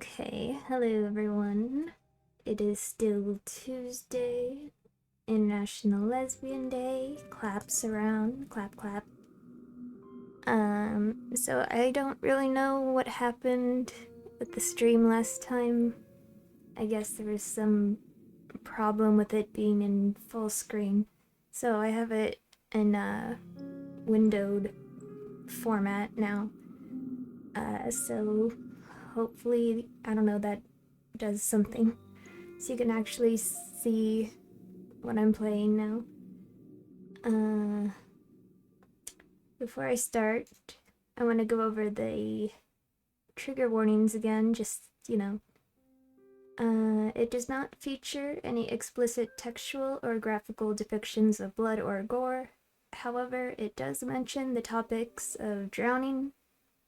Okay, hello everyone. It is still Tuesday, International Lesbian Day. Claps around, clap clap. So I don't really know what happened with the stream last time. I guess there was some problem with it being in full screen. So I have it in a windowed format now. So hopefully, I don't know, that does something. So you can actually see what I'm playing now. Before I start, I want to go over the trigger warnings again, it does not feature any explicit textual or graphical depictions of blood or gore. However, it does mention the topics of drowning,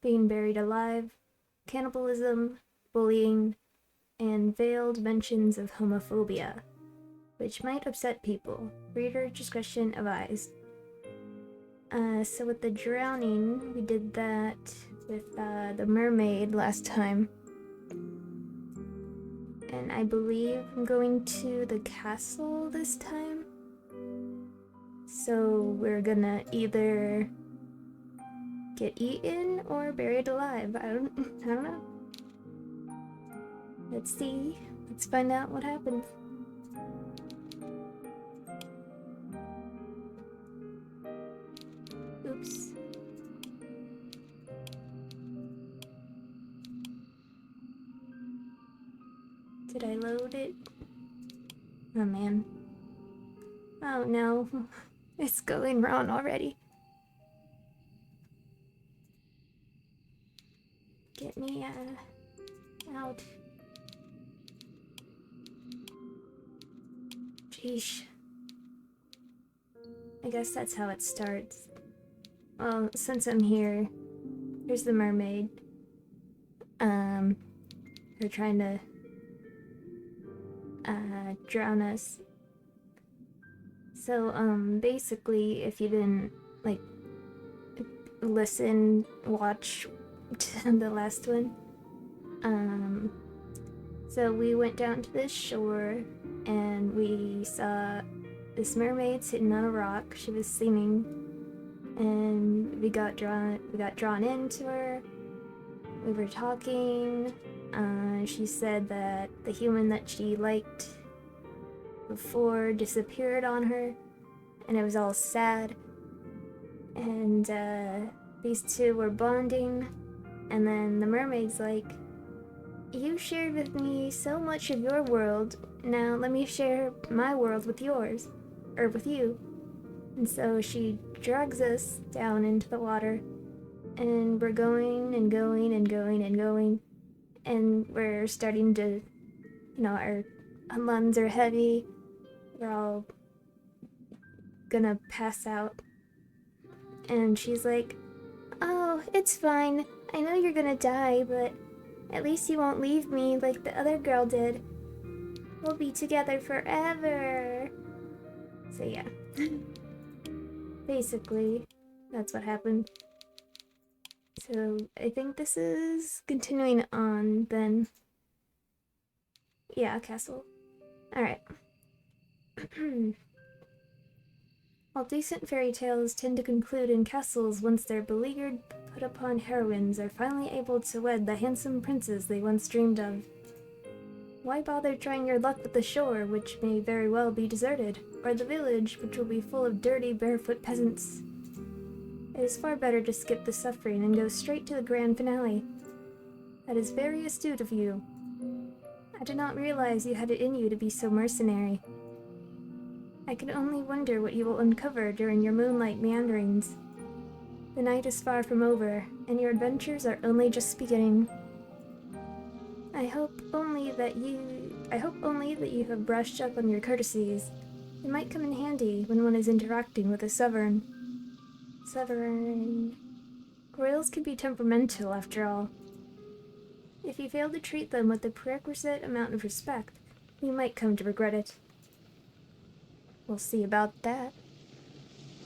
being buried alive, cannibalism, bullying, and veiled mentions of homophobia, which might upset people. Reader discretion advised. So with the drowning, we did that with the mermaid last time. And I believe I'm going to the castle this time. So we're gonna either get eaten or buried alive. I don't know. Let's see. Let's find out what happens. Oops. Did I load it? Oh man. Oh no. It's going wrong already. Get me out. Sheesh. I guess that's how it starts. Well, since I'm here, here's the mermaid. They're trying to drown us. So, basically, if you didn't, like, watch the last one, so we went down to this shore, and we saw this mermaid sitting on a rock. She was singing, and we got drawn into her. We were talking. She said that the human that she liked before disappeared on her, and it was all sad. And these two were bonding, and then the mermaid's like, "You shared with me so much of your world, now let me share my world with yours, or with you." And so she drags us down into the water, and we're going and going and going and going, and we're starting to, our lungs are heavy, we're all gonna pass out. And she's like, "Oh, it's fine, I know you're gonna die, but at least you won't leave me like the other girl did. We'll be together forever." So yeah. Basically, that's what happened. So I think this is continuing on then. Yeah, castle. Alright. While decent fairy tales tend to conclude in castles once their beleaguered, put-upon heroines are finally able to wed the handsome princes they once dreamed of, why bother trying your luck with the shore, which may very well be deserted, or the village, which will be full of dirty, barefoot peasants? It is far better to skip the suffering and go straight to the grand finale. That is very astute of you. I did not realize you had it in you to be so mercenary. I can only wonder what you will uncover during your moonlight meanderings. The night is far from over, and your adventures are only just beginning. I hope only that you have brushed up on your courtesies. It might come in handy when one is interacting with a sovereign. Royals can be temperamental, after all. If you fail to treat them with the prerequisite amount of respect, you might come to regret it. We'll see about that.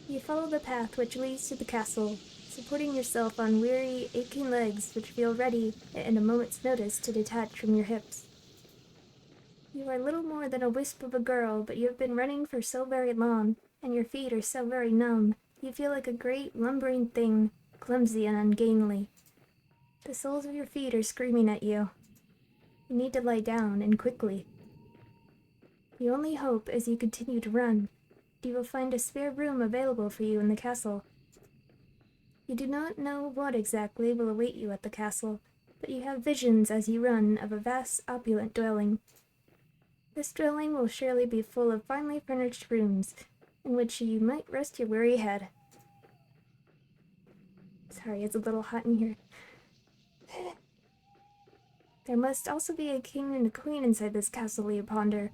You follow the path which leads to the castle, supporting yourself on weary, aching legs which feel ready at a moment's notice to detach from your hips. You are little more than a wisp of a girl, but you have been running for so very long, and your feet are so very numb, you feel like a great, lumbering thing, clumsy and ungainly. The soles of your feet are screaming at you. You need to lie down, and quickly. You only hope, as you continue to run, you will find a spare room available for you in the castle. You do not know what exactly will await you at the castle, but you have visions as you run of a vast, opulent dwelling. This dwelling will surely be full of finely furnished rooms, in which you might rest your weary head. Sorry, it's a little hot in here. There must also be a king and a queen inside this castle, you ponder,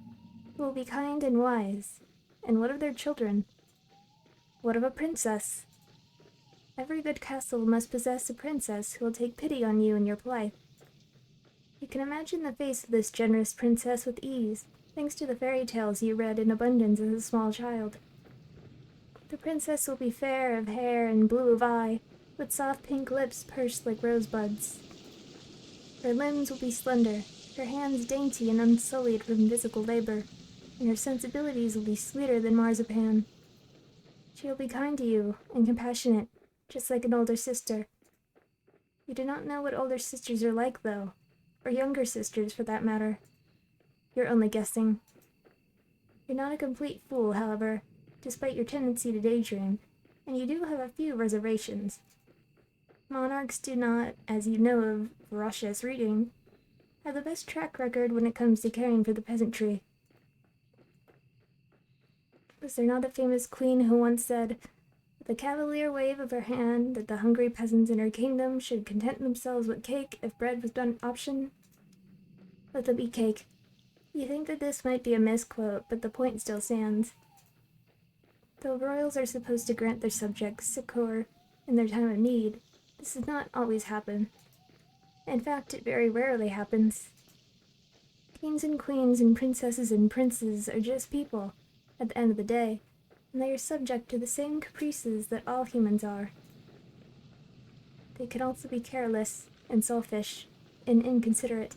who will be kind and wise. And what of their children? What of a princess? Every good castle must possess a princess who will take pity on you and your plight. You can imagine the face of this generous princess with ease, thanks to the fairy tales you read in abundance as a small child. The princess will be fair of hair and blue of eye, with soft pink lips pursed like rosebuds. Her limbs will be slender, her hands dainty and unsullied from physical labor, and her sensibilities will be sweeter than marzipan. She will be kind to you, and compassionate, just like an older sister. You do not know what older sisters are like, though, or younger sisters, for that matter. You're only guessing. You're not a complete fool, however, despite your tendency to daydream, and you do have a few reservations. Monarchs do not, as you know of voracious reading, have the best track record when it comes to caring for the peasantry. Was there not a famous queen who once said, with a cavalier wave of her hand, that the hungry peasants in her kingdom should content themselves with cake if bread was an option? Let them eat cake. You think that this might be a misquote, but the point still stands. Though royals are supposed to grant their subjects succor in their time of need, this does not always happen. In fact, it very rarely happens. Kings and queens and princesses and princes are just people, at the end of the day, and they are subject to the same caprices that all humans are. They can also be careless, and selfish, and inconsiderate.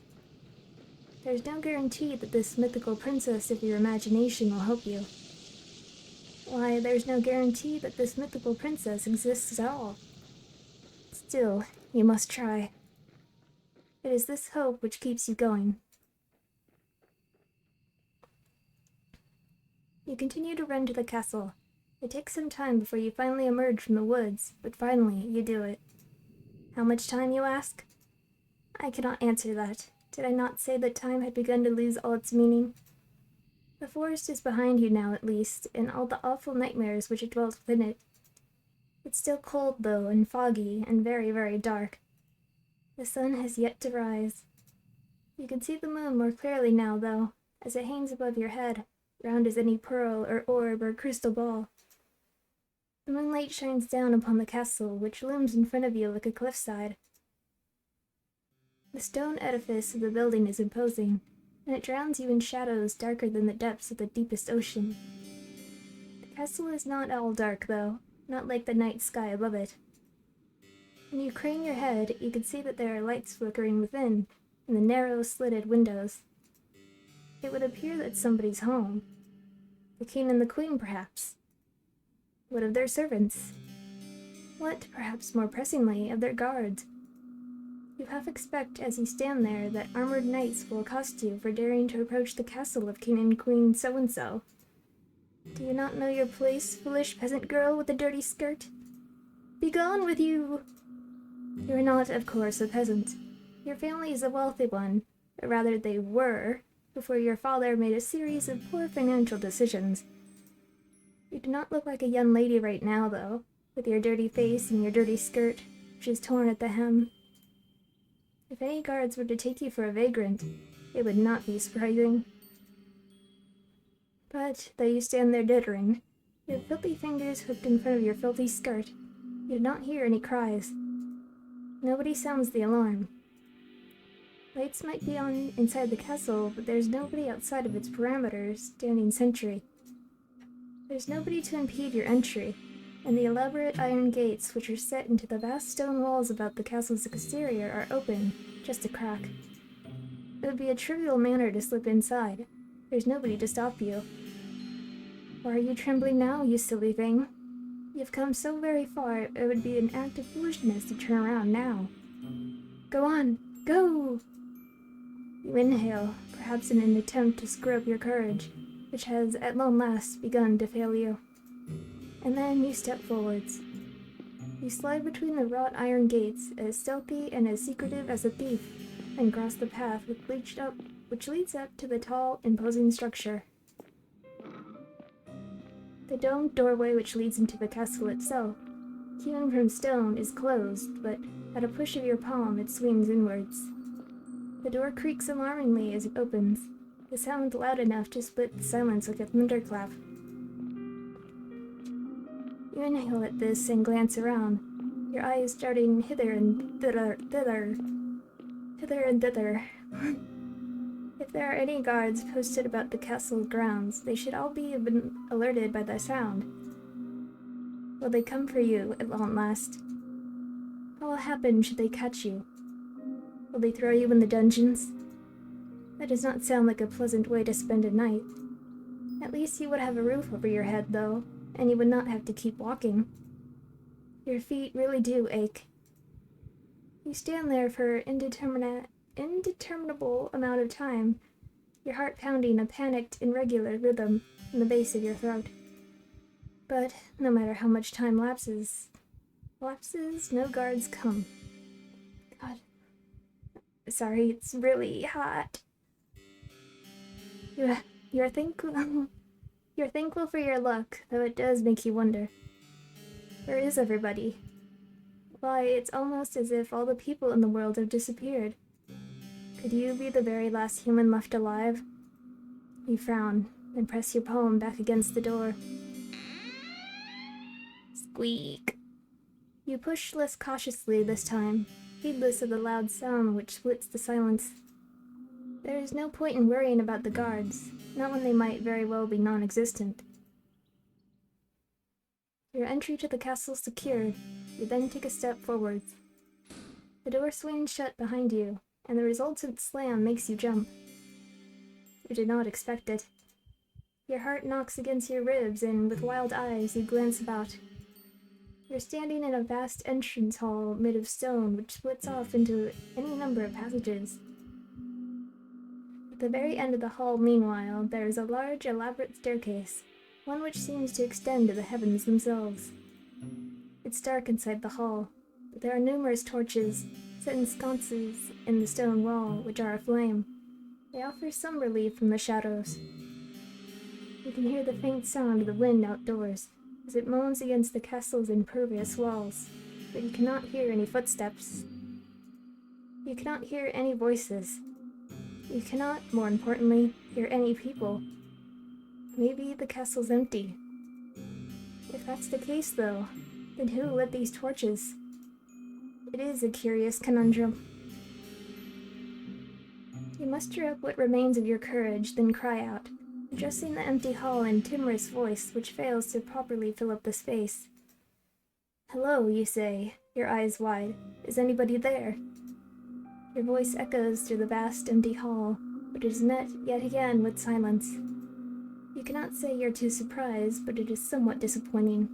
There's no guarantee that this mythical princess of your imagination will help you. Why, there's no guarantee that this mythical princess exists at all. Still, you must try. It is this hope which keeps you going. You continue to run to the castle. It takes some time before you finally emerge from the woods, but finally you do it. How much time, you ask? I cannot answer that. Did I not say that time had begun to lose all its meaning? The forest is behind you now, at least, and all the awful nightmares which dwelt within it. It's still cold, though, and foggy, and very, very dark. The sun has yet to rise. You can see the moon more clearly now, though, as it hangs above your head, round as any pearl or orb or crystal ball. The moonlight shines down upon the castle, which looms in front of you like a cliffside. The stone edifice of the building is imposing, and it drowns you in shadows darker than the depths of the deepest ocean. The castle is not all dark, though, not like the night sky above it. When you crane your head, you can see that there are lights flickering within, in the narrow, slitted windows. It would appear that somebody's home. The king and the queen, perhaps. What of their servants? What, perhaps more pressingly, of their guards? You half expect, as you stand there, that armored knights will accost you for daring to approach the castle of King and Queen so-and-so. Do you not know your place, foolish peasant girl with the dirty skirt? Begone with you! You are not, of course, a peasant. Your family is a wealthy one, or rather they were, before your father made a series of poor financial decisions. You do not look like a young lady right now, though, with your dirty face and your dirty skirt, which is torn at the hem. If any guards were to take you for a vagrant, it would not be surprising. But, though you stand there dittering, your filthy fingers hooked in front of your filthy skirt, you do not hear any cries. Nobody sounds the alarm. Lights might be on inside the castle, but there's nobody outside of its parameters standing sentry. There's nobody to impede your entry. and the elaborate iron gates which are set into the vast stone walls about the castle's exterior are open, just a crack. It would be a trivial matter to slip inside. There's nobody to stop you. Why are you trembling now, you silly thing? You've come so very far, it would be an act of foolishness to turn around now. Go on, go! You inhale, perhaps in an attempt to screw up your courage, which has at long last begun to fail you. And then you step forwards. You slide between the wrought iron gates, as stealthy and as secretive as a thief, and cross the path which leads up to the tall, imposing structure. The domed doorway which leads into the castle itself, hewn from stone, is closed, but at a push of your palm it swings inwards. The door creaks alarmingly as it opens, the sound loud enough to split the silence like a thunderclap. You inhale at this and glance around, your eyes darting hither and thither. If there are any guards posted about the castle grounds, they should all be alerted by the sound. Will they come for you at long last? What will happen should they catch you? Will they throw you in the dungeons? That does not sound like a pleasant way to spend a night. At least you would have a roof over your head, though, and you would not have to keep walking. Your feet really do ache. You stand there for an indeterminable amount of time, your heart pounding a panicked, irregular rhythm in the base of your throat. But no matter how much time lapses, no guards come. God. Sorry, it's really hot. You're thankful for your luck, though it does make you wonder. Where is everybody? Why, it's almost as if all the people in the world have disappeared. Could you be the very last human left alive? You frown, then press your palm back against the door. Squeak. You push less cautiously this time, heedless of the loud sound which splits the silence. There is no point in worrying about the guards, not when they might very well be non-existent. Your entry to the castle secured, you then take a step forwards. The door swings shut behind you, and the resultant slam makes you jump. You did not expect it. Your heart knocks against your ribs, and with wild eyes you glance about. You're standing in a vast entrance hall made of stone which splits off into any number of passages. At the very end of the hall, meanwhile, there is a large, elaborate staircase, one which seems to extend to the heavens themselves. It's dark inside the hall, but there are numerous torches, set in sconces in the stone wall, which are aflame. They offer some relief from the shadows. You can hear the faint sound of the wind outdoors, as it moans against the castle's impervious walls, but you cannot hear any footsteps. You cannot hear any voices. You cannot, more importantly, hear any people. Maybe the castle's empty. If that's the case, though, then who lit these torches? It is a curious conundrum. You muster up what remains of your courage, then cry out, addressing the empty hall in timorous voice which fails to properly fill up the space. Hello, you say, your eyes wide. Is anybody there? Your voice echoes through the vast empty hall, but is met yet again with silence. You cannot say you're too surprised, but it is somewhat disappointing.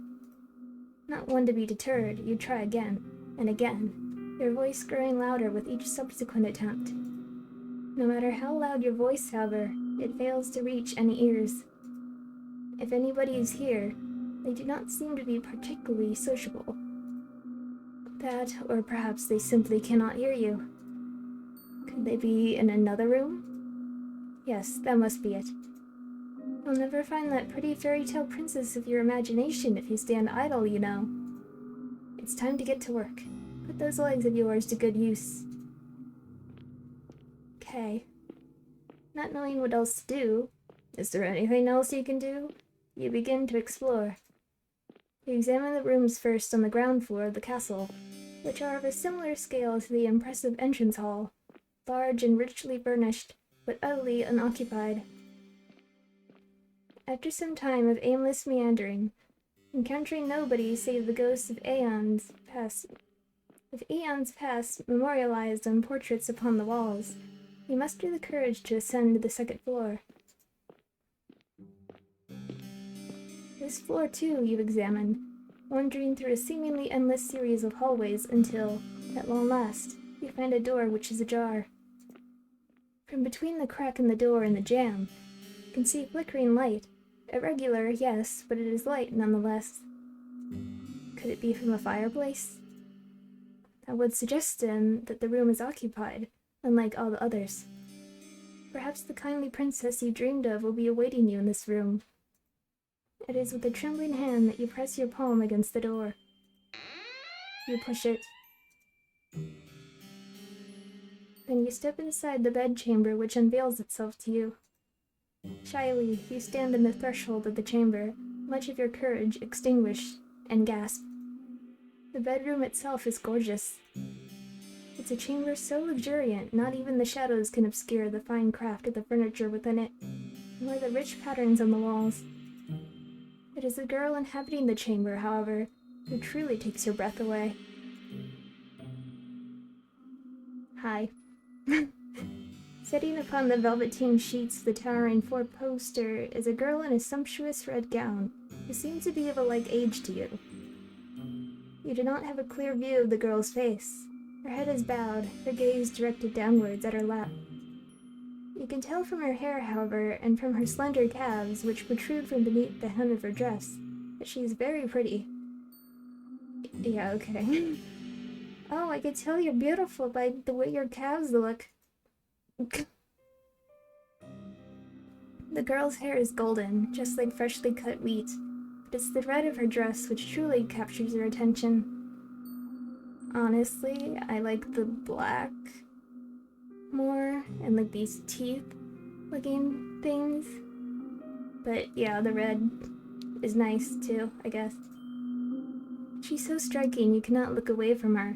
Not one to be deterred, you try again, and again, your voice growing louder with each subsequent attempt. No matter how loud your voice, however, it fails to reach any ears. If anybody is here, they do not seem to be particularly sociable. That, or perhaps they simply cannot hear you. Could they be in another room? Yes, that must be it. You'll never find that pretty fairy tale princess of your imagination if you stand idle, you know. It's time to get to work. Put those legs of yours to good use. Okay. Not knowing what else to do, is there anything else you can do? You begin to explore. You examine the rooms first on the ground floor of the castle, which are of a similar scale to the impressive entrance hall, large and richly furnished, but utterly unoccupied. After some time of aimless meandering, encountering nobody save the ghosts of aeons past memorialized on portraits upon the walls. You muster the courage to ascend to the second floor. This floor, too, you examine, wandering through a seemingly endless series of hallways until, at long last, you find a door which is ajar. From between the crack in the door and the jamb, you can see flickering light. Irregular, yes, but it is light nonetheless. Could it be from a fireplace? That would suggest then that the room is occupied, unlike all the others. Perhaps the kindly princess you dreamed of will be awaiting you in this room. It is with a trembling hand that you press your palm against the door. You push it. Then you step inside the bedchamber which unveils itself to you. Shyly, you stand in the threshold of the chamber, much of your courage extinguished, and gasp. The bedroom itself is gorgeous. It's a chamber so luxuriant, not even the shadows can obscure the fine craft of the furniture within it, nor the rich patterns on the walls. It is the girl inhabiting the chamber, however, who truly takes your breath away. Hi. Sitting upon the velveteen sheets of the towering four-poster is a girl in a sumptuous red gown, who seems to be of a like age to you. You do not have a clear view of the girl's face. Her head is bowed, her gaze directed downwards at her lap. You can tell from her hair, however, and from her slender calves, which protrude from beneath the hem of her dress, that she is very pretty. Yeah, okay. Oh, I can tell you're beautiful by the way your calves look. The girl's hair is golden, just like freshly cut wheat, but it's the red of her dress which truly captures your attention. Honestly, I like the black more, and like these teeth-looking things. But yeah, the red is nice too, I guess. She's so striking you cannot look away from her.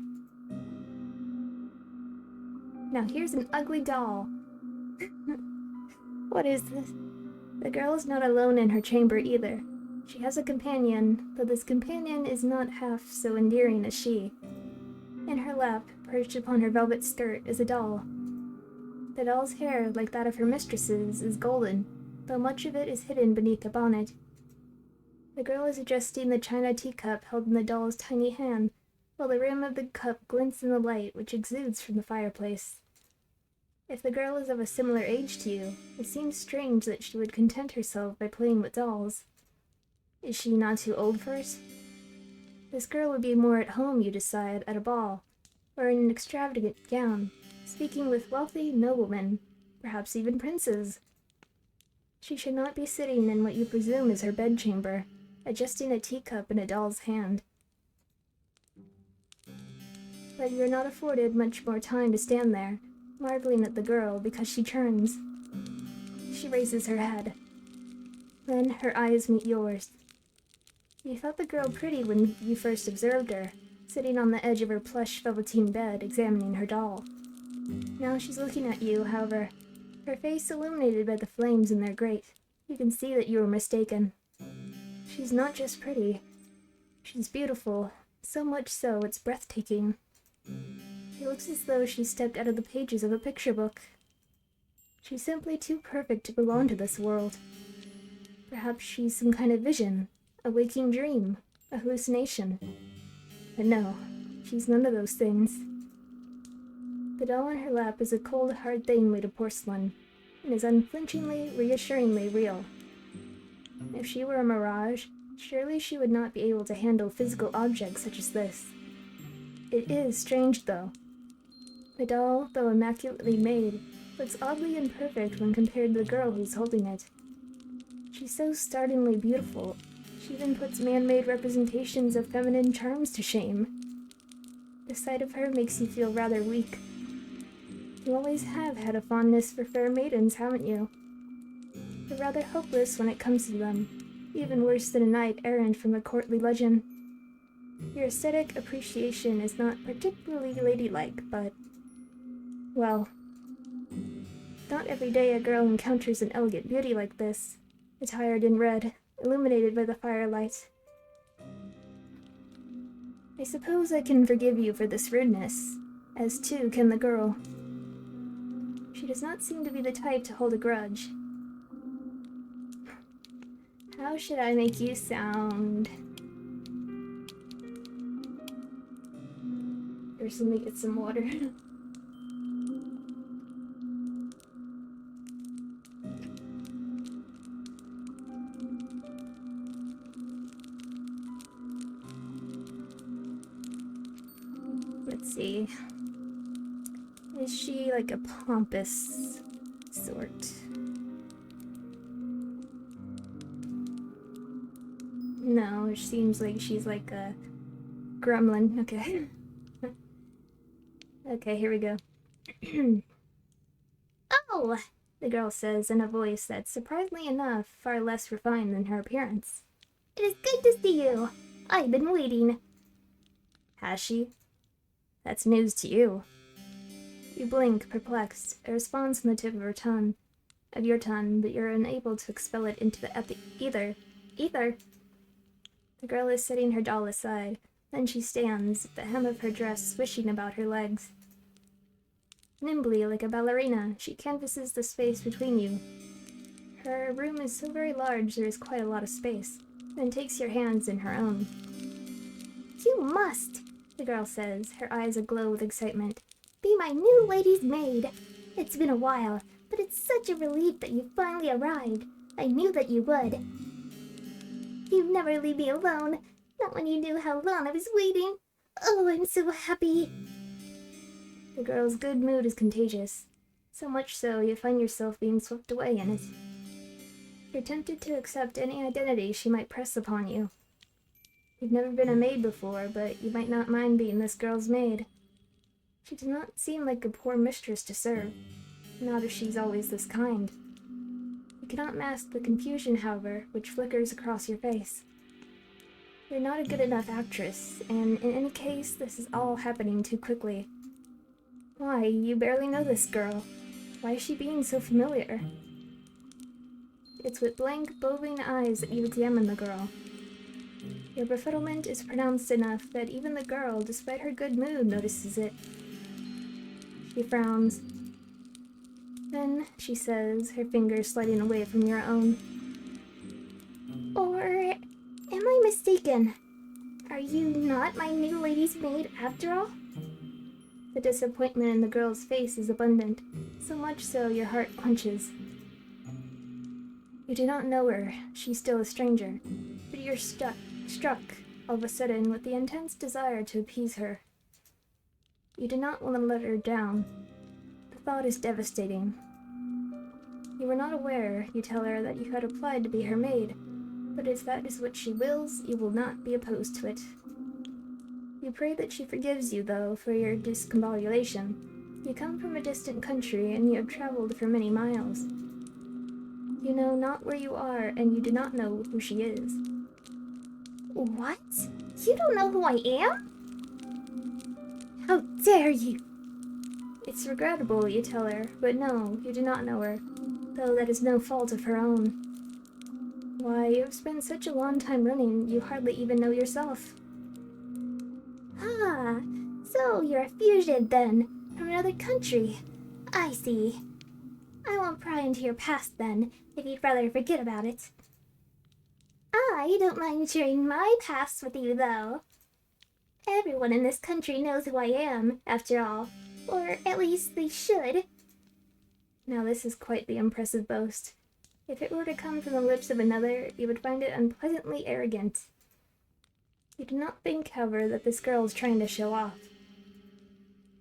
Now here's an ugly doll. What is this? The girl is not alone in her chamber either. She has a companion, though this companion is not half so endearing as she. In her lap, perched upon her velvet skirt, is a doll. The doll's hair, like that of her mistress's, is golden, though much of it is hidden beneath the bonnet. The girl is adjusting the china teacup held in the doll's tiny hand, while the rim of the cup glints in the light which exudes from the fireplace. If the girl is of a similar age to you, it seems strange that she would content herself by playing with dolls. Is she not too old for it? This girl would be more at home, you decide, at a ball, or in an extravagant gown, speaking with wealthy noblemen, perhaps even princes. She should not be sitting in what you presume is her bedchamber, adjusting a teacup in a doll's hand. But you are not afforded much more time to stand there, marveling at the girl, because she turns. She raises her head. Then her eyes meet yours. You thought the girl pretty when you first observed her, sitting on the edge of her plush velveteen bed, examining her doll. Now she's looking at you, however, her face illuminated by the flames in their grate. You can see that you were mistaken. She's not just pretty. She's beautiful, so much so it's breathtaking. She looks as though she stepped out of the pages of a picture book. She's simply too perfect to belong to this world. Perhaps she's some kind of vision, a waking dream, a hallucination. But no, she's none of those things. The doll in her lap is a cold, hard thing made of porcelain, and is unflinchingly, reassuringly real. If she were a mirage, surely she would not be able to handle physical objects such as this. It is strange, though. The doll, though immaculately made, looks oddly imperfect when compared to the girl who's holding it. She's so startlingly beautiful, she even puts man-made representations of feminine charms to shame. The sight of her makes you feel rather weak. You always have had a fondness for fair maidens, haven't you? But rather hopeless when it comes to them, even worse than a knight-errant from a courtly legend. Your aesthetic appreciation is not particularly ladylike, but, well, not every day a girl encounters an elegant beauty like this, attired in red, illuminated by the firelight. I suppose I can forgive you for this rudeness, as too can the girl. She does not seem to be the type to hold a grudge. How should I make you sound? First, let me get some water. Let's see. Is she like a pompous sort? No, it seems like she's like a gremlin. Okay. Okay, here we go. Oh! The girl says in a voice that's surprisingly enough far less refined than her appearance. It is good to see you. I've been waiting. Has she? That's news to you. You blink, perplexed. A response from the tip of your tongue, but you're unable to expel it into the ether. Ether! The girl is setting her doll aside. Then she stands, the hem of her dress swishing about her legs. Nimbly, like a ballerina, she canvasses the space between you. Her room is so very large there is quite a lot of space, then takes your hands in her own. You must, the girl says, her eyes aglow with excitement, be my new lady's maid. It's been a while, but it's such a relief that you finally arrived. I knew that you would. You never leave me alone, not when you knew how long I was waiting. Oh, I'm so happy. The girl's good mood is contagious. So much so, you find yourself being swept away in it. You're tempted to accept any identity she might press upon you. You've never been a maid before, but you might not mind being this girl's maid. She does not seem like a poor mistress to serve, not if she's always this kind. You cannot mask the confusion, however, which flickers across your face. You're not a good enough actress, and in any case, this is all happening too quickly. Why, you barely know this girl. Why is she being so familiar? It's with blank, bovine eyes that you examine the girl. Your befuddlement is pronounced enough that even the girl, despite her good mood, notices it. She frowns. Then, she says, her fingers sliding away from your own. Or am I mistaken? Are you not my new lady's maid after all? The disappointment in the girl's face is abundant, so much so your heart clenches. You do not know her, she's still a stranger, but you're struck, all of a sudden, with the intense desire to appease her. You do not want to let her down. The thought is devastating. You were not aware, you tell her, that you had applied to be her maid, but if that is what she wills, you will not be opposed to it. You pray that she forgives you, though, for your discombobulation. You come from a distant country, and you have traveled for many miles. You know not where you are, and you do not know who she is. What? You don't know who I am? How dare you! It's regrettable, you tell her, but no, you do not know her, though that is no fault of her own. Why, you have spent such a long time running, you hardly even know yourself. Ah, so you're a fugitive then, from another country. I see. I won't pry into your past then, if you'd rather forget about it. I don't mind sharing my past with you, though. Everyone in this country knows who I am, after all. Or at least they should. Now this is quite the impressive boast. If it were to come from the lips of another, you would find it unpleasantly arrogant. You do not think, however, that this girl is trying to show off.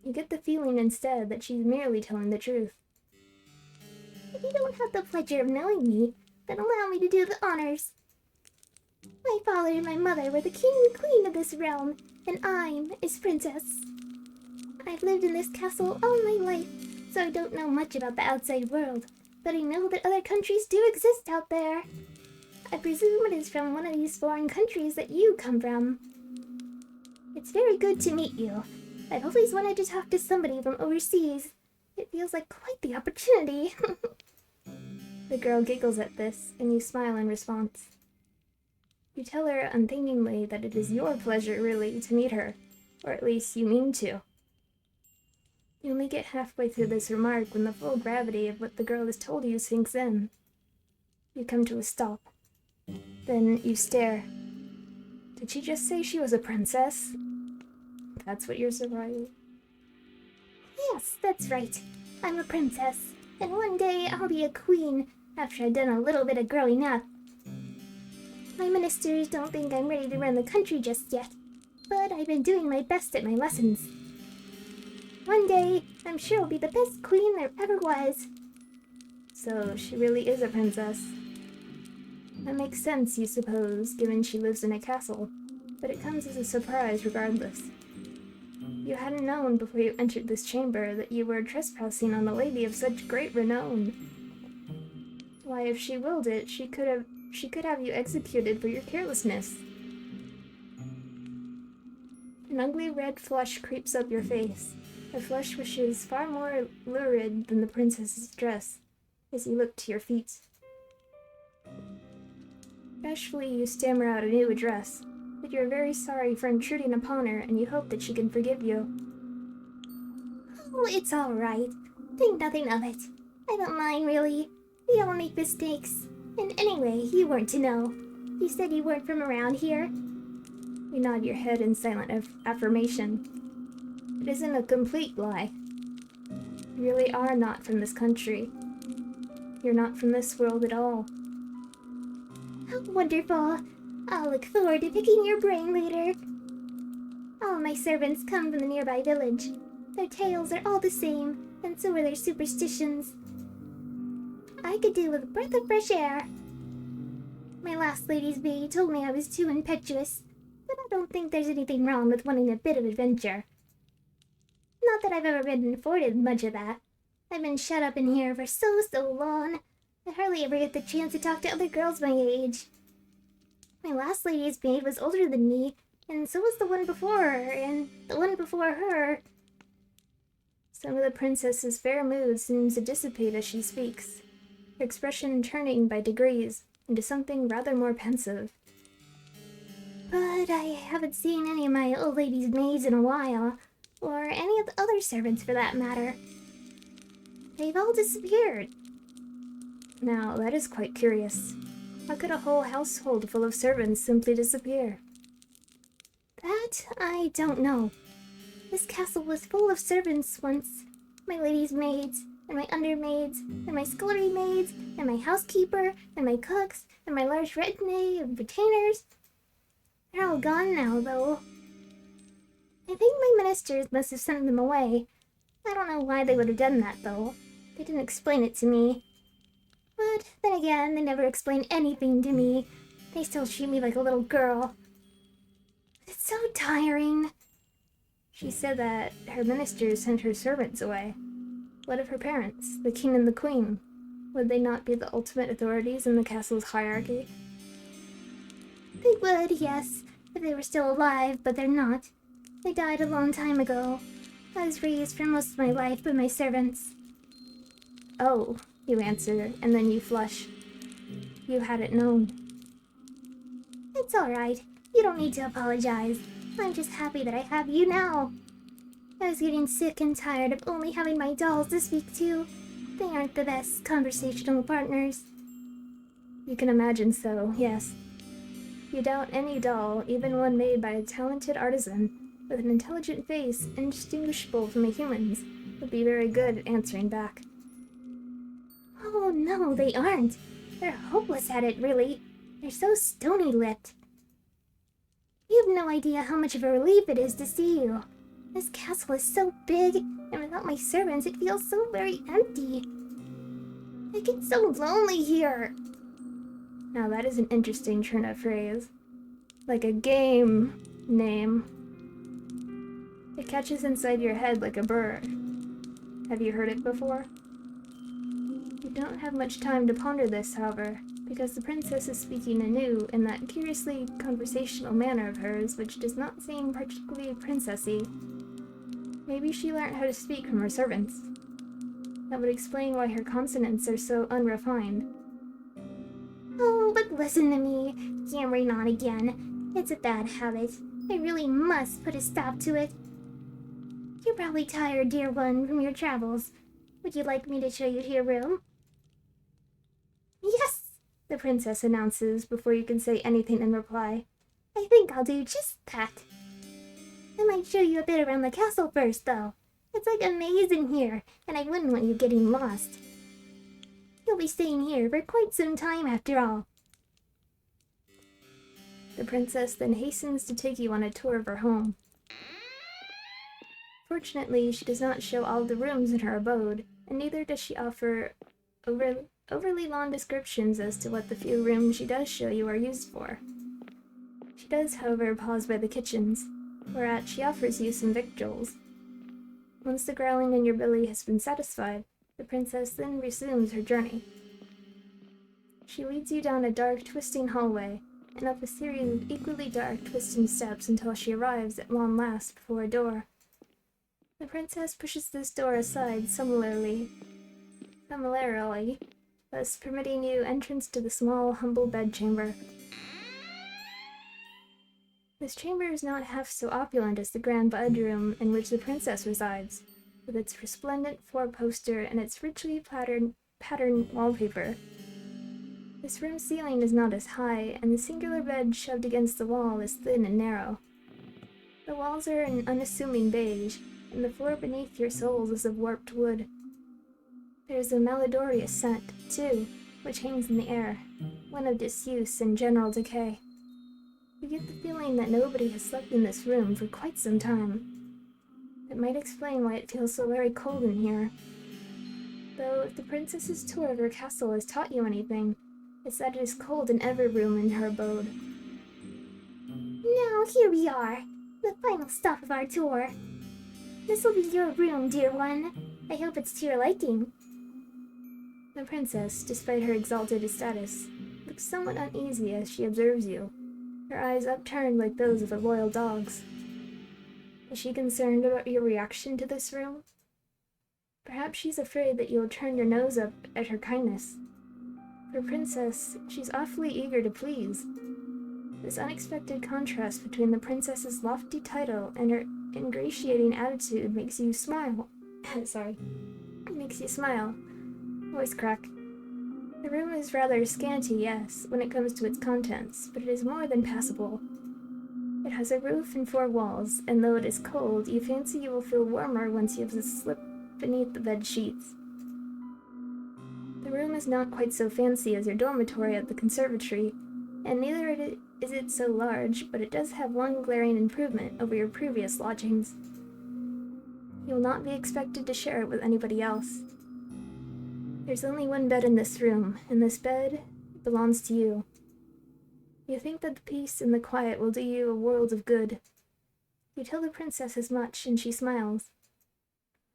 You get the feeling instead that she's merely telling the truth. If you don't have the pleasure of knowing me, then allow me to do the honors. My father and my mother were the king and queen of this realm, and I'm his princess. I've lived in this castle all my life, so I don't know much about the outside world, but I know that other countries do exist out there. I presume it is from one of these foreign countries that you come from. It's very good to meet you. I've always wanted to talk to somebody from overseas. It feels like quite the opportunity. The girl giggles at this, and you smile in response. You tell her unthinkingly that it is your pleasure, really, to meet her, or at least you mean to. You only get halfway through this remark when the full gravity of what the girl has told you sinks in. You come to a stop. Then you stare. Did she just say she was a princess? That's what you're surprised. Yes, that's right. I'm a princess, and one day I'll be a queen after I've done a little bit of growing up. My ministers don't think I'm ready to run the country just yet, but I've been doing my best at my lessons. One day, I'm sure I'll be the best queen there ever was. So she really is a princess. That makes sense, you suppose, given she lives in a castle, but it comes as a surprise regardless. You hadn't known before you entered this chamber that you were trespassing on a lady of such great renown. Why, if she willed it, she could have you executed for your carelessness. An ugly red flush creeps up your face, a flush which is far more lurid than the princess's dress, as you look to your feet. Bashfully, you stammer out a new address, that you're very sorry for intruding upon her and you hope that she can forgive you. Oh, it's all right. Think nothing of it. I don't mind, really. We all make mistakes. And anyway, you weren't to know. You said you weren't from around here. You nod your head in silent affirmation. It isn't a complete lie. You really are not from this country. You're not from this world at all. How wonderful. I'll look forward to picking your brain later. All my servants come from the nearby village. Their tales are all the same, and so are their superstitions. I could do with a breath of fresh air. My last lady's maid told me I was too impetuous, but I don't think there's anything wrong with wanting a bit of adventure. Not that I've ever been afforded much of that. I've been shut up in here for so long. I hardly ever get the chance to talk to other girls my age. My last lady's maid was older than me, and so was the one before her, and the one before her. Some of the princess's fair mood seems to dissipate as she speaks, her expression turning by degrees into something rather more pensive. But I haven't seen any of my old lady's maids in a while, or any of the other servants for that matter. They've all disappeared. Now, that is quite curious. How could a whole household full of servants simply disappear? That I don't know. This castle was full of servants once. My lady's maids, and my undermaids, and my scullery maids, and my housekeeper, and my cooks, and my large retinue of retainers. They're all gone now, though. I think my ministers must have sent them away. I don't know why they would have done that, though. They didn't explain it to me. But then again, they never explain anything to me. They still treat me like a little girl. It's so tiring. She said that her ministers sent her servants away. What of her parents, the king and the queen? Would they not be the ultimate authorities in the castle's hierarchy? They would, yes, if they were still alive, but they're not. They died a long time ago. I was raised for most of my life by my servants. Oh, you answer, and then you flush. You hadn't known. It's all right. You don't need to apologize. I'm just happy that I have you now. I was getting sick and tired of only having my dolls to speak to. They aren't the best conversational partners. You can imagine so, yes. You doubt any doll, even one made by a talented artisan, with an intelligent face indistinguishable from a human's, would be very good at answering back. Oh no, they aren't. They're hopeless at it, really. They're so stony-lipped. You have no idea how much of a relief it is to see you. This castle is so big, and without my servants it feels so very empty. I get so lonely here. Now that is an interesting turn of phrase. Like a game name. It catches inside your head like a burr. Have you heard it before? You don't have much time to ponder this, however, because the princess is speaking anew in that curiously conversational manner of hers which does not seem particularly princessy. Maybe she learnt how to speak from her servants. That would explain why her consonants are so unrefined. Oh, but listen to me. Yammering on again. It's a bad habit. I really must put a stop to it. You're probably tired, dear one, from your travels. Would you like me to show you to your room? Yes, the princess announces before you can say anything in reply. I think I'll do just that. I might show you a bit around the castle first, though. It's like a maze in here, and I wouldn't want you getting lost. You'll be staying here for quite some time after all. The princess then hastens to take you on a tour of her home. Fortunately, she does not show all the rooms in her abode, and neither does she offer overly long descriptions as to what the few rooms she does show you are used for. She does, however, pause by the kitchens, whereat she offers you some victuals. Once the growling in your belly has been satisfied, the princess then resumes her journey. She leads you down a dark, twisting hallway, and up a series of equally dark, twisting steps until she arrives at long last before a door. The princess pushes this door aside similarly, thus permitting you entrance to the small, humble bedchamber. This chamber is not half so opulent as the grand bedroom in which the princess resides, with its resplendent four-poster and its richly patterned wallpaper. This room's ceiling is not as high, and the singular bed shoved against the wall is thin and narrow. The walls are an unassuming beige, and the floor beneath your soles is of warped wood. There is a malodorous scent, too, which hangs in the air, one of disuse and general decay. You get the feeling that nobody has slept in this room for quite some time. It might explain why it feels so very cold in here. Though, if the princess's tour of her castle has taught you anything, it's that it is cold in every room in her abode. Now, here we are, the final stop of our tour. This will be your room, dear one. I hope it's to your liking. The princess, despite her exalted status, looks somewhat uneasy as she observes you, her eyes upturned like those of a royal dog's. Is she concerned about your reaction to this room? Perhaps she's afraid that you'll turn your nose up at her kindness. For Princess, she's awfully eager to please. This unexpected contrast between the princess's lofty title and her ingratiating attitude makes you smile. Makes you smile. Voice crack. The room is rather scanty, yes, when it comes to its contents, but it is more than passable. It has a roof and four walls, and though it is cold, you fancy you will feel warmer once you have slipped beneath the bed sheets. The room is not quite so fancy as your dormitory at the conservatory, and neither is it so large, but it does have one glaring improvement over your previous lodgings. You will not be expected to share it with anybody else. There's only one bed in this room, and this bed belongs to you. You think that the peace and the quiet will do you a world of good. You tell the princess as much, and she smiles.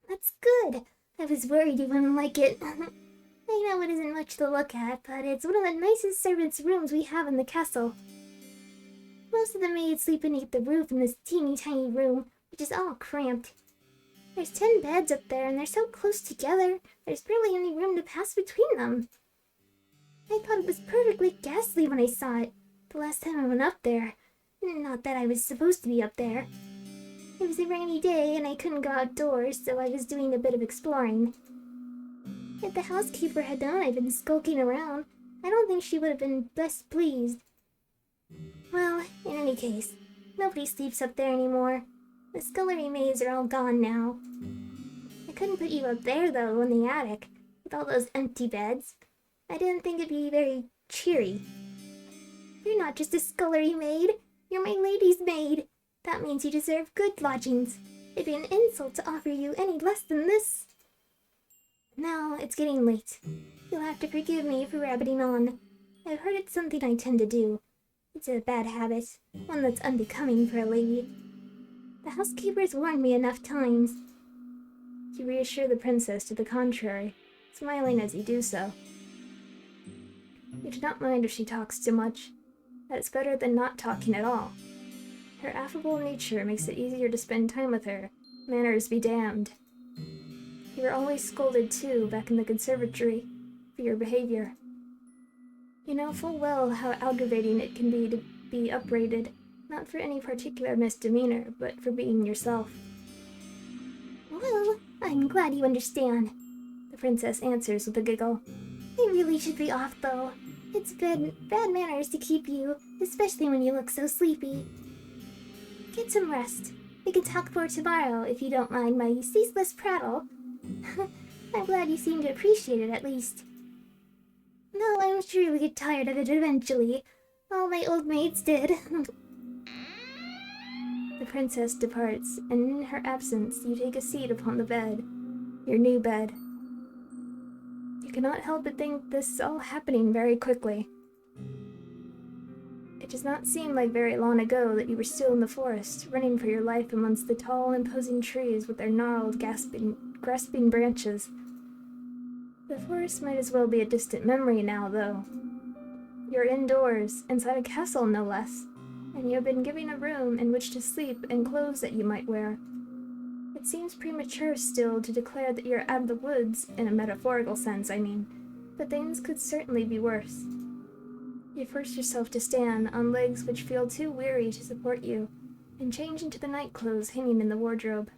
That's good. I was worried you wouldn't like it. I know it isn't much to look at, but it's one of the nicest servants' rooms we have in the castle. Most of the maids sleep beneath the roof in this teeny tiny room, which is all cramped. There's 10 beds up there, and they're so close together, there's barely any room to pass between them. I thought it was perfectly ghastly when I saw it, the last time I went up there. Not that I was supposed to be up there. It was a rainy day, and I couldn't go outdoors, so I was doing a bit of exploring. If the housekeeper had known I'd been skulking around, I don't think she would have been best pleased. Well, in any case, nobody sleeps up there anymore. The scullery maids are all gone now. I couldn't put you up there, though, in the attic, with all those empty beds. I didn't think it'd be very cheery. You're not just a scullery maid, you're my lady's maid. That means you deserve good lodgings. It'd be an insult to offer you any less than this. Now, it's getting late. You'll have to forgive me for rabbiting on. I've heard it's something I tend to do. It's a bad habit, one that's unbecoming for a lady. The housekeeper's warned me enough times. You reassure the princess to the contrary, smiling as you do so. You do not mind if she talks too much. That's better than not talking at all. Her affable nature makes it easier to spend time with her, manners be damned. You were always scolded, too, back in the conservatory, for your behavior. You know full well how aggravating it can be to be upbraided, not for any particular misdemeanor, but for being yourself. Well, I'm glad you understand. The princess answers with a giggle. I really should be off, though. It's bad manners to keep you, especially when you look so sleepy. Get some rest. We can talk more tomorrow if you don't mind my ceaseless prattle. I'm glad you seem to appreciate it at least. Though I'm sure you'll get tired of it eventually. All my old maids did. The princess departs, and in her absence you take a seat upon the bed, your new bed. You cannot help but think this is all happening very quickly. It does not seem like very long ago that you were still in the forest, running for your life amongst the tall, imposing trees with their gnarled, grasping branches. The forest might as well be a distant memory now, though. You're indoors, inside a castle no less, and you have been given a room in which to sleep and clothes that you might wear. It seems premature still to declare that you're out of the woods, in a metaphorical sense, I mean, but things could certainly be worse. You force yourself to stand on legs which feel too weary to support you, and change into the night clothes hanging in the wardrobe.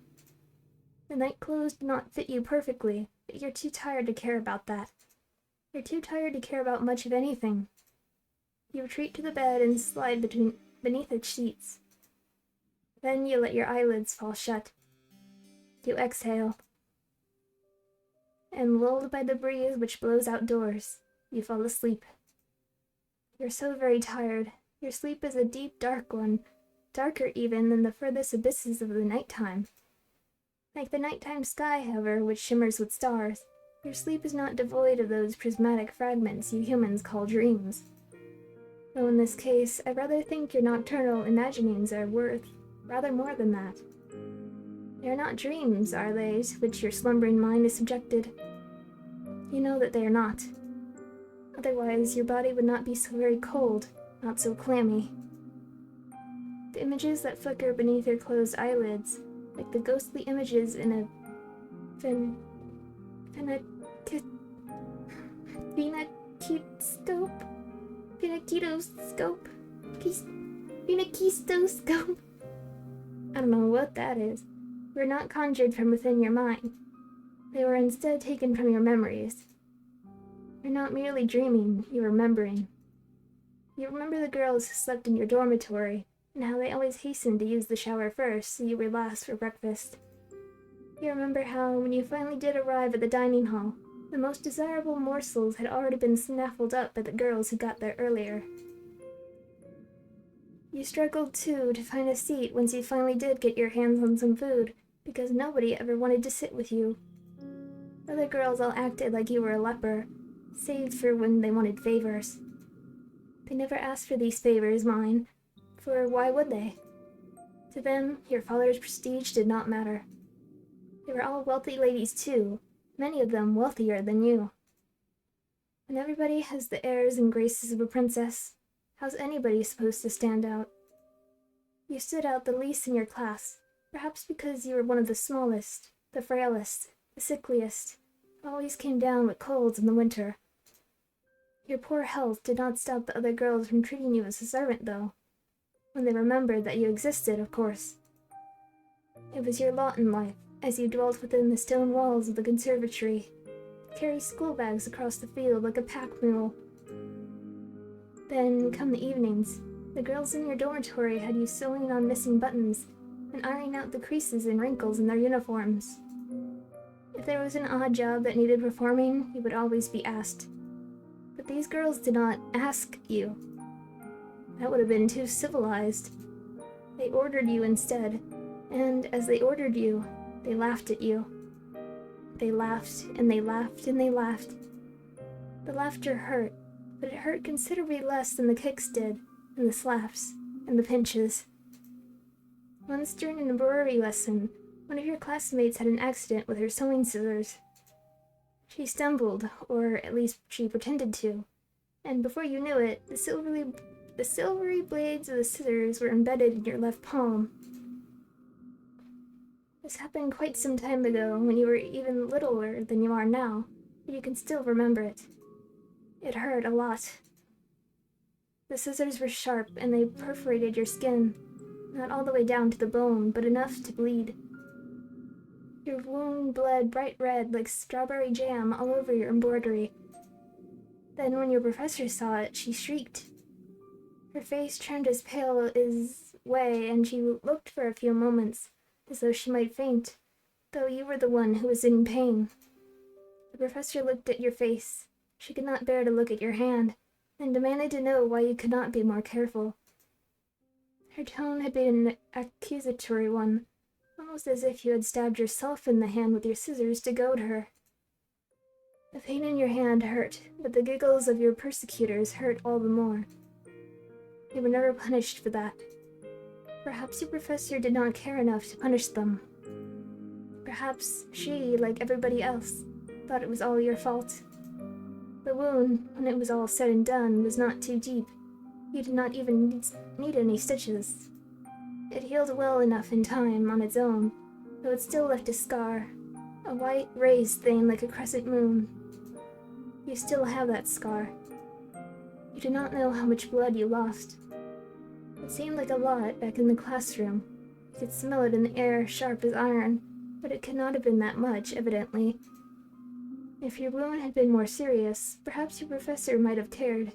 The night clothes do not fit you perfectly, but you're too tired to care about that. You're too tired to care about much of anything. You retreat to the bed and slide beneath its sheets. Then you let your eyelids fall shut. You exhale. And lulled by the breeze which blows outdoors, you fall asleep. You're so very tired. Your sleep is a deep, dark one, darker even than the furthest abysses of the nighttime. Like the nighttime sky, however, which shimmers with stars, your sleep is not devoid of those prismatic fragments you humans call dreams. Though in this case, I rather think your nocturnal imaginings are worth rather more than that. They are not dreams, are they, to which your slumbering mind is subjected? You know that they are not. Otherwise, your body would not be so very cold, not so clammy. The images that flicker beneath your closed eyelids, like the ghostly images in a phenakistoscope. I don't know what that is. Were not conjured from within your mind. They were instead taken from your memories. You're not merely dreaming, you're remembering. You remember the girls who slept in your dormitory, and how they always hastened to use the shower first so you were last for breakfast. You remember how, when you finally did arrive at the dining hall, the most desirable morsels had already been snaffled up by the girls who got there earlier. You struggled, too, to find a seat once you finally did get your hands on some food, because nobody ever wanted to sit with you. Other girls all acted like you were a leper, save for when they wanted favors. They never asked for these favors, mine, for why would they? To them, your father's prestige did not matter. They were all wealthy ladies, too, many of them wealthier than you. And everybody has the airs and graces of a princess. How's anybody supposed to stand out? You stood out the least in your class, perhaps because you were one of the smallest, the frailest, the sickliest, always came down with colds in the winter. Your poor health did not stop the other girls from treating you as a servant, though. When they remembered that you existed, of course. It was your lot in life, as you dwelt within the stone walls of the conservatory, to carry school bags across the field like a pack mule. Then, come the evenings, the girls in your dormitory had you sewing on missing buttons and ironing out the creases and wrinkles in their uniforms. If there was an odd job that needed performing, you would always be asked. But these girls did not ask you. That would have been too civilized. They ordered you instead, and as they ordered you, they laughed at you. They laughed, and they laughed, and they laughed. The laughter hurt, but it hurt considerably less than the kicks did, and the slaps, and the pinches. Once during an embroidery lesson, one of your classmates had an accident with her sewing scissors. She stumbled, or at least she pretended to, and before you knew it, the silvery blades of the scissors were embedded in your left palm. This happened quite some time ago, when you were even littler than you are now, but you can still remember it. It hurt a lot. The scissors were sharp, and they perforated your skin, not all the way down to the bone, but enough to bleed. Your wound bled bright red like strawberry jam all over your embroidery. Then when your professor saw it, she shrieked. Her face turned as pale as way, and she looked for a few moments, as though she might faint, though you were the one who was in pain. The professor looked at your face. She could not bear to look at your hand, and demanded to know why you could not be more careful. Her tone had been an accusatory one, almost as if you had stabbed yourself in the hand with your scissors to goad her. The pain in your hand hurt, but the giggles of your persecutors hurt all the more. You were never punished for that. Perhaps your professor did not care enough to punish them. Perhaps she, like everybody else, thought it was all your fault. The wound, when it was all said and done, was not too deep. You did not even need any stitches. It healed well enough in time on its own, though it still left a scar, a white raised thing like a crescent moon. You still have that scar. You do not know how much blood you lost. It seemed like a lot back in the classroom. You could smell it in the air, sharp as iron, but it could not have been that much, evidently. If your wound had been more serious, perhaps your professor might have cared.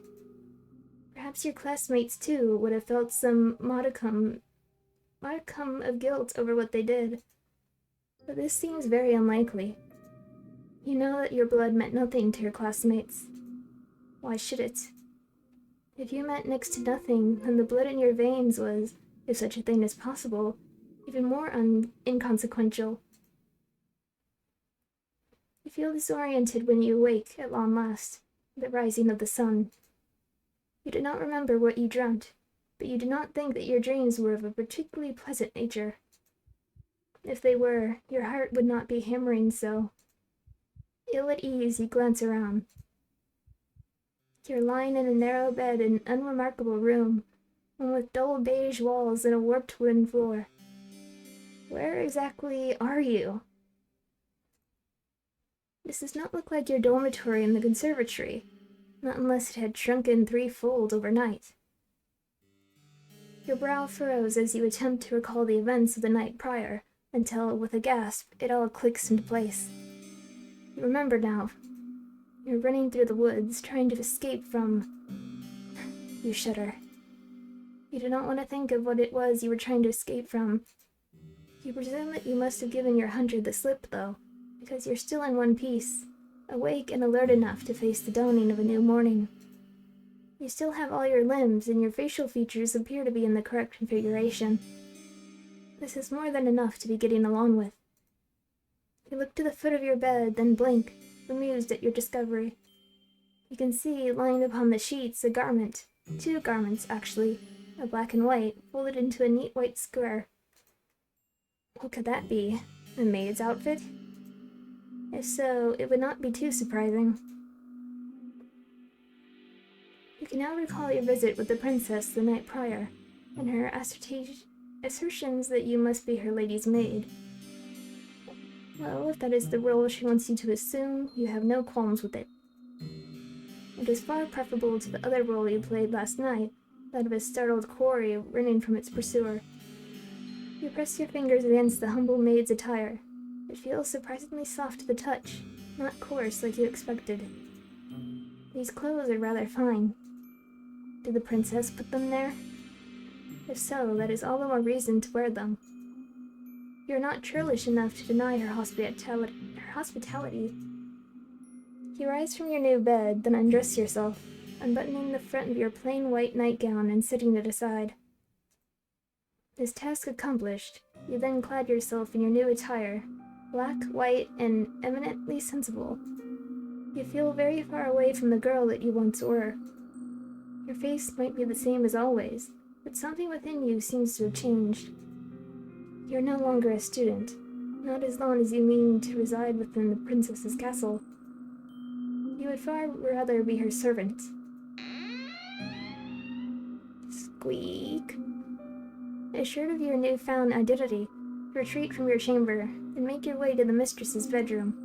Perhaps your classmates, too, would have felt some modicum of guilt over what they did. But this seems very unlikely. You know that your blood meant nothing to your classmates. Why should it? If you meant next to nothing, then the blood in your veins was, if such a thing is possible, even more inconsequential. You feel disoriented when you awake at long last, the rising of the sun. You do not remember what you dreamt, but you do not think that your dreams were of a particularly pleasant nature. If they were, your heart would not be hammering so. Ill at ease, you glance around. You're lying in a narrow bed in an unremarkable room, one with dull beige walls and a warped wooden floor. Where exactly are you? This does not look like your dormitory in the conservatory, not unless it had shrunken threefold overnight. Your brow furrows as you attempt to recall the events of the night prior, until, with a gasp, it all clicks into place. You remember now. You're running through the woods, trying to escape from... You shudder. You do not want to think of what it was you were trying to escape from. You presume that you must have given your hunter the slip, though, because you're still in one piece, awake and alert enough to face the dawning of a new morning. You still have all your limbs, and your facial features appear to be in the correct configuration. This is more than enough to be getting along with. You look to the foot of your bed, then blink, bemused at your discovery. You can see, lying upon the sheets, a garment, 2 garments, actually, a black and white, folded into a neat white square. What could that be? A maid's outfit? If so, it would not be too surprising. You can now recall your visit with the princess the night prior, and her assertions that you must be her lady's maid. Well, if that is the role she wants you to assume, you have no qualms with it. It is far preferable to the other role you played last night, that of a startled quarry running from its pursuer. You press your fingers against the humble maid's attire. It feels surprisingly soft to the touch, not coarse like you expected. These clothes are rather fine. Did the princess put them there? If so, that is all the more reason to wear them. You are not churlish enough to deny her hospitality. You rise from your new bed, then undress yourself, unbuttoning the front of your plain white nightgown and setting it aside. This task accomplished, you then clad yourself in your new attire, black, white, and eminently sensible. You feel very far away from the girl that you once were. Your face might be the same as always, but something within you seems to have changed. You're no longer a student, not as long as you mean to reside within the princess's castle. You would far rather be her servant. Squeak. Assured of your newfound identity, retreat from your chamber and make your way to the mistress's bedroom.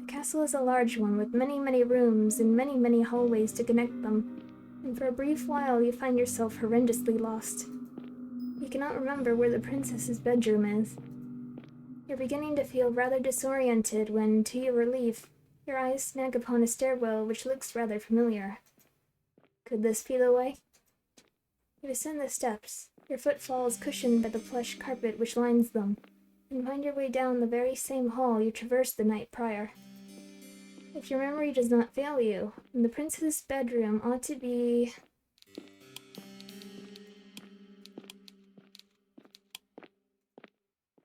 The castle is a large one with many, many rooms and many, many hallways to connect them. and for a brief while you find yourself horrendously lost. You cannot remember where the princess's bedroom is. You're beginning to feel rather disoriented when, to your relief, your eyes snag upon a stairwell which looks rather familiar. Could this be the way? You ascend the steps, your footfalls cushioned by the plush carpet which lines them, and find your way down the very same hall you traversed the night prior. If your memory does not fail you, then the prince's bedroom ought to be...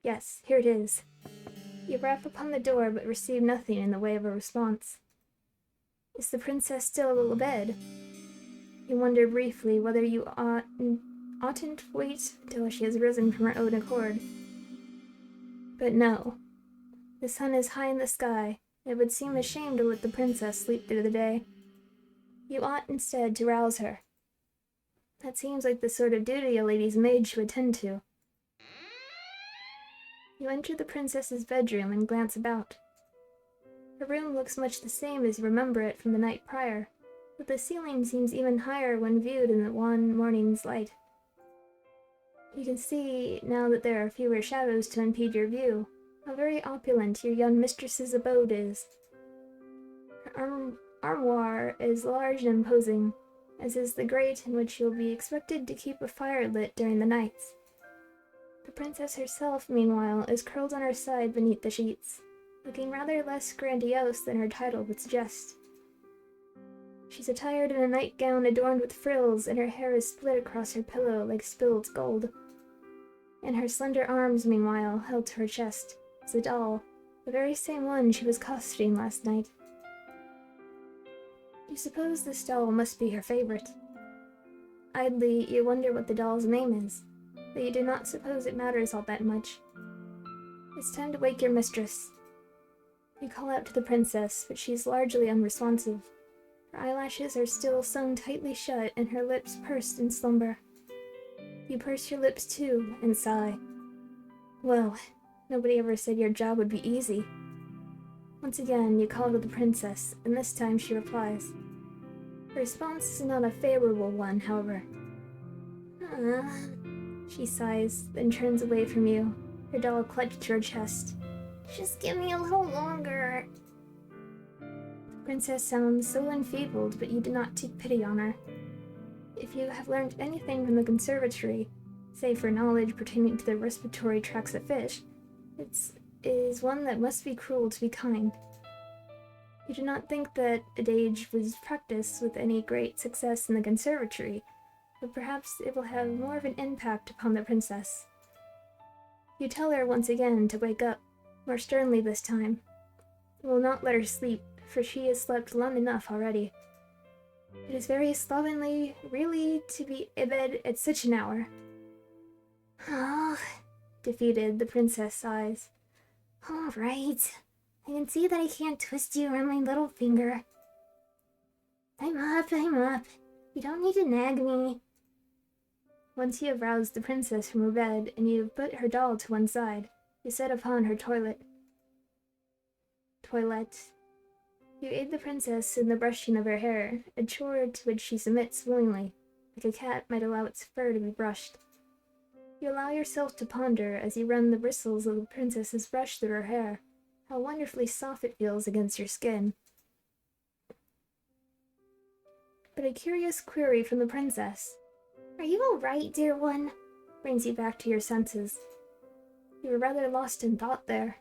Yes, here it is. You rap upon the door but receive nothing in the way of a response. Is the princess still abed? You wonder briefly whether you oughtn't wait till she has risen from her own accord. But no. The sun is high in the sky. It would seem a shame to let the princess sleep through the day. You ought instead to rouse her. That seems like the sort of duty a lady's maid should attend to. You enter the princess's bedroom and glance about. Her room looks much the same as you remember it from the night prior, but the ceiling seems even higher when viewed in the wan morning's light. You can see, now that there are fewer shadows to impede your view, how very opulent your young mistress's abode is. Her armoire is large and imposing, as is the grate in which you'll be expected to keep a fire lit during the nights. The princess herself, meanwhile, is curled on her side beneath the sheets, looking rather less grandiose than her title would suggest. She's attired in a nightgown adorned with frills, and her hair is split across her pillow like spilled gold. In her slender arms, meanwhile, held to her chest, is a doll, the very same one she was costumed last night. You suppose this doll must be her favorite. Idly, you wonder what the doll's name is, but you do not suppose it matters all that much. It's time to wake your mistress. You call out to the princess, but she's largely unresponsive. Her eyelashes are still sewn tightly shut, and her lips pursed in slumber. You purse your lips too, and sigh. Well, nobody ever said your job would be easy. Once again, you call to the princess, and this time she replies. Her response is not a favorable one, however. She sighs, then turns away from you, her doll clutched to her chest. Just give me a little longer. The princess sounds so enfeebled, but you do not take pity on her. If you have learned anything from the conservatory, save for knowledge pertaining to the respiratory tracts of fish, it is one that must be cruel to be kind. You do not think that adage was practiced with any great success in the conservatory, but perhaps it will have more of an impact upon the princess. You tell her once again to wake up, more sternly this time. You will not let her sleep, for she has slept long enough already. It is very slovenly, really, to be abed at such an hour. Oh, Defeated, the princess sighs. all right. I can see that I can't twist you around my little finger. I'm up. You don't need to nag me. Once you have roused the princess from her bed, and you have put her doll to one side, you set upon her toilette. You aid the princess in the brushing of her hair, a chore to which she submits willingly, like a cat might allow its fur to be brushed. You allow yourself to ponder, as you run the bristles of the princess's brush through her hair, how wonderfully soft it feels against your skin. But a curious query from the princess, Are you all right, dear one? brings you back to your senses. You were rather lost in thought there.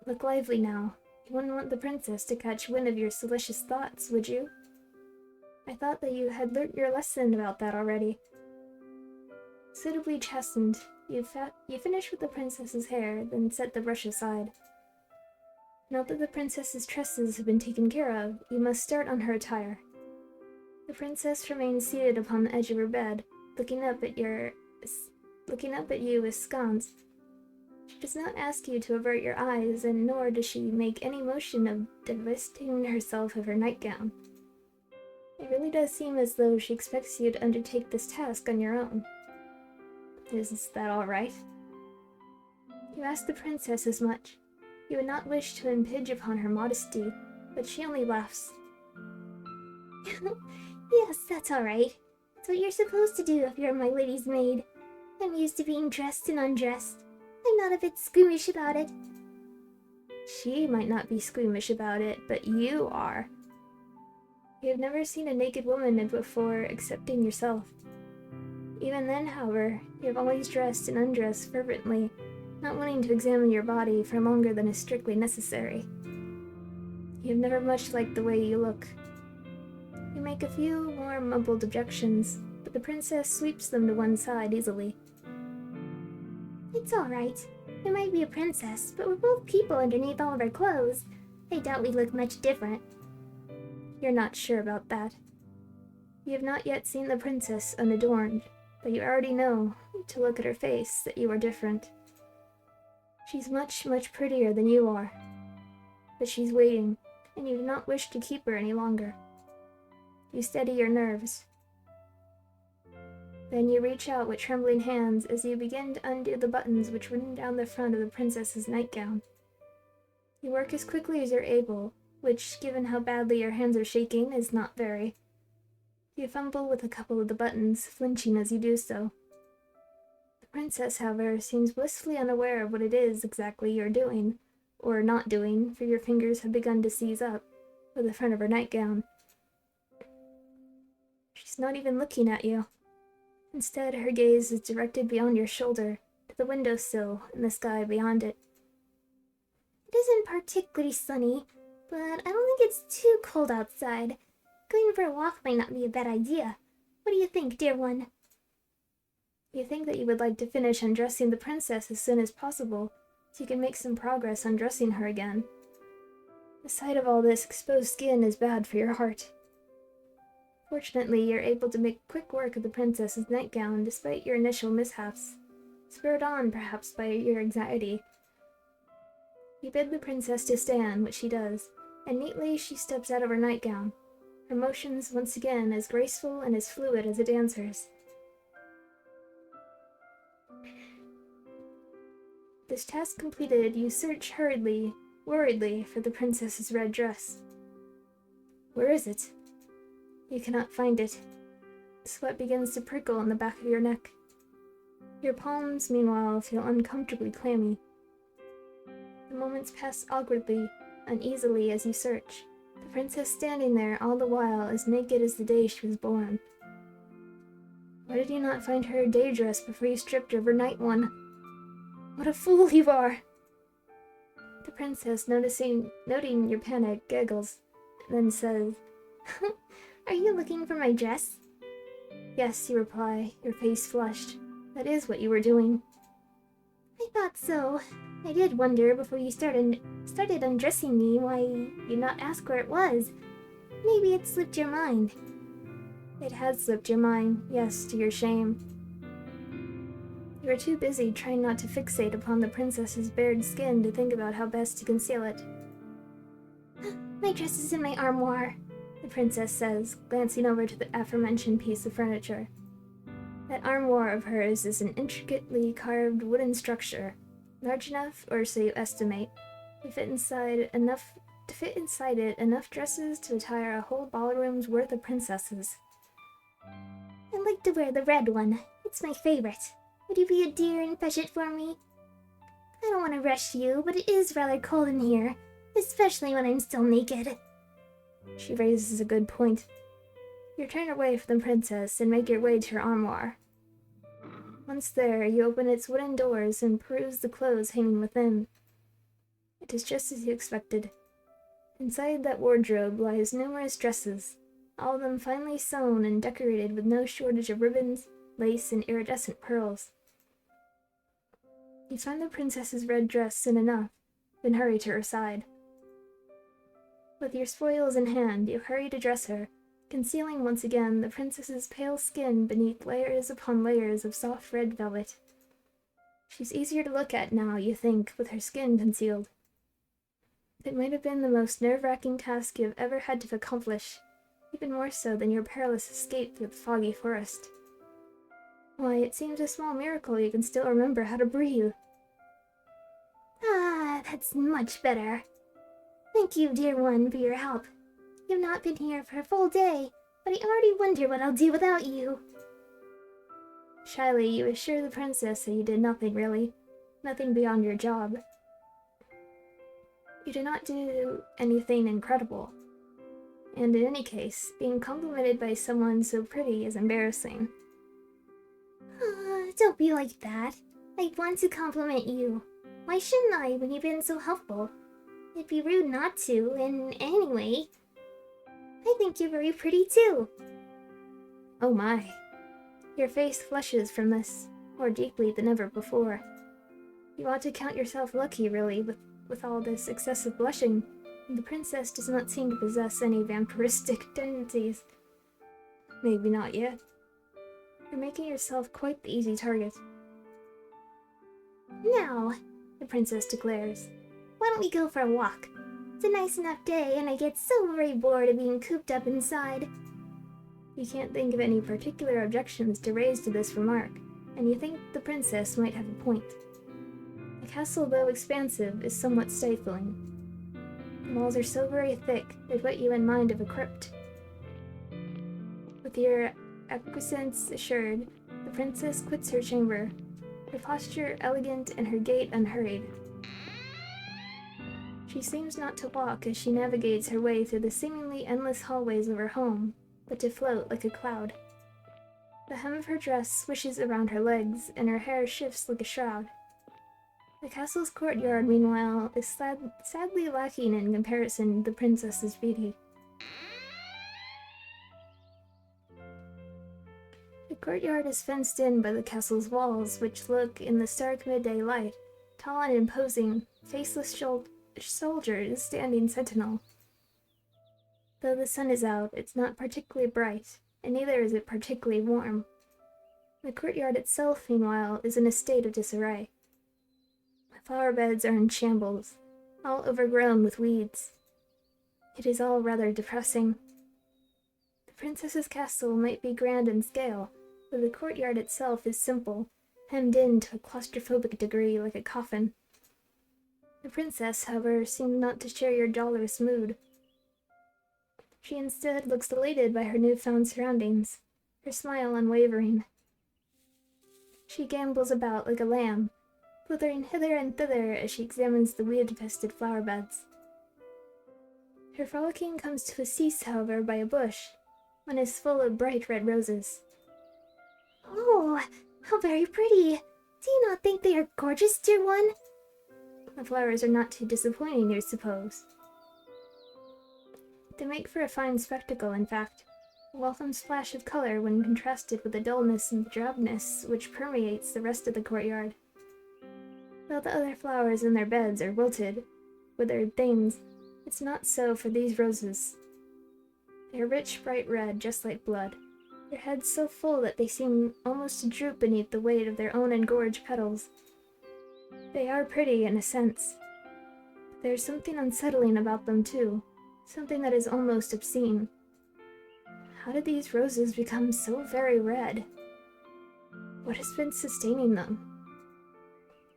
Look lively now. You wouldn't want the princess to catch wind of your salacious thoughts, would you? I thought that you had learnt your lesson about that already. Suitably chastened, you finish with the princess's hair, then set the brush aside. Now that the princess's tresses have been taken care of, you must start on her attire. The princess remains seated upon the edge of her bed, looking up at you askance. She does not ask you to avert your eyes, and nor does she make any motion of divesting herself of her nightgown. It really does seem as though she expects you to undertake this task on your own. Is that all right? You ask the princess as much. You would not wish to impinge upon her modesty, but she only laughs. Yes, that's alright. It's what you're supposed to do if you're my lady's maid. I'm used to being dressed and undressed. I'm not a bit squeamish about it. She might not be squeamish about it, but you are. You have never seen a naked woman before excepting yourself. Even then, however, you have always dressed and undressed fervently, not wanting to examine your body for longer than is strictly necessary. You have never much liked the way you look. You make a few more mumbled objections, but the princess sweeps them to one side easily. It's alright. I might be a princess, but we're both people underneath all of our clothes. I doubt we look much different. You're not sure about that. You have not yet seen the princess unadorned, but you already know, to look at her face, that you are different. She's much, much prettier than you are. But she's waiting, and you do not wish to keep her any longer. You steady your nerves. Then you reach out with trembling hands as you begin to undo the buttons which run down the front of the princess's nightgown. You work as quickly as you're able, which, given how badly your hands are shaking, is not very. You fumble with a couple of the buttons, flinching as you do so. The princess, however, seems blissfully unaware of what it is exactly you're doing, or not doing, for your fingers have begun to seize up, with the front of her nightgown. She's not even looking at you. Instead, her gaze is directed beyond your shoulder, to the windowsill and the sky beyond it. It isn't particularly sunny, but I don't think it's too cold outside. Going for a walk might not be a bad idea. What do you think, dear one? You think that you would like to finish undressing the princess as soon as possible, so you can make some progress undressing her again. The sight of all this exposed skin is bad for your heart. Fortunately, you're able to make quick work of the princess's nightgown despite your initial mishaps, spurred on perhaps by your anxiety. You bid the princess to stand, which she does, and neatly she steps out of her nightgown, her motions once again as graceful and as fluid as a dancer's. This task completed, you search hurriedly, worriedly, for the princess's red dress. Where is it? You cannot find it. Sweat begins to prickle on the back of your neck. Your palms, meanwhile, feel uncomfortably clammy. The moments pass awkwardly, uneasily as you search, the princess standing there all the while as naked as the day she was born. Why did you not find her day dress before you stripped her of her night one? What a fool you are! The princess, noting your panic, giggles, then says, Are you looking for my dress? Yes, you reply, your face flushed. That is what you were doing. I thought so. I did wonder before you started undressing me why you not ask where it was. Maybe it slipped your mind. It had slipped your mind, yes, to your shame. You were too busy trying not to fixate upon the princess's bared skin to think about how best to conceal it. My dress is in my armoire, the princess says, glancing over to the aforementioned piece of furniture. That armoire of hers is an intricately carved wooden structure, large enough, or so you estimate, to fit inside it enough dresses to attire a whole ballroom's worth of princesses. I'd like to wear the red one. It's my favorite. Would you be a dear and fetch it for me? I don't want to rush you, but it is rather cold in here, especially when I'm still naked. She raises a good point. You turn away from the princess and make your way to her armoire. Once there, you open its wooden doors and peruse the clothes hanging within. It is just as you expected. Inside that wardrobe lies numerous dresses, all of them finely sewn and decorated with no shortage of ribbons, lace, and iridescent pearls. You find the princess's red dress soon enough, then hurry to her side. With your spoils in hand, you hurry to dress her, concealing once again the princess's pale skin beneath layers upon layers of soft red velvet. She's easier to look at now, you think, with her skin concealed. It might have been the most nerve-wracking task you have ever had to accomplish, even more so than your perilous escape through the foggy forest. Why, it seems a small miracle you can still remember how to breathe. Ah, that's much better. Thank you, dear one, for your help. You've not been here for a full day, but I already wonder what I'll do without you. Shyly, you assure the princess that you did nothing really. Nothing beyond your job. You did not do anything incredible. And in any case, being complimented by someone so pretty is embarrassing. Don't be like that. I want to compliment you. Why shouldn't I when you've been so helpful? It'd be rude not to, and anyway, I think you're very pretty too. Oh my. Your face flushes from this, more deeply than ever before. You ought to count yourself lucky, really, with all this excessive blushing. The princess does not seem to possess any vampiristic tendencies. Maybe not yet. You're making yourself quite the easy target. Now, The princess declares. why don't we go for a walk? It's a nice enough day, and I get so very bored of being cooped up inside. You can't think of any particular objections to raise to this remark, and you think the princess might have a point. The castle, though expansive, is somewhat stifling. The walls are so very thick, they put you in mind of a crypt. With your acquiescence assured, the princess quits her chamber, her posture elegant and her gait unhurried. She seems not to walk as she navigates her way through the seemingly endless hallways of her home, but to float like a cloud. The hem of her dress swishes around her legs, and her hair shifts like a shroud. The castle's courtyard, meanwhile, is sadly lacking in comparison to the princess's beauty. The courtyard is fenced in by the castle's walls, which look, in the stark midday light, tall and imposing, faceless soldiers standing sentinel. Though the sun is out, it's not particularly bright, and neither is it particularly warm. The courtyard itself, meanwhile, is in a state of disarray. The flower beds are in shambles, all overgrown with weeds. It is all rather depressing. The princess's castle might be grand in scale, but the courtyard itself is simple, hemmed in to a claustrophobic degree like a coffin. The princess, however, seemed not to share your dolorous mood. She instead looks elated by her newfound surroundings, her smile unwavering. She gambols about like a lamb, flithering hither and thither as she examines the weed-infested flower beds. Her frolicking comes to a cease, however, by a bush, one is full of bright red roses. Oh, how very pretty! Do you not think they are gorgeous, dear one? The flowers are not too disappointing, you suppose. They make for a fine spectacle, in fact, a welcome splash of color when contrasted with the dullness and drabness which permeates the rest of the courtyard. Though the other flowers in their beds are wilted, withered things, it's not so for these roses. They are rich, bright red, just like blood, their heads so full that they seem almost to droop beneath the weight of their own engorged petals. They are pretty in a sense, but there's something unsettling about them too, something that is almost obscene. How did these roses become so very red? What has been sustaining them?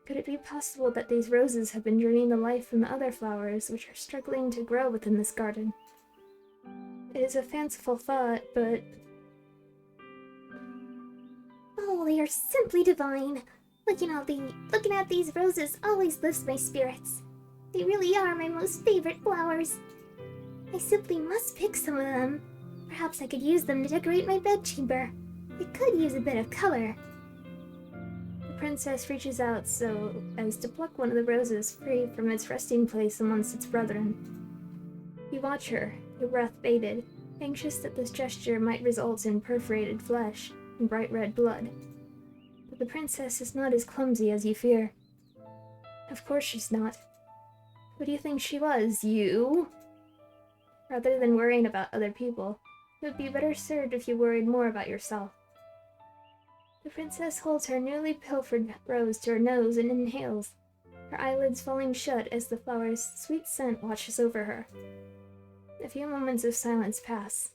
Could it be possible that these roses have been draining the life from the other flowers which are struggling to grow within this garden? It is a fanciful thought, but... Oh, they are simply divine. Looking at these roses always lifts my spirits. They really are my most favorite flowers. I simply must pick some of them. Perhaps I could use them to decorate my bedchamber. It could use a bit of color. The princess reaches out so as to pluck one of the roses free from its resting place amongst its brethren. You watch her, your breath bated, anxious that this gesture might result in perforated flesh and bright red blood. But the princess is not as clumsy as you fear. Of course she's not. Who do you think she was, you? Rather than worrying about other people, it would be better served if you worried more about yourself. The princess holds her newly pilfered rose to her nose and inhales, her eyelids falling shut as the flower's sweet scent washes over her. A few moments of silence pass.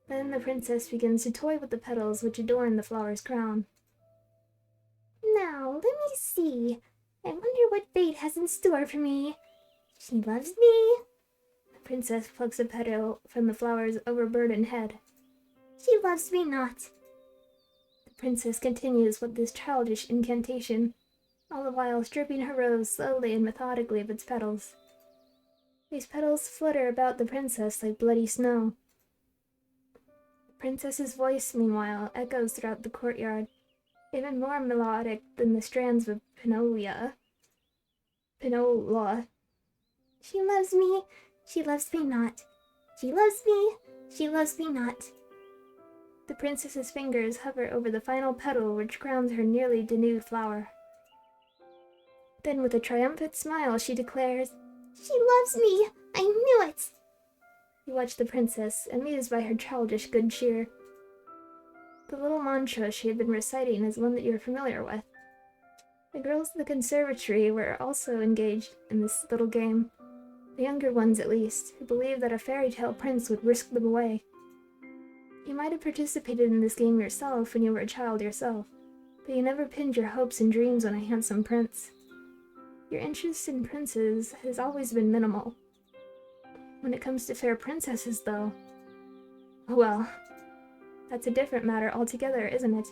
Then the princess begins to toy with the petals which adorn the flower's crown. Now, let me see. I wonder what fate has in store for me. She loves me. The Princess plucks a petal from the flower's overburdened head. She loves me not. The princess continues with this childish incantation, all the while stripping her rose slowly and methodically of its petals. These petals flutter about the princess like bloody snow. The princess's voice, meanwhile, echoes throughout the courtyard, even more melodic than the strands of Pinola. She loves me. She loves me not. She loves me. She loves me not. The princess's fingers hover over the final petal which crowns her nearly denuded flower. Then with a triumphant smile she declares, She loves me! I knew it! You watch the princess, amused by her childish good cheer. The little mantra she had been reciting is one that you're familiar with. The girls of the conservatory were also engaged in this little game, the younger ones at least, who believed that a fairy tale prince would whisk them away. You might have participated in this game yourself when you were a child yourself, but you never pinned your hopes and dreams on a handsome prince. Your interest in princes has always been minimal. When it comes to fair princesses, though, well, that's a different matter altogether, isn't it?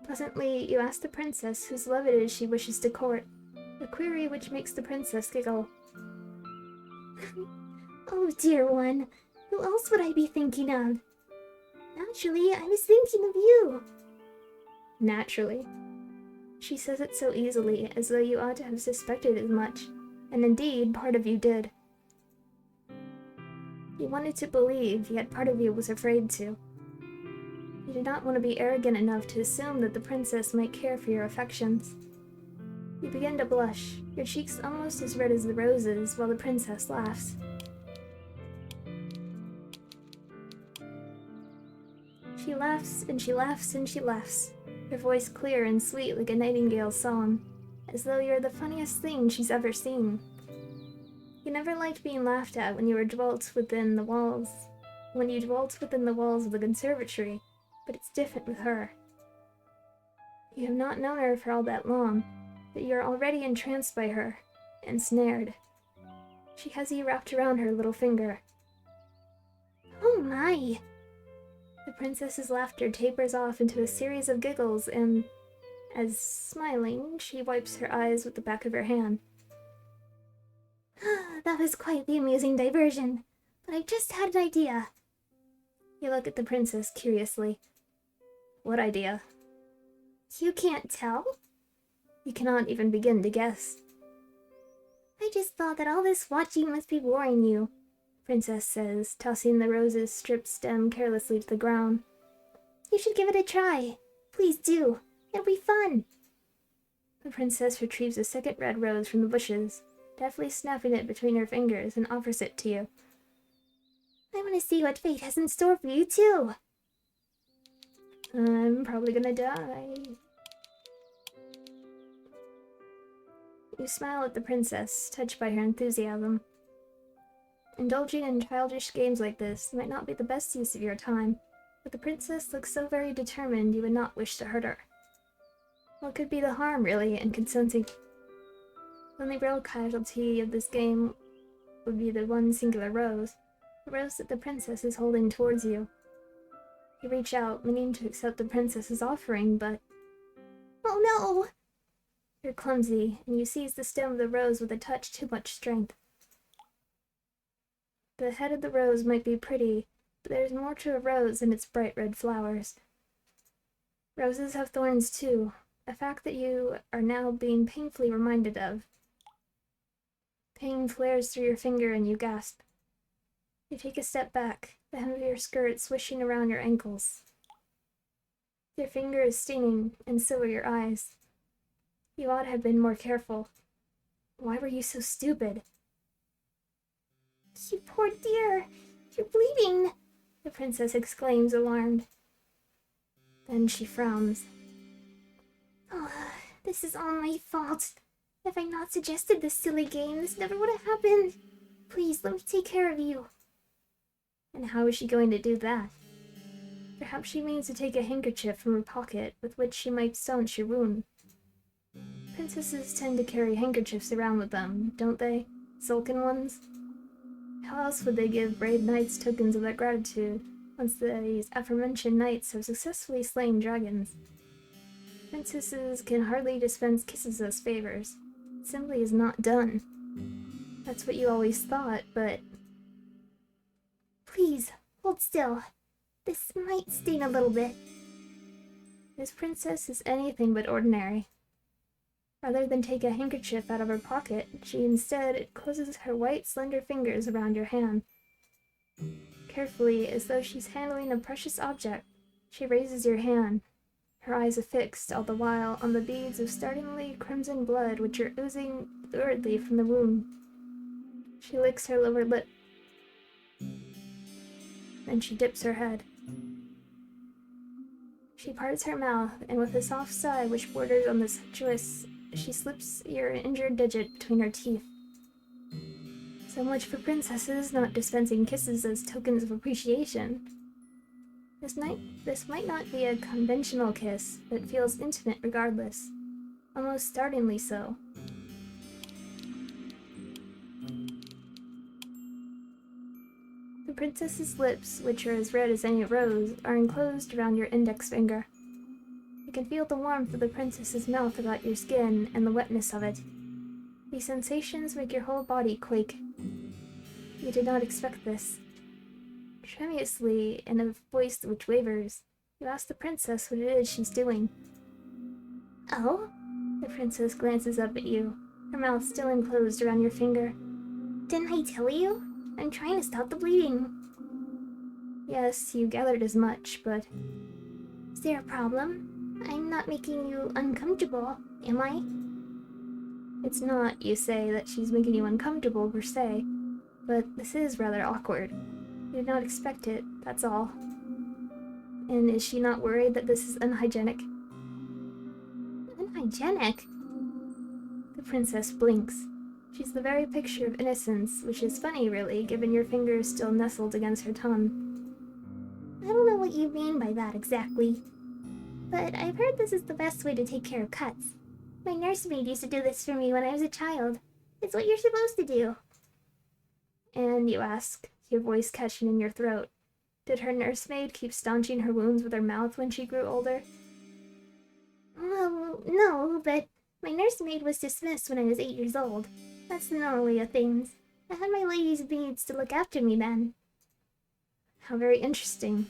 Pleasantly, you ask the princess whose love it is she wishes to court, a query which makes the princess giggle. Oh, dear one, who else would I be thinking of? Naturally, I was thinking of you. Naturally. She says it so easily, as though you ought to have suspected as much, and indeed, part of you did. You wanted to believe, yet part of you was afraid to. You did not want to be arrogant enough to assume that the princess might care for your affections. You begin to blush, your cheeks almost as red as the roses, while the princess laughs. She laughs, and she laughs, and she laughs, her voice clear and sweet like a nightingale's song, as though you're the funniest thing she's ever seen. You never liked being laughed at when you dwelt within the walls of the conservatory, but it's different with her. You have not known her for all that long, but you're already entranced by her, ensnared. She has you wrapped around her little finger. Oh my! The princess's laughter tapers off into a series of giggles, and, as smiling, she wipes her eyes with the back of her hand. That was quite the amusing diversion, but I've just had an idea. You look at the princess curiously. What idea? You can't tell? You cannot even begin to guess. I just thought that all this watching must be boring you, Princess says, tossing the rose's stripped stem carelessly to the ground. You should give it a try. Please do. It'll be fun. The princess retrieves a second red rose from the bushes, deftly snapping it between her fingers, and offers it to you. I want to see what fate has in store for you, too. I'm probably gonna die. You smile at the princess, touched by her enthusiasm. Indulging in childish games like this might not be the best use of your time, but the princess looks so very determined you would not wish to hurt her. What could be the harm, really, in consenting? The only real casualty of this game would be the one singular rose, the rose that the princess is holding towards you. You reach out, meaning to accept the princess's offering, but... Oh no! You're clumsy, and you seize the stem of the rose with a touch too much strength. The head of the rose might be pretty, but there's more to a rose than its bright red flowers. Roses have thorns too, a fact that you are now being painfully reminded of. Pain flares through your finger and you gasp. You take a step back, the hem of your skirt swishing around your ankles. Your finger is stinging, and so are your eyes. You ought to have been more careful. Why were you so stupid? You poor dear! You're bleeding! The princess exclaims, alarmed. Then she frowns. Oh, this is all my fault. If I'd not suggested this silly game, this never would have happened. Please, let me take care of you. And how is she going to do that? Perhaps she means to take a handkerchief from her pocket with which she might staunch your wound. Princesses tend to carry handkerchiefs around with them, don't they? Silken ones? How else would they give brave knights tokens of their gratitude once these aforementioned knights have successfully slain dragons? Princesses can hardly dispense kisses as favors. It simply is not done. That's what you always thought, but... Please, hold still. This might sting a little bit. This princess is anything but ordinary. Rather than take a handkerchief out of her pocket, she instead closes her white, slender fingers around your hand. Carefully, as though she's handling a precious object, she raises your hand, her eyes affixed all the while on the beads of startlingly crimson blood which are oozing luridly from the wound. She licks her lower lip. Then she dips her head. She parts her mouth, and with a soft sigh which borders on the sensuous, she slips your injured digit between her teeth. So much for princesses not dispensing kisses as tokens of appreciation. This might not be a conventional kiss, but feels intimate regardless. Almost startlingly so. The princess's lips, which are as red as any rose, are enclosed around your index finger. You can feel the warmth of the princess's mouth about your skin and the wetness of it. These sensations make your whole body quake. You did not expect this. Tremulously, in a voice which wavers, you ask the princess what it is she's doing. Oh? The princess glances up at you, her mouth still enclosed around your finger. Didn't I tell you? I'm trying to stop the bleeding. Yes, you gathered as much, but... Is there a problem? I'm not making you uncomfortable, am I? It's not, you say, that she's making you uncomfortable per se, but this is rather awkward. You did not expect it, that's all. And is she not worried that this is unhygienic? Unhygienic? The princess blinks. She's the very picture of innocence, which is funny, really, given your fingers still nestled against her tongue. I don't know what you mean by that exactly, but I've heard this is the best way to take care of cuts. My nursemaid used to do this for me when I was a child. It's what you're supposed to do. And you ask, your voice catching in your throat, did her nursemaid keep staunching her wounds with her mouth when she grew older? Well, no, but my nursemaid was dismissed when I was 8 years old. That's the normal way of things. I had my lady's maids to look after me then. How very interesting.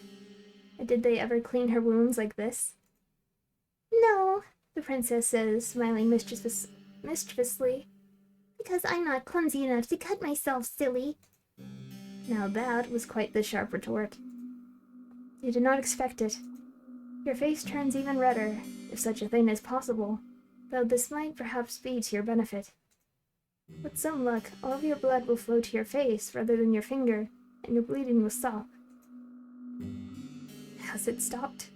And did they ever clean her wounds like this? No, the princess says, smiling mischievously. Because I'm not clumsy enough to cut myself, silly. Now that was quite the sharp retort. You did not expect it. Your face turns even redder, if such a thing is possible, though this might perhaps be to your benefit. With some luck, all of your blood will flow to your face rather than your finger, and your bleeding will stop. Has it stopped?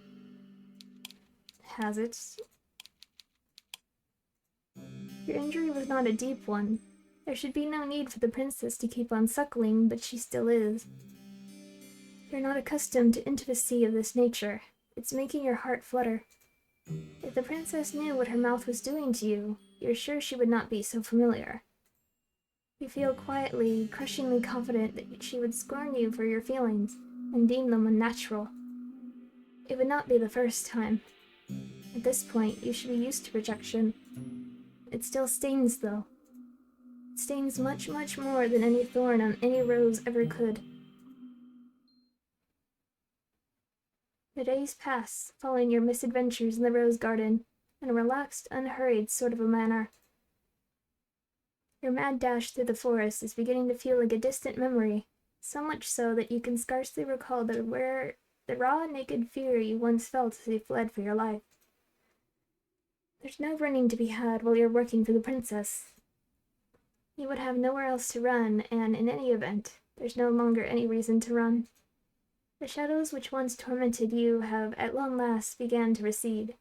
Has it? Your injury was not a deep one. There should be no need for the princess to keep on suckling, but she still is. You're not accustomed to intimacy of this nature. It's making your heart flutter. If the princess knew what her mouth was doing to you, you're sure she would not be so familiar. You feel quietly, crushingly confident that she would scorn you for your feelings and deem them unnatural. It would not be the first time. At this point, you should be used to rejection. It still stings, though. It stings much, much more than any thorn on any rose ever could. The days pass, following your misadventures in the rose garden, in a relaxed, unhurried sort of a manner. Your mad dash through the forest is beginning to feel like a distant memory, so much so that you can scarcely recall the raw, naked fear you once felt as you fled for your life. There's no running to be had while you're working for the princess. You would have nowhere else to run, and in any event, there's no longer any reason to run. The shadows which once tormented you have at long last began to recede.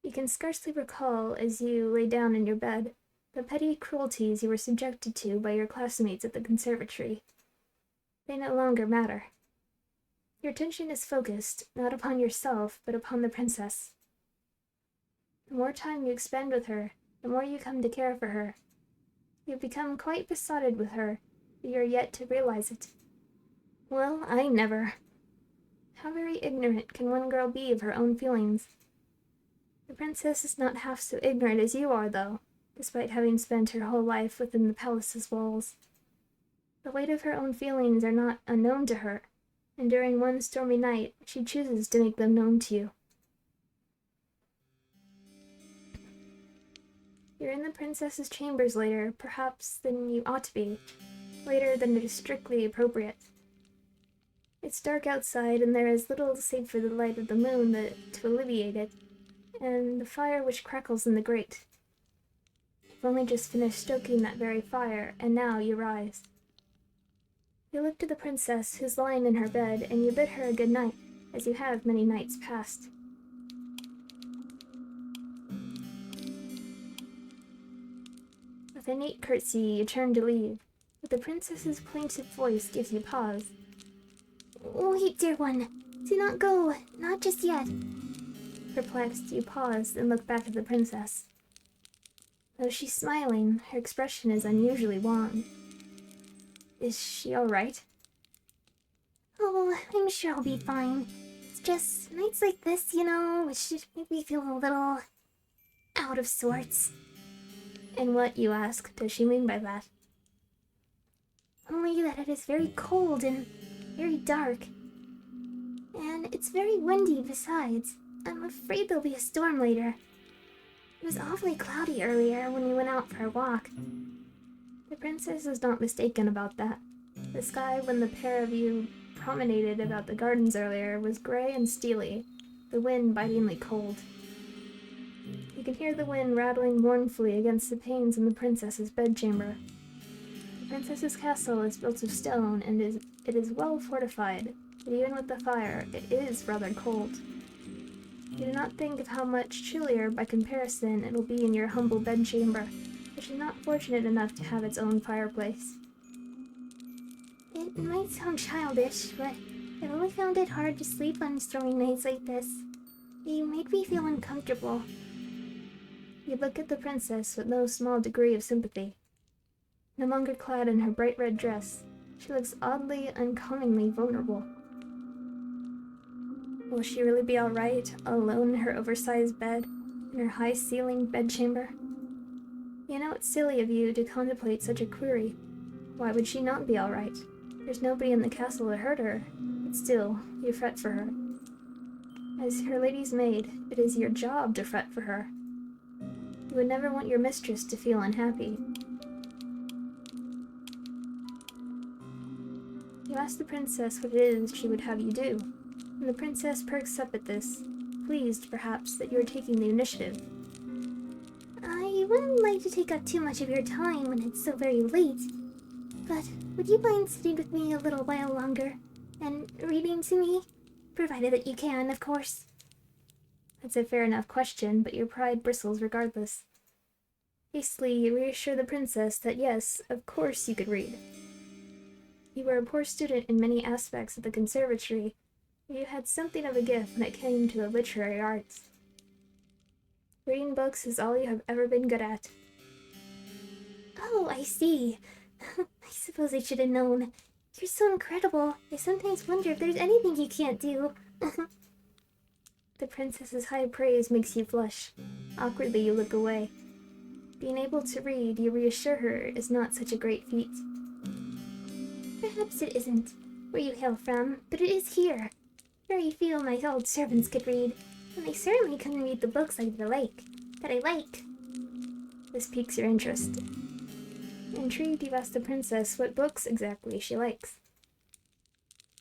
You can scarcely recall, as you lay down in your bed, the petty cruelties you were subjected to by your classmates at the conservatory. They no longer matter. Your attention is focused, not upon yourself, but upon the princess. The more time you expend with her, the more you come to care for her. You've become quite besotted with her, but you are yet to realize it. Well, I never. How very ignorant can one girl be of her own feelings? The princess is not half so ignorant as you are, though, despite having spent her whole life within the palace's walls. The weight of her own feelings are not unknown to her, and during one stormy night she chooses to make them known to you. You're in the princess's chambers later, perhaps, than you ought to be, later than it is strictly appropriate. It's dark outside, and there is little save for the light of the moon to alleviate it, and the fire which crackles in the grate. You've only just finished stoking that very fire, and now you rise. You look to the princess, who's lying in her bed, and you bid her a good night, as you have many nights past. With a neat curtsy, you turn to leave, but the princess's plaintive voice gives you pause. Wait, dear one. Do not go. Not just yet. Perplexed, you pause and look back at the princess. Though she's smiling, her expression is unusually wan. Is she all right? Oh, I'm sure I'll be fine. It's just nights like this, which make me feel a little out of sorts. And what, you ask, does she mean by that? Only that it is very cold and very dark. And it's very windy besides. I'm afraid there'll be a storm later. It was awfully cloudy earlier when we went out for a walk. The princess is not mistaken about that. The sky when the pair of you promenaded about the gardens earlier was gray and steely, the wind bitingly cold. You can hear the wind rattling mournfully against the panes in the princess's bedchamber. The princess's castle is built of stone, and it is well fortified, but even with the fire, it is rather cold. You do not think of how much chillier by comparison it will be in your humble bedchamber, which is not fortunate enough to have its own fireplace. It might sound childish, but I've only found it hard to sleep on stormy nights like this. They make me feel uncomfortable. You look at the princess with no small degree of sympathy. No longer clad in her bright red dress, she looks oddly, uncommonly vulnerable. Will she really be all right, alone in her oversized bed, in her high-ceilinged bedchamber? You know it's silly of you to contemplate such a query. Why would she not be all right? There's nobody in the castle to hurt her, but still, you fret for her. As her lady's maid, it is your job to fret for her. You would never want your mistress to feel unhappy. You ask the princess what it is she would have you do, and the princess perks up at this, pleased, perhaps, that you are taking the initiative. I wouldn't like to take up too much of your time when it's so very late, but would you mind sitting with me a little while longer, and reading to me? Provided that you can, of course. That's a fair enough question, but your pride bristles regardless. Hastily, you reassure the princess that yes, of course you could read. You were a poor student in many aspects of the conservatory, but you had something of a gift when it came to the literary arts. Reading books is all you have ever been good at. Oh, I see. I suppose I should have known. You're so incredible. I sometimes wonder if there's anything you can't do. The princess's high praise makes you flush. Awkwardly, you look away. Being able to read, you reassure her, is not such a great feat. Perhaps it isn't, where you hail from, but it is here. Very few of my old servants could read, and they certainly couldn't read the books I like. This piques your interest. Intrigued, you ask the princess what books exactly she likes.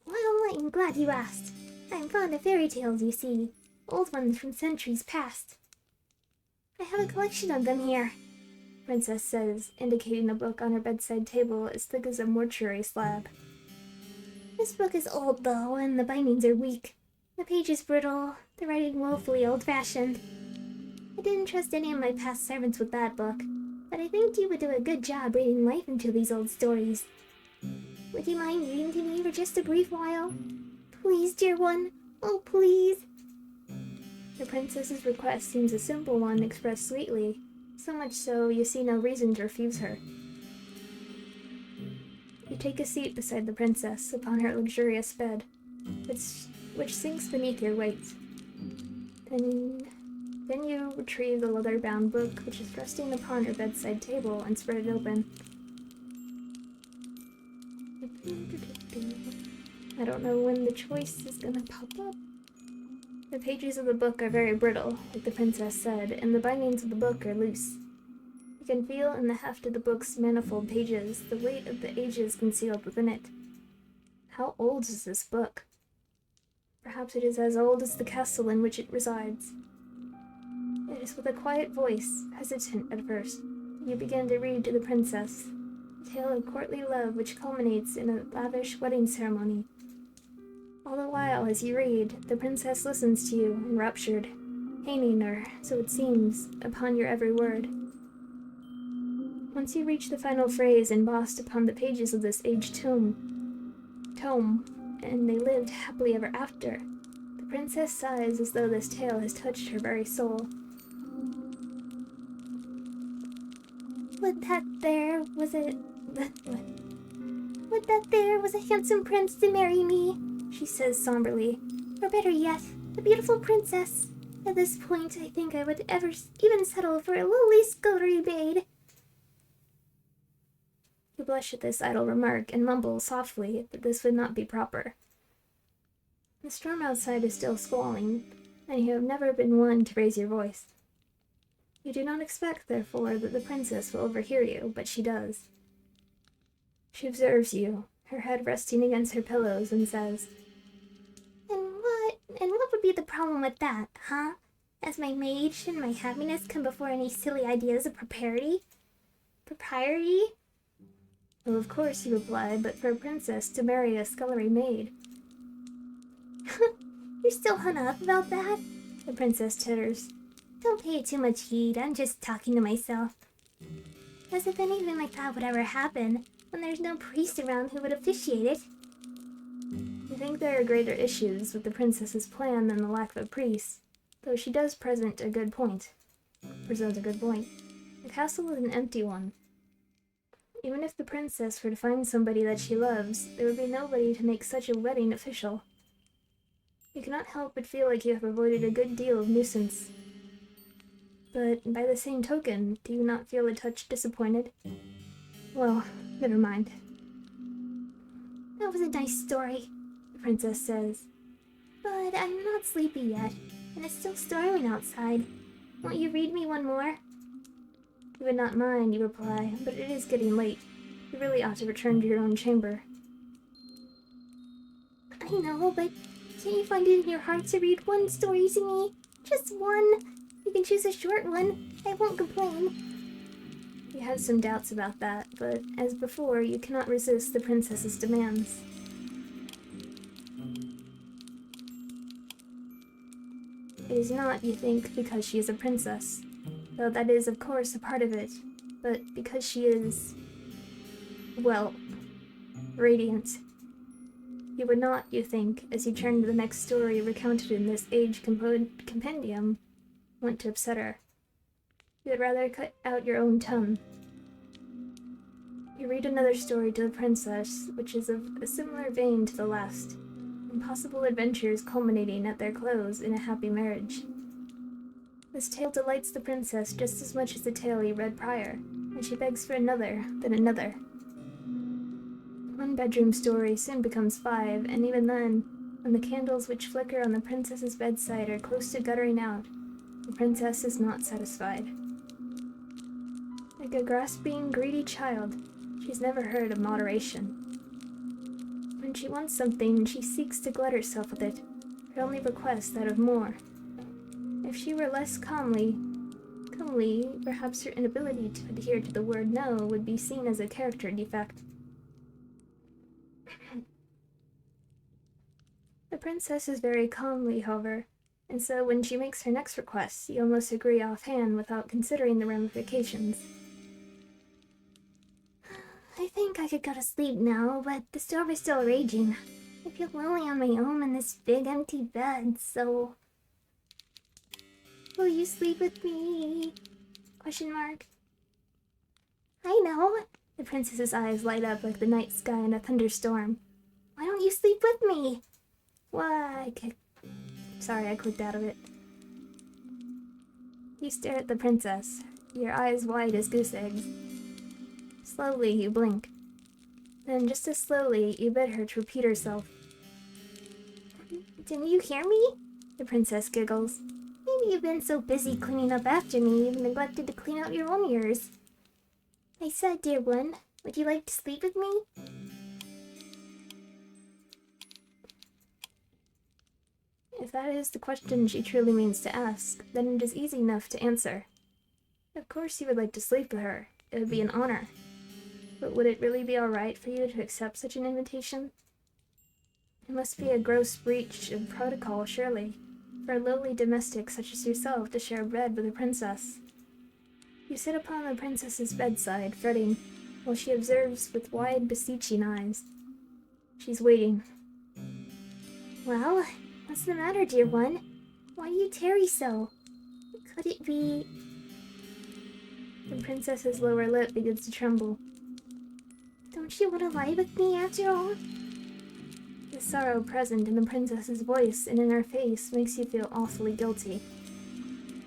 Well, I'm glad you asked. I'm fond of fairy tales, you see. Old ones from centuries past. I have a collection of them here, Princess says, indicating a book on her bedside table as thick as a mortuary slab. This book is old, though, and the bindings are weak. The page is brittle, the writing woefully old-fashioned. I didn't trust any of my past servants with that book, but I think you would do a good job reading life into these old stories. Would you mind reading to me for just a brief while? Please, dear one. Oh, please. The princess's request seems a simple one expressed sweetly, so much so you see no reason to refuse her. You take a seat beside the princess upon her luxurious bed, which sinks beneath your weight. Then you retrieve the leather-bound book which is resting upon her bedside table and spread it open. I don't know when the choice is gonna pop up. The pages of the book are very brittle, like the princess said, and the bindings of the book are loose. You can feel in the heft of the book's manifold pages the weight of the ages concealed within it. How old is this book? Perhaps it is as old as the castle in which it resides. It is with a quiet voice, hesitant at first, you begin to read to the princess, a tale of courtly love which culminates in a lavish wedding ceremony. All the while, as you read, the princess listens to you, enraptured, hanging her, so it seems, upon your every word. Once you reach the final phrase embossed upon the pages of this aged tome, and they lived happily ever after, the princess sighs as though this tale has touched her very soul. Would that there was a handsome prince to marry me, she says somberly. Or better yet, a beautiful princess. At this point, I think I would even settle for a lowly scullery maid. You blush at this idle remark and mumble softly that this would not be proper. The storm outside is still squalling, and you have never been one to raise your voice. You do not expect, therefore, that the princess will overhear you, but she does. She observes you, her head resting against her pillows, and says, And what would be the problem with that, huh? As my maid, shouldn't my happiness come before any silly ideas of propriety? Propriety? Well, of course, you reply, but for a princess to marry a scullery maid. You're still hung up about that? The princess titters. Don't pay it too much heed, I'm just talking to myself. As if anything like that would ever happen, when there's no priest around who would officiate it. I think there are greater issues with the princess's plan than the lack of a priest, though she does present a good point. The castle is an empty one. Even if the princess were to find somebody that she loves, there would be nobody to make such a wedding official. You cannot help but feel like you have avoided a good deal of nuisance. But by the same token, do you not feel a touch disappointed? Well, never mind. That was a nice story, The princess says. but I'm not sleepy yet, and it's still storming outside. Won't you read me one more? You would not mind, you reply, but it is getting late. You really ought to return to your own chamber. I know, but can't you find it in your heart to read one story to me? Just one. You can choose a short one. I won't complain. You have some doubts about that, but as before, you cannot resist the princess's demands. It is not, you think, because she is a princess, though that is, of course, a part of it, but because she is, well, radiant. You would not, you think, as you turn to the next story recounted in this compendium, want to upset her. You would rather cut out your own tongue. You read another story to the princess, which is of a similar vein to the last, impossible adventures culminating at their close in a happy marriage. This tale delights the princess just as much as the tale you read prior, and she begs for another, then another. One bedroom story soon becomes 5, and even then, when the candles which flicker on the princess's bedside are close to guttering out, the princess is not satisfied. Like a grasping, greedy child, she's never heard of moderation. When she wants something, she seeks to glut herself with it, her only request that of more. If she were less comely, perhaps her inability to adhere to the word no would be seen as a character defect. The princess is very comely, however, and so when she makes her next request, you almost agree offhand without considering the ramifications. I think I could go to sleep now, but the storm is still raging. I feel lonely on my own in this big empty bed, so... Will you sleep with me? Question mark. I know. The princess's eyes light up like the night sky in a thunderstorm. Why don't you sleep with me? Why? Sorry, I clicked out of it. You stare at the princess, your eyes wide as goose eggs. Slowly, you blink. Then, just as slowly, you bid her to repeat herself. Didn't you hear me? The princess giggles. Maybe you've been so busy cleaning up after me you've neglected to clean out your own ears. I said, dear one, would you like to sleep with me? If that is the question she truly means to ask, then it is easy enough to answer. Of course you would like to sleep with her. It would be an honor. But would it really be alright for you to accept such an invitation? It must be a gross breach of protocol, surely, for a lowly domestic such as yourself to share bed with a princess. You sit upon the princess's bedside, fretting, while she observes with wide, beseeching eyes. She's waiting. Well, what's the matter, dear one? Why do you tarry so? Could it be... The princess's lower lip begins to tremble. Don't you want to lie with me after all? The sorrow present in the princess's voice and in her face makes you feel awfully guilty.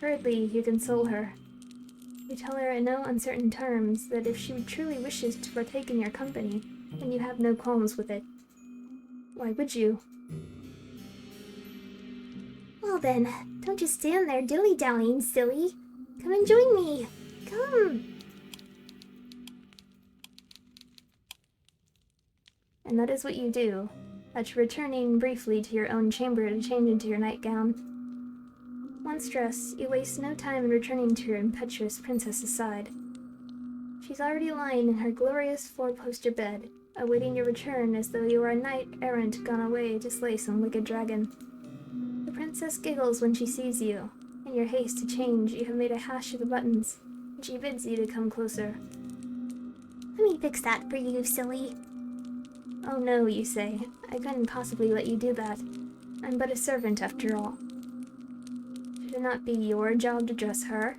Hurriedly, you console her. You tell her in no uncertain terms that if she truly wishes to partake in your company, then you have no qualms with it. Why would you? Well then, don't just stand there dilly-dallying, silly. Come and join me. Come. And that is what you do, after returning briefly to your own chamber to change into your nightgown. Once dressed, you waste no time in returning to your impetuous princess's side. She's already lying in her glorious four-poster bed, awaiting your return as though you were a knight-errant gone away to slay some wicked dragon. The princess giggles when she sees you. In your haste to change, you have made a hash of the buttons, and she bids you to come closer. Let me fix that for you, silly. Oh no, you say. I couldn't possibly let you do that. I'm but a servant after all. Should it not be your job to dress her?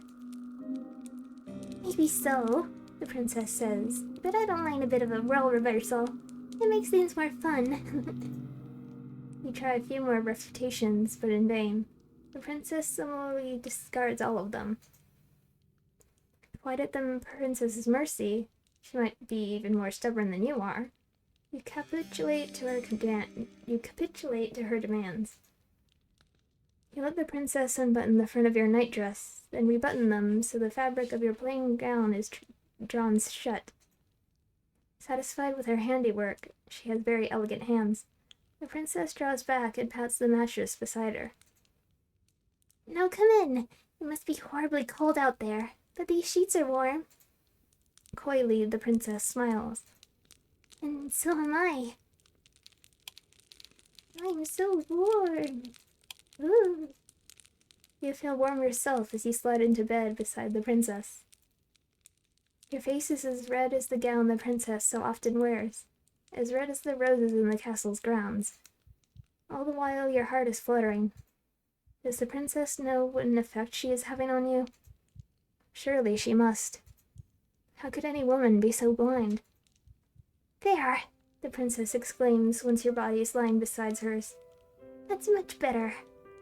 Maybe so, the princess says, but I don't mind a bit of a role reversal. It makes things more fun. You try a few more refutations, but in vain. The princess similarly discards all of them. Quite at the princess's mercy, she might be even more stubborn than you are. You capitulate to her demands. You let the princess unbutton the front of your nightdress, then rebutton them so the fabric of your plain gown is drawn shut. Satisfied with her handiwork, she has very elegant hands. The princess draws back and pats the mattress beside her. Now come in. It must be horribly cold out there, but these sheets are warm. Coyly, the princess smiles. And so am I. I'm so warm. Ooh. You feel warm yourself as you slide into bed beside the princess. Your face is as red as the gown the princess so often wears, as red as the roses in the castle's grounds. All the while your heart is fluttering. Does the princess know what an effect she is having on you? Surely she must. How could any woman be so blind? There, the princess exclaims once your body is lying beside hers. That's much better.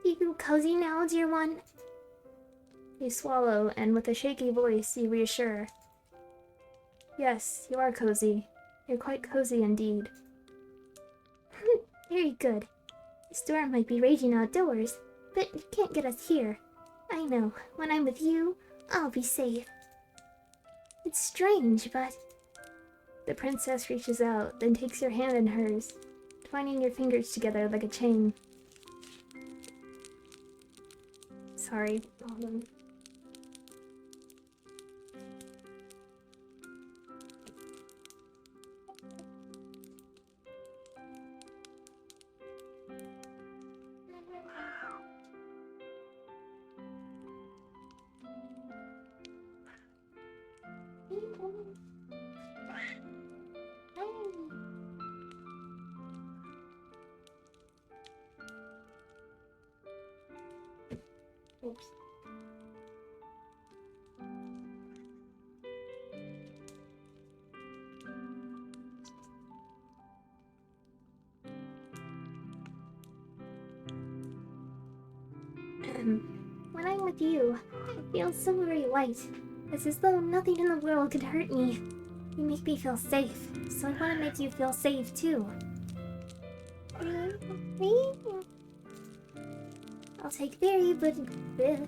You feel cozy now, dear one? You swallow, and with a shaky voice you reassure. Yes, you are cozy. You're quite cozy indeed. Very good. The storm might be raging outdoors, but it can't get us here. I know, when I'm with you, I'll be safe. It's strange, but... The princess reaches out, then takes your hand in hers, twining your fingers together like a chain. Sorry, hold on. Oops. When I'm with you, I feel so very light. It's as though nothing in the world could hurt me. You make me feel safe, so I want to make you feel safe too. I'll take very good.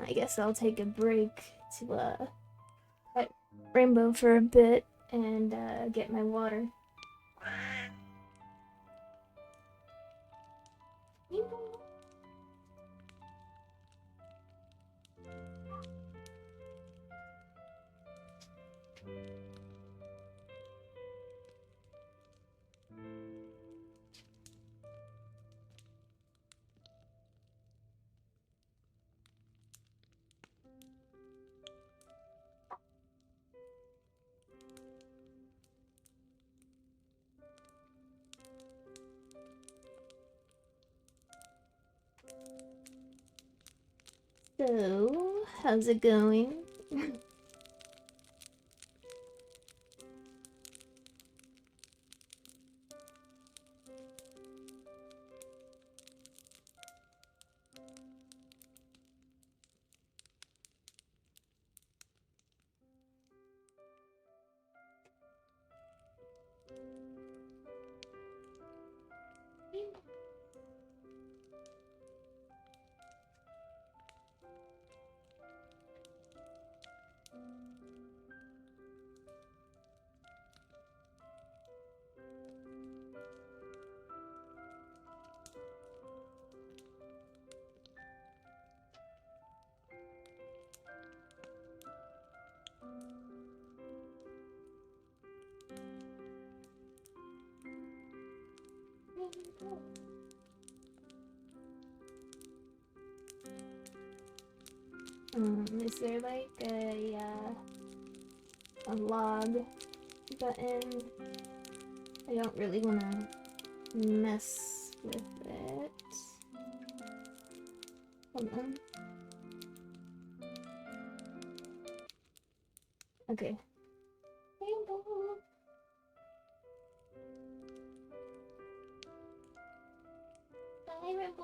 I guess I'll take a break to pet Rainbow for a bit and get my water. So, how's it going? Is there like a log button? I don't really want to mess with it. Hold on. Okay. Rainbow. Bye, Rainbow.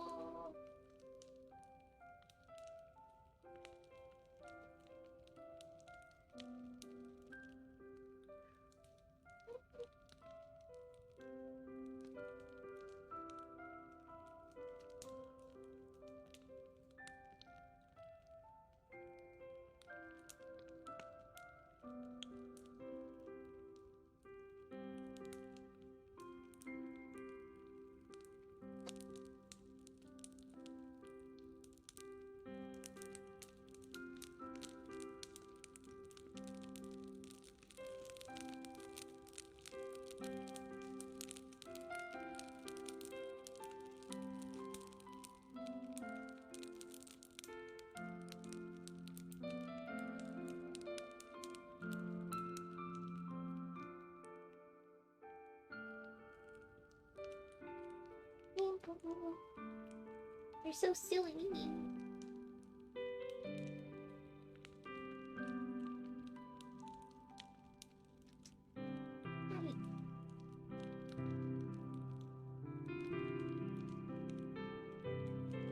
You're so silly.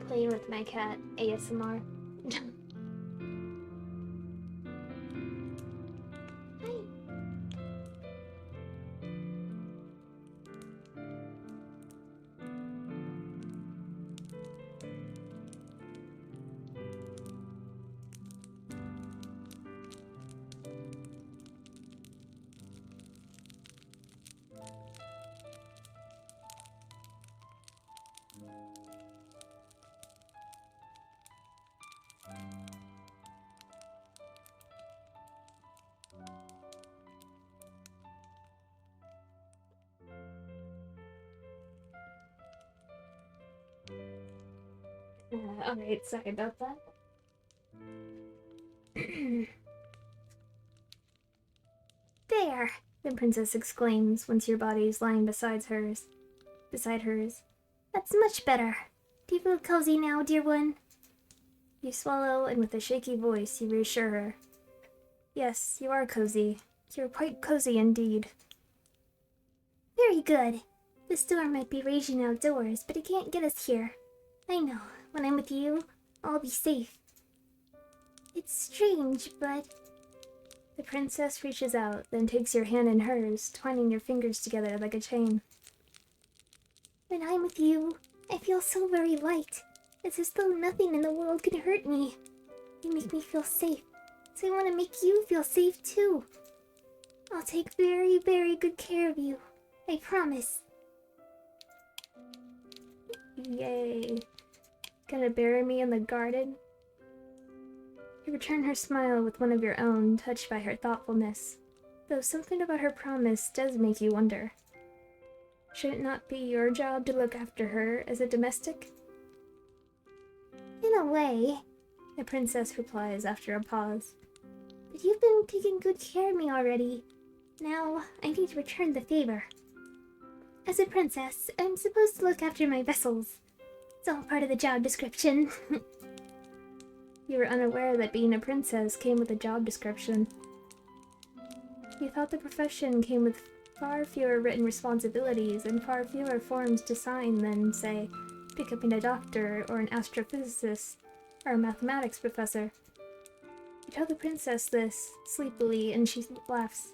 Playing with my cat, ASMR. Alright, sorry about that. There! The princess exclaims once your body is lying beside hers. That's much better. Do you feel cozy now, dear one? You swallow, and with a shaky voice, you reassure her. Yes, you are cozy. You're quite cozy indeed. Very good. The storm might be raging outdoors, but it can't get us here. I know, when I'm with you, I'll be safe. It's strange, but... The princess reaches out, then takes your hand in hers, twining your fingers together like a chain. When I'm with you, I feel so very light. It's as though nothing in the world can hurt me. You make me feel safe, so I want to make you feel safe too. I'll take very, very good care of you. I promise. Yay. Gonna bury me in the garden? You return her smile with one of your own, touched by her thoughtfulness, though something about her promise does make you wonder. Should it not be your job to look after her as a domestic? In a way, The princess replies after a pause. but you've been taking good care of me already. Now, I need to return the favor. As a princess, I'm supposed to look after my vessels. It's all part of the job description. You were unaware that being a princess came with a job description. You thought the profession came with far fewer written responsibilities and far fewer forms to sign than, say, becoming a doctor or an astrophysicist or a mathematics professor. You tell the princess this, sleepily, and she laughs.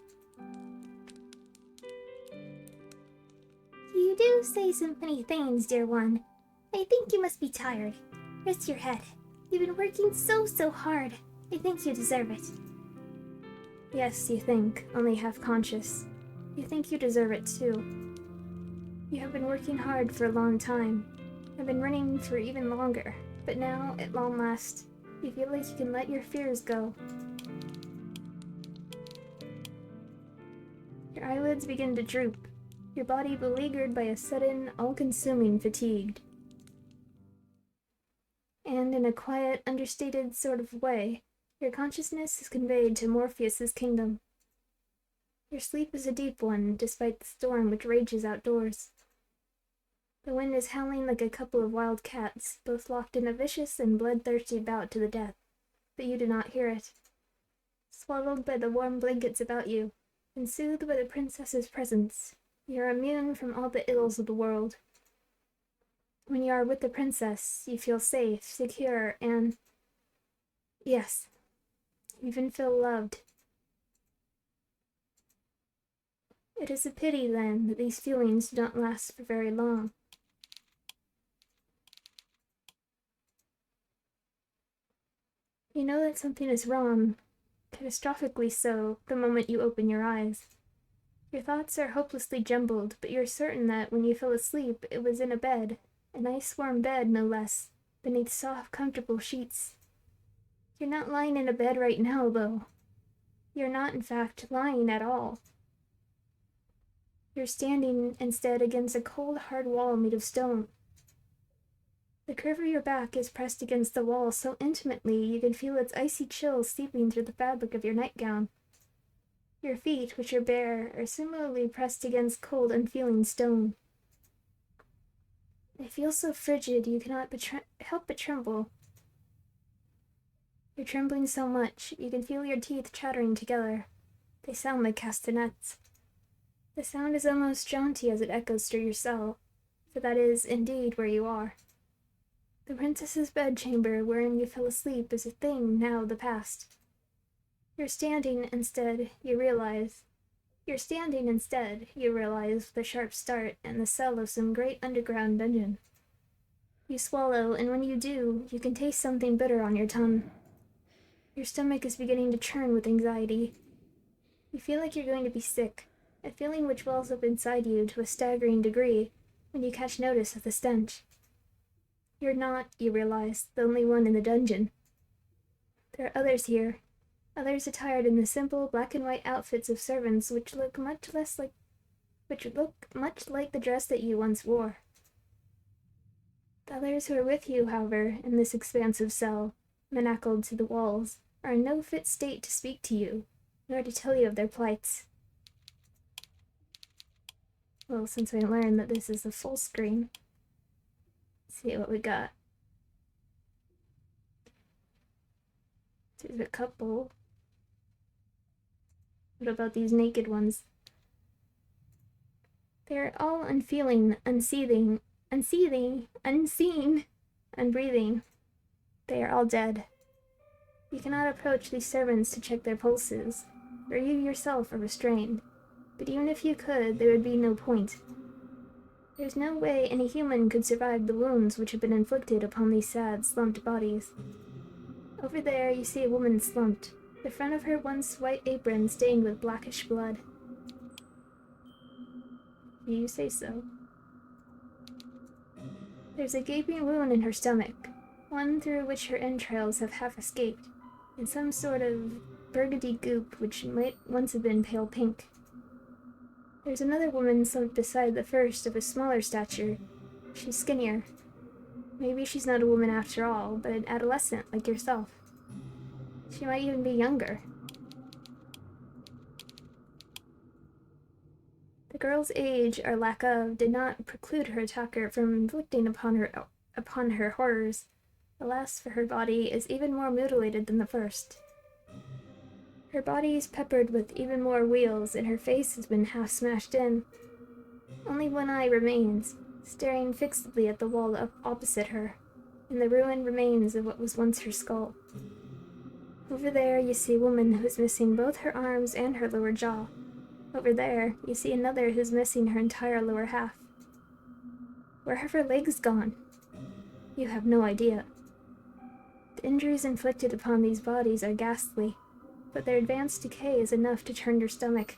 You do say some funny things, dear one. I think you must be tired. Rest your head. You've been working so hard. I think you deserve it. Yes, you think, only half conscious. You think you deserve it too. You have been working hard for a long time. Have been running for even longer, but now, at long last, you feel like you can let your fears go. Your eyelids begin to droop, your body beleaguered by a sudden, all-consuming fatigue. And in a quiet, understated sort of way, your consciousness is conveyed to Morpheus's kingdom. Your sleep is a deep one, despite the storm which rages outdoors. The wind is howling like a couple of wild cats, both locked in a vicious and bloodthirsty bout to the death, but you do not hear it. Swaddled by the warm blankets about you, and soothed by the princess's presence, you are immune from all the ills of the world. When you are with the princess, you feel safe, secure, and... yes, you even feel loved. It is a pity, then, that these feelings do not last for very long. You know that something is wrong, catastrophically so, the moment you open your eyes. Your thoughts are hopelessly jumbled, but you're certain that when you fell asleep, it was in a bed, a nice warm bed, no less, beneath soft, comfortable sheets. You're not lying in a bed right now, though. You're not, in fact, lying at all. You're standing, instead, against a cold, hard wall made of stone. The curve of your back is pressed against the wall so intimately you can feel its icy chill seeping through the fabric of your nightgown. Your feet, which are bare, are similarly pressed against cold, unfeeling stone. They feel so frigid you cannot help but tremble. You're trembling so much, you can feel your teeth chattering together. They sound like castanets. The sound is almost jaunty as it echoes through your cell, for that is, indeed, where you are. The princess's bedchamber wherein you fell asleep is a thing now of the past. You're standing, instead, you realize, with a sharp start, in the cell of some great underground dungeon. You swallow, and when you do, you can taste something bitter on your tongue. Your stomach is beginning to churn with anxiety. You feel like you're going to be sick, a feeling which wells up inside you to a staggering degree when you catch notice of the stench. You're not, you realize, the only one in the dungeon. There are others here, others attired in the simple black and white outfits of servants which look much like the dress that you once wore. The others who are with you, however, in this expansive cell, manacled to the walls, are in no fit state to speak to you, nor to tell you of their plights. Well, since I learned that this is a full screen, let's see what we got. There's a couple. What about these naked ones? They are all unfeeling, unseen, unbreathing. They are all dead. You cannot approach these servants to check their pulses, or you yourself are restrained. But even if you could, there would be no point. There's no way any human could survive the wounds which have been inflicted upon these sad, slumped bodies. Over there you see a woman slumped, the front of her once white apron stained with blackish blood. You say so. There's a gaping wound in her stomach, one through which her entrails have half escaped, in some sort of burgundy goop which might once have been pale pink. There's another woman slumped beside the first of a smaller stature. She's skinnier. Maybe she's not a woman after all, but an adolescent like yourself. She might even be younger. The girl's age, or lack of, did not preclude her attacker from inflicting upon her horrors. Alas, for her body is even more mutilated than the first. Her body is peppered with even more wheals, and her face has been half smashed in. Only one eye remains, staring fixedly at the wall opposite her, in the ruined remains of what was once her skull. Over there you see a woman who is missing both her arms and her lower jaw. Over there you see another who's missing her entire lower half. Where have her legs gone? You have no idea. The injuries inflicted upon these bodies are ghastly, but their advanced decay is enough to turn your stomach.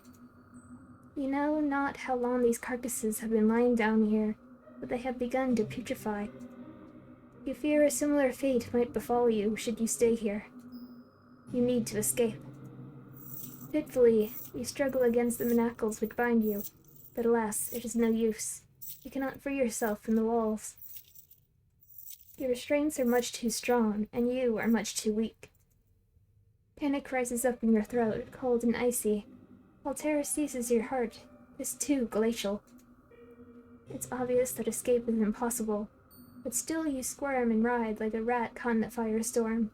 You know not how long these carcasses have been lying down here, but they have begun to putrefy. You fear a similar fate might befall you should you stay here. You need to escape. Fitfully, you struggle against the manacles which bind you, but alas, it is no use. You cannot free yourself from the walls. Your restraints are much too strong, and you are much too weak. Panic rises up in your throat, cold and icy, while terror seizes your heart, this too glacial. It's obvious that escape is impossible, but still you squirm and writhe like a rat caught in a firestorm.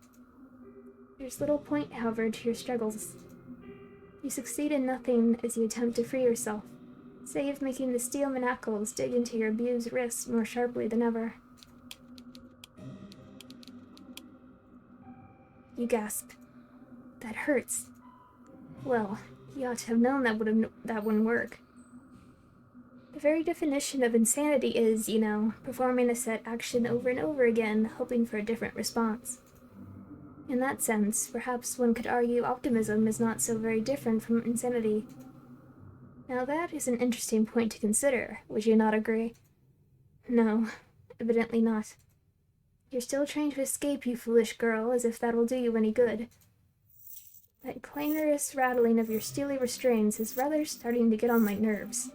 There's little point, however, to your struggles. You succeed in nothing as you attempt to free yourself, save making the steel manacles dig into your abused wrists more sharply than ever. You gasp. That hurts. Well, you ought to have known that wouldn't work. The very definition of insanity is, you know, performing a set action over and over again, hoping for a different response. In that sense, perhaps one could argue optimism is not so very different from insanity. Now that is an interesting point to consider, would you not agree? No, evidently not. You're still trying to escape, you foolish girl, as if that will do you any good. That clangorous rattling of your steely restraints is rather starting to get on my nerves.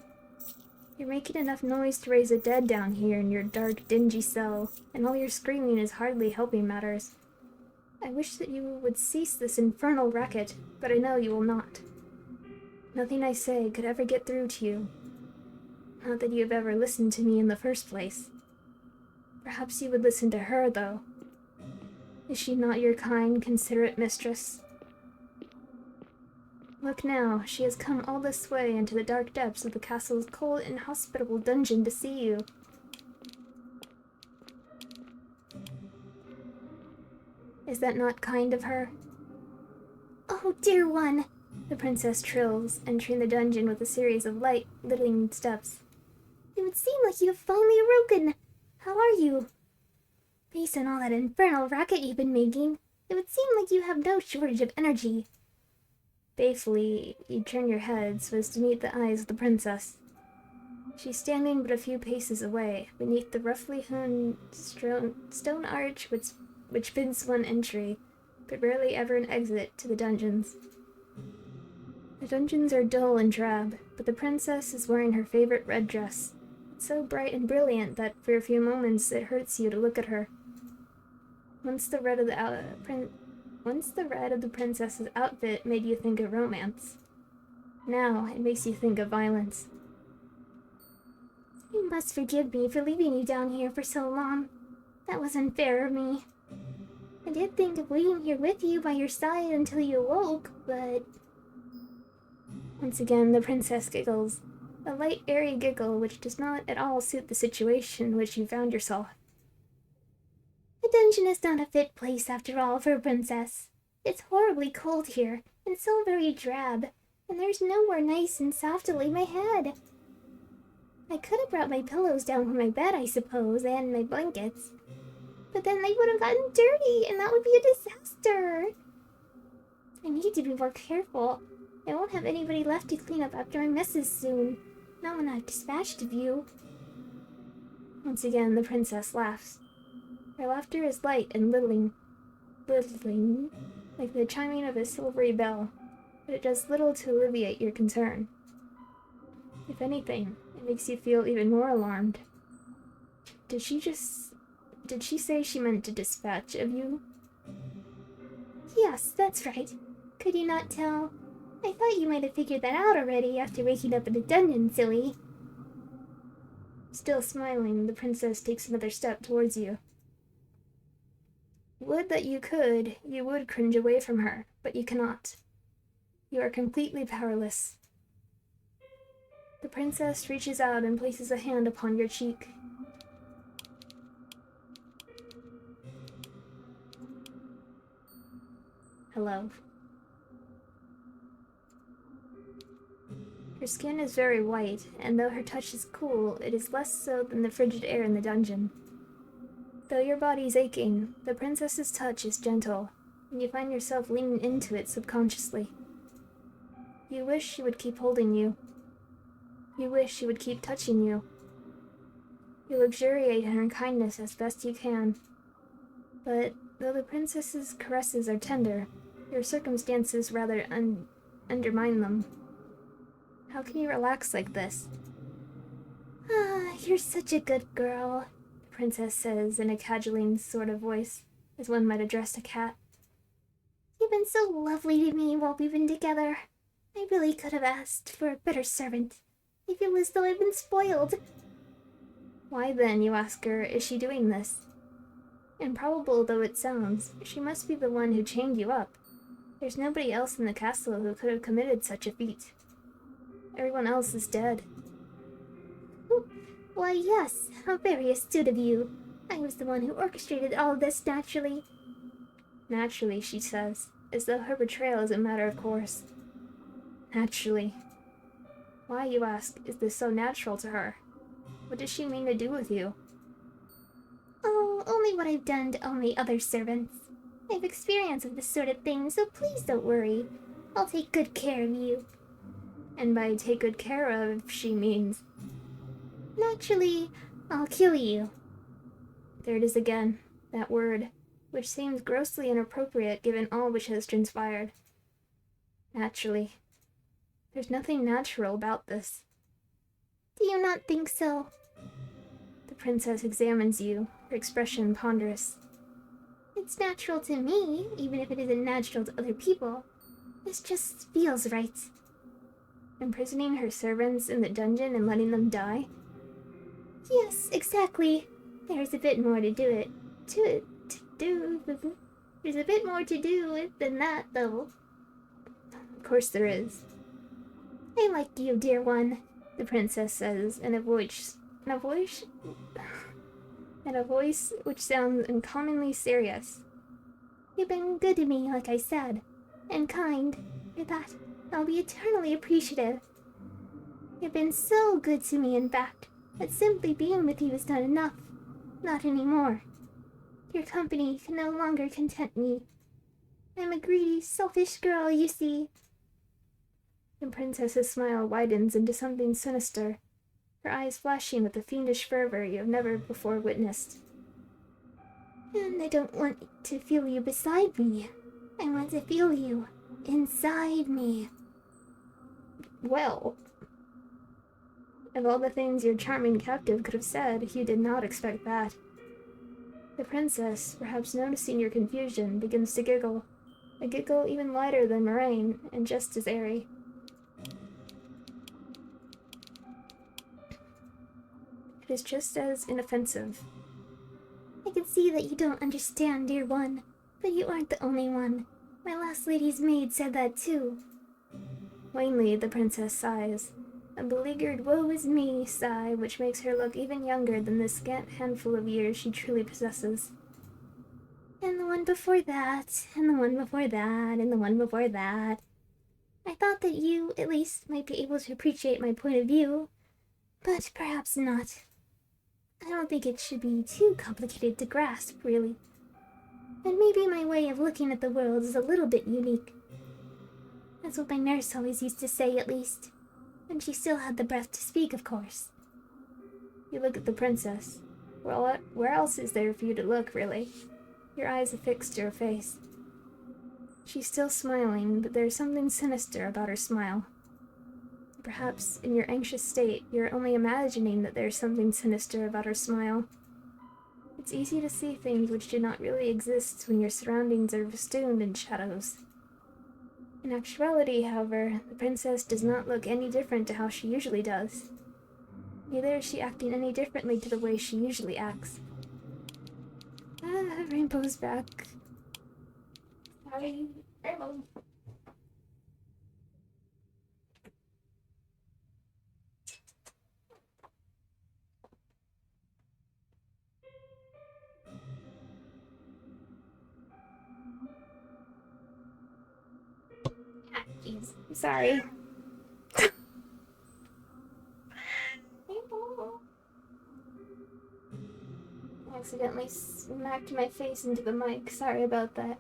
You're making enough noise to raise a dead down here in your dark, dingy cell, and all your screaming is hardly helping matters. I wish that you would cease this infernal racket, but I know you will not. Nothing I say could ever get through to you. Not that you have ever listened to me in the first place. Perhaps you would listen to her, though. Is she not your kind, considerate mistress? Look now, she has come all this way into the dark depths of the castle's cold, inhospitable dungeon to see you. Is that not kind of her? Oh, dear one, The princess trills, entering the dungeon with a series of light, glittering steps. it would seem like you have finally awoken. How are you? Based on all that infernal racket you've been making, it would seem like you have no shortage of energy. Balefully, you turn your head so as to meet the eyes of the princess. She's standing but a few paces away, beneath the roughly hewn stone arch which bids one entry, but rarely ever an exit to the dungeons. The dungeons are dull and drab, but the princess is wearing her favorite red dress. It's so bright and brilliant that for a few moments it hurts you to look at her. Once the red of the princess's outfit made you think of romance. Now it makes you think of violence. You must forgive me for leaving you down here for so long. That was unfair of me. I did think of waiting here with you by your side until you awoke, but... Once again, the princess giggles. A light, airy giggle which does not at all suit the situation in which you found yourself. The dungeon is not a fit place, after all, for a princess. It's horribly cold here, and so very drab, and there's nowhere nice and soft to lay my head. I could have brought my pillows down from my bed, I suppose, and my blankets. But then they would have gotten dirty, and that would be a disaster. I need to be more careful. I won't have anybody left to clean up after my messes soon. Not when I've dispatched of you. Once again, the princess laughs. Her laughter is light and littling, like the chiming of a silvery bell, but it does little to alleviate your concern. If anything, it makes you feel even more alarmed. Did she say she meant to dispatch of you? Yes, that's right. Could you not tell? I thought you might have figured that out already after waking up in a dungeon, silly. Still smiling, the princess takes another step towards you. Would that you could, you would cringe away from her, but you cannot. You are completely powerless. The princess reaches out and places a hand upon your cheek. Hello. Her skin is very white, and though her touch is cool, it is less so than the frigid air in the dungeon. Though your body is aching, the princess's touch is gentle, and you find yourself leaning into it subconsciously. You wish she would keep holding you. You wish she would keep touching you. You luxuriate in her kindness as best you can. But though the princess's caresses are tender, your circumstances rather undermine them. How can you relax like this? Ah, you're such a good girl, the princess says in a cajoling sort of voice, as one might address a cat. You've been so lovely to me while we've been together. I really could have asked for a better servant. I feel as though I've been spoiled. Why then, you ask her, is she doing this? Improbable though it sounds, she must be the one who chained you up. There's nobody else in the castle who could have committed such a feat. Everyone else is dead. Why, yes, how very astute of you. I was the one who orchestrated all this naturally. Naturally, she says, as though her betrayal is a matter of course. Naturally. Why, you ask, is this so natural to her? What does she mean to do with you? Oh, only what I've done to all my other servants. I've experience of this sort of thing, so please don't worry. I'll take good care of you. And by take good care of, she means... Naturally, I'll kill you. There it is again, that word, which seems grossly inappropriate given all which has transpired. Naturally. There's nothing natural about this. Do you not think so? The princess examines you, her expression ponderous. It's natural to me, even if it isn't natural to other people. This just feels right. Imprisoning her servants in the dungeon and letting them die? Yes, exactly. There's a bit more to do it. There's a bit more to do it than that, though. Of course there is. I like you, dear one, the princess says in a voice which sounds uncommonly serious. You've been good to me, like I said, and kind. For that, I'll be eternally appreciative. You've been so good to me, in fact, that simply being with you is not enough. Not anymore. Your company can no longer content me. I'm a greedy, selfish girl, you see. The princess's smile widens into something sinister, her eyes flashing with a fiendish fervor you have never before witnessed. And I don't want to feel you beside me. I want to feel you inside me. Well, of all the things your charming captive could have said, you did not expect that. The princess, perhaps noticing your confusion, begins to giggle, a giggle even lighter than Moraine, and just as airy. It is just as inoffensive. I can see that you don't understand, dear one, but you aren't the only one. My last lady's maid said that too. Plainly, the princess sighs. A beleaguered woe-is-me sigh which makes her look even younger than the scant handful of years she truly possesses. And the one before that, and the one before that, and the one before that. I thought that you, at least, might be able to appreciate my point of view, but perhaps not. I don't think it should be too complicated to grasp, really. And maybe my way of looking at the world is a little bit unique. That's what my nurse always used to say, at least. And she still had the breath to speak, of course. You look at the princess. Well, where else is there for you to look, really? Your eyes affixed to her face. She's still smiling, but there's something sinister about her smile. Perhaps, in your anxious state, you're only imagining that there's something sinister about her smile. It's easy to see things which do not really exist when your surroundings are festooned in shadows. In actuality, however, the princess does not look any different to how she usually does. Neither is she acting any differently to the way she usually acts. Rainbow's back. Sorry, Rainbow. Jeez, I'm sorry. I accidentally smacked my face into the mic. Sorry about that.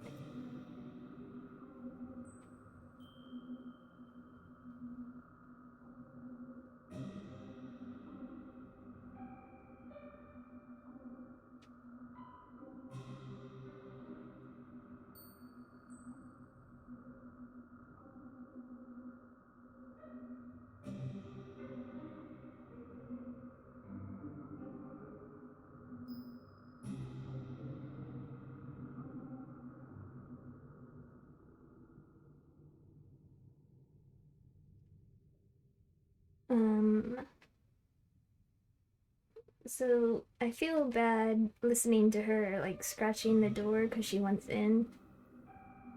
So I feel bad listening to her, like, scratching the door because she wants in.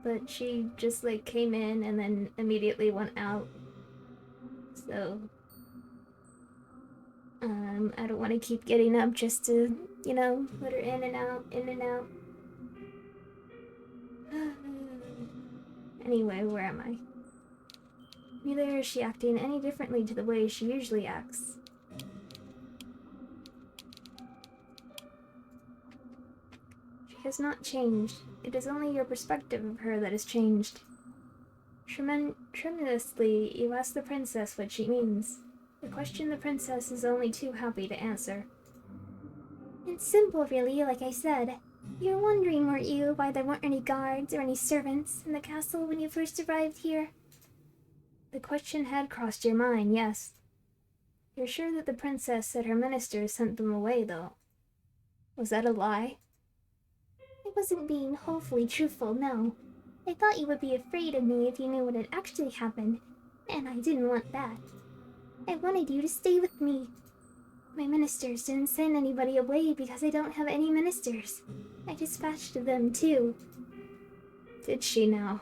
But she just, like, came in and then immediately went out. So, I don't want to keep getting up just to, let her in and out, in and out. Anyway, where am I? Neither is she acting any differently to the way she usually acts. She has not changed. It is only your perspective of her that has changed. Tremulously, you ask the princess what she means. A question the princess is only too happy to answer. It's simple, really, like I said. You're wondering, weren't you, why there weren't any guards or any servants in the castle when you first arrived here? The question had crossed your mind, yes. You're sure that the princess said her ministers sent them away, though? Was that a lie? I wasn't being wholly truthful, no. I thought you would be afraid of me if you knew what had actually happened, and I didn't want that. I wanted you to stay with me. My ministers didn't send anybody away because I don't have any ministers. I dispatched them, too. Did she now?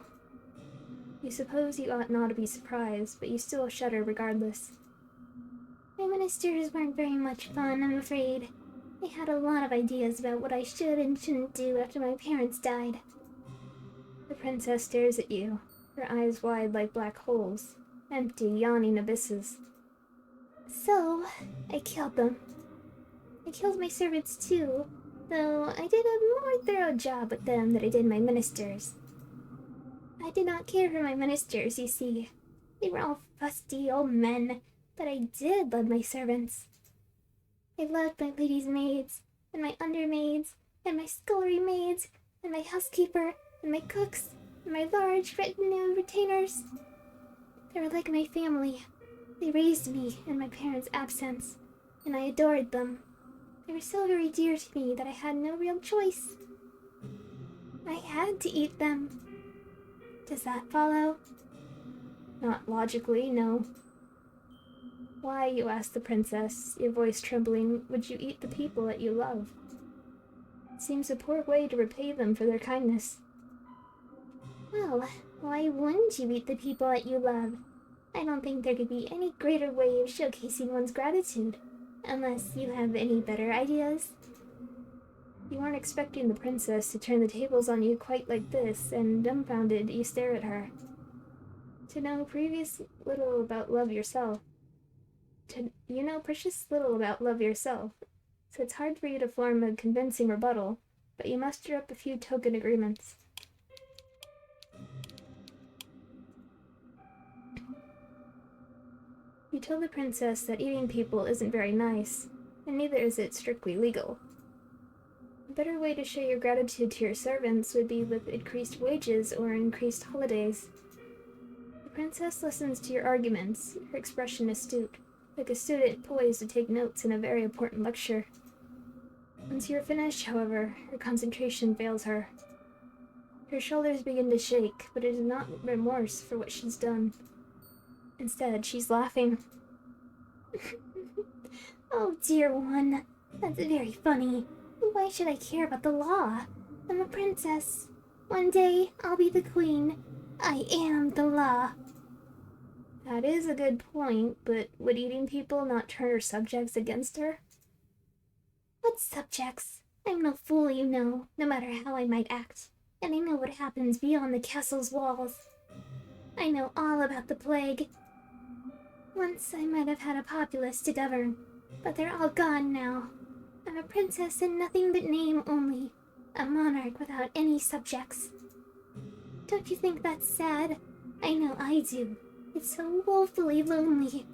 You suppose you ought not to be surprised, but you still shudder regardless. My ministers weren't very much fun, I'm afraid. They had a lot of ideas about what I should and shouldn't do after my parents died. The princess stares at you, her eyes wide like black holes, empty, yawning abysses. So, I killed them. I killed my servants too, though I did a more thorough job with them than I did my ministers. I did not care for my ministers, you see. They were all fusty old men, but I did love my servants. I loved my lady's maids, and my undermaids, and my scullery maids, and my housekeeper, and my cooks, and my large retinue of retainers. They were like my family. They raised me in my parents' absence, and I adored them. They were so very dear to me that I had no real choice. I had to eat them. Does that follow? Not logically, no. Why, you ask the princess, your voice trembling, would you eat the people that you love? It seems a poor way to repay them for their kindness. Well, why wouldn't you eat the people that you love? I don't think there could be any greater way of showcasing one's gratitude, unless you have any better ideas. You weren't expecting the princess to turn the tables on you quite like this, and dumbfounded, you stare at her. You know precious little about love yourself, so it's hard for you to form a convincing rebuttal, but you muster up a few token agreements. You tell the princess that eating people isn't very nice, and neither is it strictly legal. A better way to show your gratitude to your servants would be with increased wages or increased holidays. The princess listens to your arguments, her expression astute, like a student poised to take notes in a very important lecture. Once you are finished, however, her concentration fails her. Her shoulders begin to shake, but it is not remorse for what she's done. Instead, she's laughing. Oh, dear one, that's very funny. Why should I care about the law? I'm a princess. One day, I'll be the queen. I am the law. That is a good point, but would eating people not turn her subjects against her? What subjects? I'm no fool, you know, no matter how I might act. And I know what happens beyond the castle's walls. I know all about the plague. Once I might have had a populace to govern, but they're all gone now. I'm a princess in nothing but name only, a monarch without any subjects. Don't you think that's sad? I know I do. It's so woefully lonely.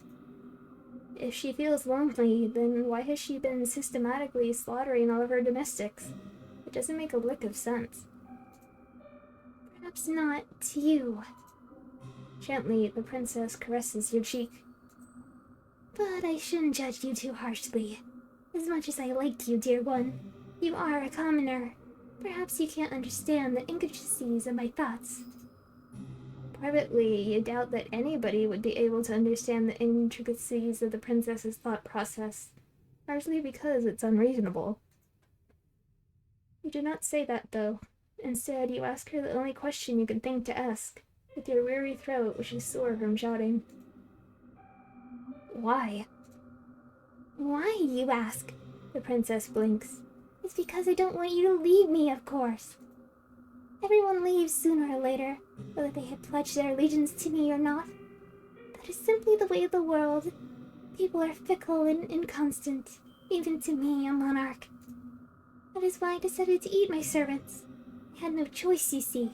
If she feels lonely, then why has she been systematically slaughtering all of her domestics? It doesn't make a lick of sense. Perhaps not to you. Gently, the princess caresses your cheek. But I shouldn't judge you too harshly. As much as I like you, dear one, you are a commoner. Perhaps you can't understand the intricacies of my thoughts. Privately, you doubt that anybody would be able to understand the intricacies of the princess's thought process, largely because it's unreasonable. You do not say that, though. Instead, you ask her the only question you can think to ask, with your weary throat which is sore from shouting. Why? Why, you ask? The princess blinks. It's because I don't want you to leave me, of course. Everyone leaves sooner or later, whether they have pledged their allegiance to me or not. That is simply the way of the world. People are fickle and inconstant, even to me, a monarch. That is why I decided to eat my servants. I had no choice, you see.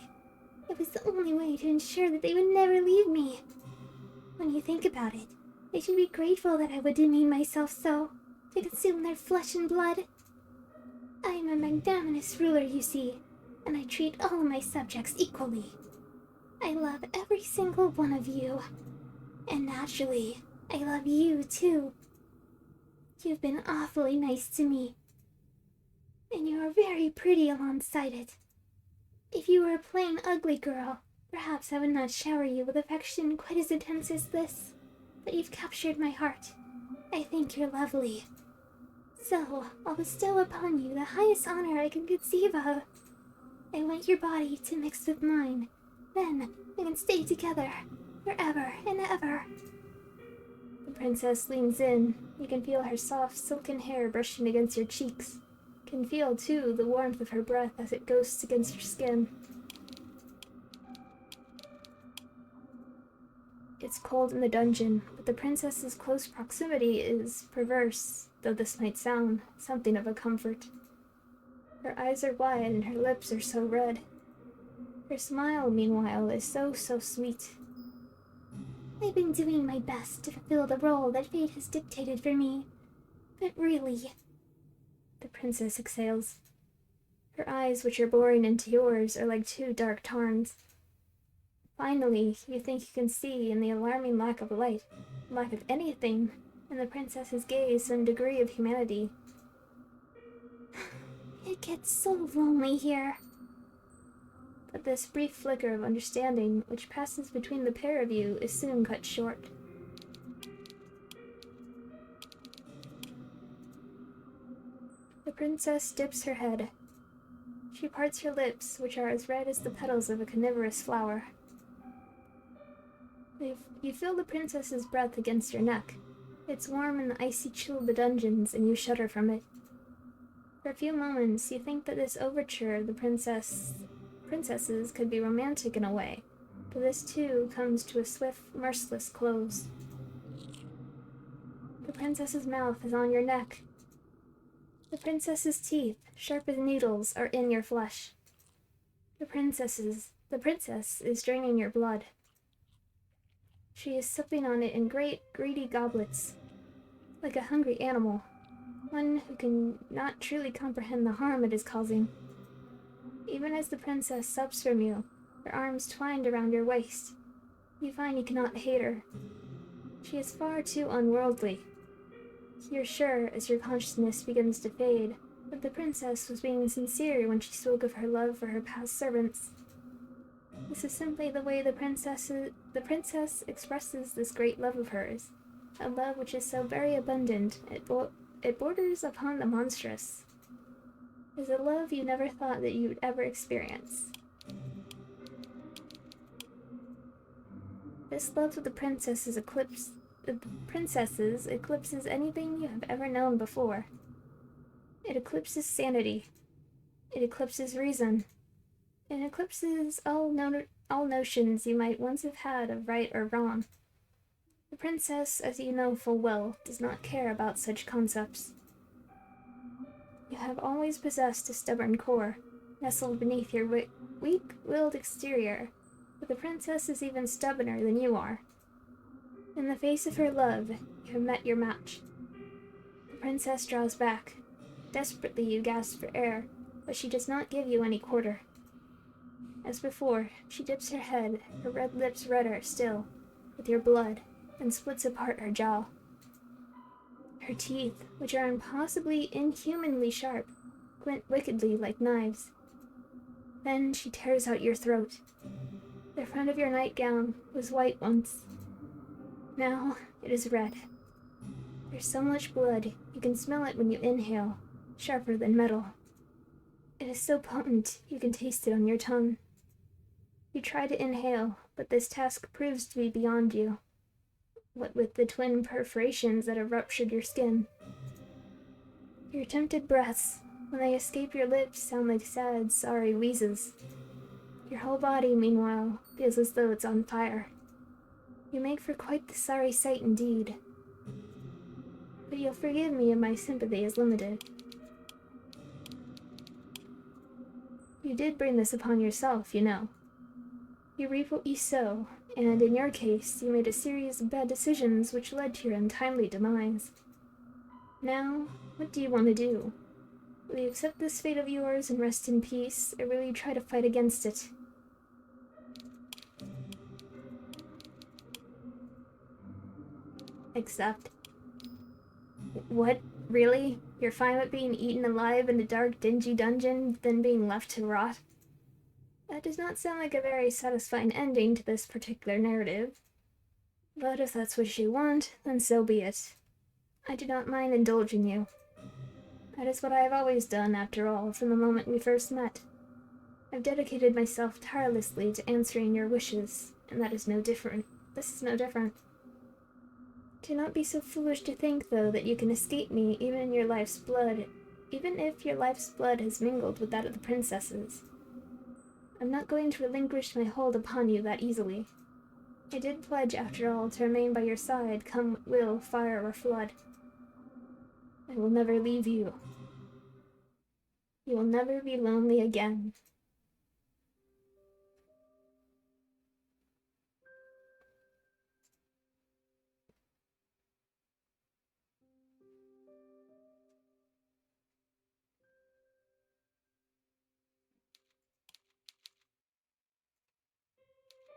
It was the only way to ensure that they would never leave me. When you think about it, they should be grateful that I would demean myself so, to consume their flesh and blood. I am a magnanimous ruler, you see, and I treat all my subjects equally. I love every single one of you. And naturally, I love you too. You've been awfully nice to me. And you are very pretty alongside it. If you were a plain ugly girl, perhaps I would not shower you with affection quite as intense as this. But you've captured my heart. I think you're lovely. So, I'll bestow upon you the highest honor I can conceive of. I want your body to mix with mine. Then, we can stay together, forever and ever. The princess leans in. You can feel her soft, silken hair brushing against your cheeks. You can feel, too, the warmth of her breath as it ghosts against your skin. It's cold in the dungeon, but the princess's close proximity is, perverse though this might sound, something of a comfort. Her eyes are wide and her lips are so red. Her smile, meanwhile, is so sweet. I've been doing my best to fulfill the role that fate has dictated for me. But really... The princess exhales. Her eyes, which are boring into yours, are like two dark tarns. Finally, you think you can see in the alarming lack of light, lack of anything, in the princess's gaze some degree of humanity. It gets so lonely here. But this brief flicker of understanding which passes between the pair of you is soon cut short. The princess dips her head. She parts her lips, which are as red as the petals of a carnivorous flower. You feel the princess's breath against your neck. It's warm in the icy chill of the dungeons, and you shudder from it. For a few moments, you think that this overture of the princesses could be romantic in a way, but this too comes to a swift, merciless close. The princess's mouth is on your neck. The princess's teeth, sharp as needles, are in your flesh. The princess is draining your blood. She is sipping on it in great, greedy goblets, like a hungry animal, one who can not truly comprehend the harm it is causing. Even as the princess sups from you, her arms twined around your waist, you find you cannot hate her. She is far too unworldly. You're sure, as your consciousness begins to fade, that the princess was being sincere when she spoke of her love for her past servants. This is simply the way the princess expresses this great love of hers, a love which is so very abundant it borders upon the monstrous. It is a love you never thought that you would ever experience. This love of the princesses eclipses anything you have ever known before. It eclipses sanity. It eclipses reason. It eclipses all notions you might once have had of right or wrong. The princess, as you know full well, does not care about such concepts. You have always possessed a stubborn core, nestled beneath your weak-willed exterior, but the princess is even stubborner than you are. In the face of her love, you have met your match. The princess draws back. Desperately you gasp for air, but she does not give you any quarter. As before, she dips her head, her red lips redder still, with your blood, and splits apart her jaw. Her teeth, which are impossibly, inhumanly sharp, glint wickedly like knives. Then she tears out your throat. The front of your nightgown was white once. Now it is red. There's so much blood, you can smell it when you inhale, sharper than metal. It is so potent, you can taste it on your tongue. You try to inhale, but this task proves to be beyond you. What with the twin perforations that have ruptured your skin. Your attempted breaths, when they escape your lips, sound like sad, sorry wheezes. Your whole body, meanwhile, feels as though it's on fire. You make for quite the sorry sight indeed. But you'll forgive me if my sympathy is limited. You did bring this upon yourself, you know. You reap what you sow, and in your case, you made a series of bad decisions which led to your untimely demise. Now, what do you want to do? Will you accept this fate of yours and rest in peace, or will you try to fight against it? Accept? What? Really? You're fine with being eaten alive in a dark, dingy dungeon, then being left to rot? That does not sound like a very satisfying ending to this particular narrative. But if that's what you want, then so be it. I do not mind indulging you. That is what I have always done, after all, from the moment we first met. I've dedicated myself tirelessly to answering your wishes, and that is no different. This is no different. Do not be so foolish to think, though, that you can escape me even if your life's blood has mingled with that of the princesses. I'm not going to relinquish my hold upon you that easily. I did pledge, after all, to remain by your side, come what will, fire or flood. I will never leave you. You will never be lonely again.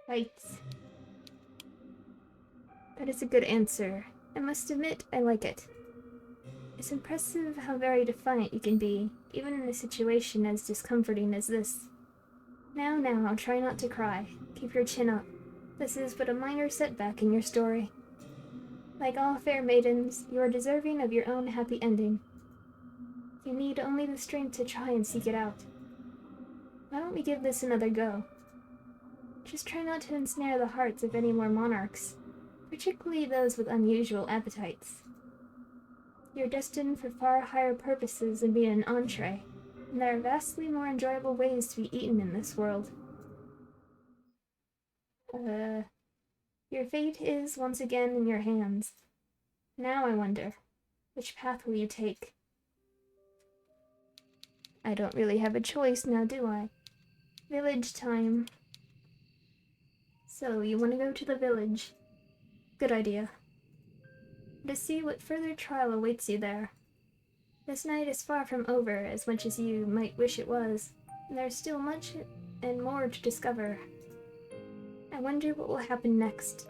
Right. That is a good answer. I must admit, I like it. It's impressive how very defiant you can be, even in a situation as discomforting as this. Now, try not to cry. Keep your chin up. This is but a minor setback in your story. Like all fair maidens, you are deserving of your own happy ending. You need only the strength to try and seek it out. Why don't we give this another go? Just try not to ensnare the hearts of any more monarchs, particularly those with unusual appetites. You're destined for far higher purposes than being an entree, and there are vastly more enjoyable ways to be eaten in this world. Your fate is once again in your hands. Now I wonder, which path will you take? I don't really have a choice now, do I? Village time. So, you want to go to the village? Good idea. To see what further trial awaits you there. This night is far from over, as much as you might wish it was, and there's still much and more to discover. I wonder what will happen next.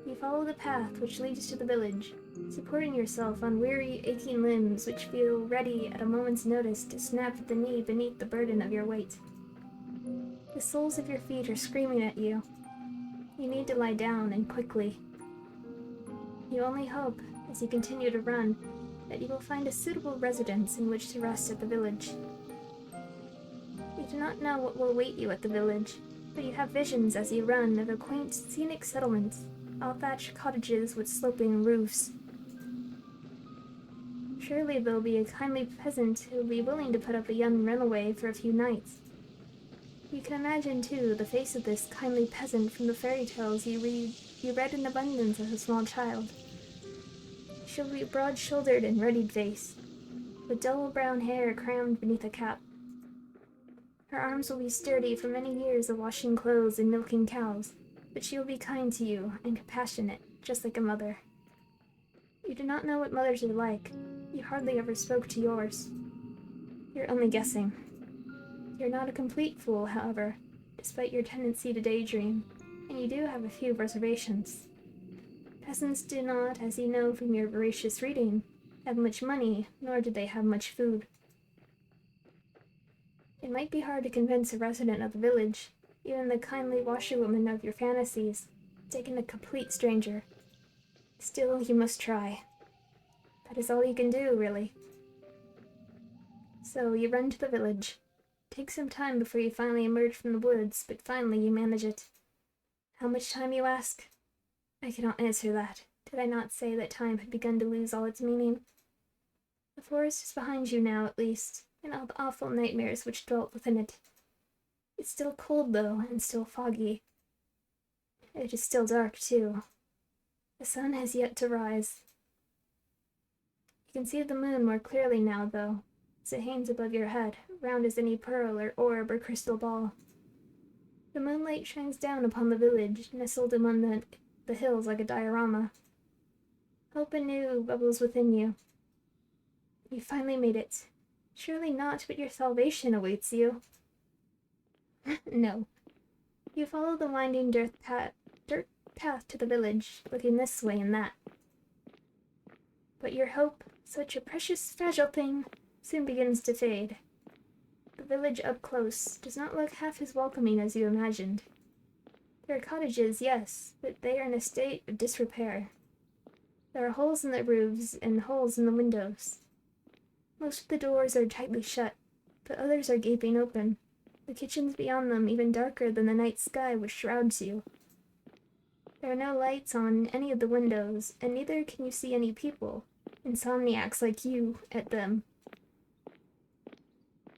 You follow the path which leads to the village, supporting yourself on weary, aching limbs which feel ready at a moment's notice to snap at the knee beneath the burden of your weight. The soles of your feet are screaming at you. You need to lie down, and quickly. You only hope, as you continue to run, that you will find a suitable residence in which to rest at the village. You do not know what will await you at the village, but you have visions as you run of a quaint, scenic settlement, all thatched cottages with sloping roofs. Surely there'll be a kindly peasant who will be willing to put up a young runaway for a few nights. You can imagine, too, the face of this kindly peasant from the fairy tales you read in abundance as a small child. She'll be broad-shouldered and ruddied face, with dull brown hair crammed beneath a cap. Her arms will be sturdy from many years of washing clothes and milking cows, but she will be kind to you and compassionate, just like a mother. You do not know what mothers are like. You hardly ever spoke to yours. You're only guessing. You're not a complete fool, however, despite your tendency to daydream, and you do have a few reservations. Peasants do not, as you know from your voracious reading, have much money, nor do they have much food. It might be hard to convince a resident of the village, even the kindly washerwoman of your fantasies, taking a complete stranger. Still, you must try. That is all you can do, really. So, you run to the village. Take some time before you finally emerge from the woods, but finally you manage it. How much time, you ask? I cannot answer that. Did I not say that time had begun to lose all its meaning? The forest is behind you now, at least, and all the awful nightmares which dwelt within it. It's still cold, though, and still foggy. It is still dark, too. The sun has yet to rise. You can see the moon more clearly now, though, as it hangs above your head, round as any pearl or orb or crystal ball. The moonlight shines down upon the village, nestled among the hills like a diorama. Hope anew bubbles within you. You finally made it. Surely not, but your salvation awaits you. No. You follow the winding dirt path to the village, looking this way and that. But your hope, such a precious, fragile thing, soon begins to fade. The village up close does not look half as welcoming as you imagined. There are cottages, yes, but they are in a state of disrepair. There are holes in the roofs and holes in the windows. Most of the doors are tightly shut, but others are gaping open, the kitchens beyond them even darker than the night sky which shrouds you. There are no lights on any of the windows, and neither can you see any people, insomniacs like you, at them.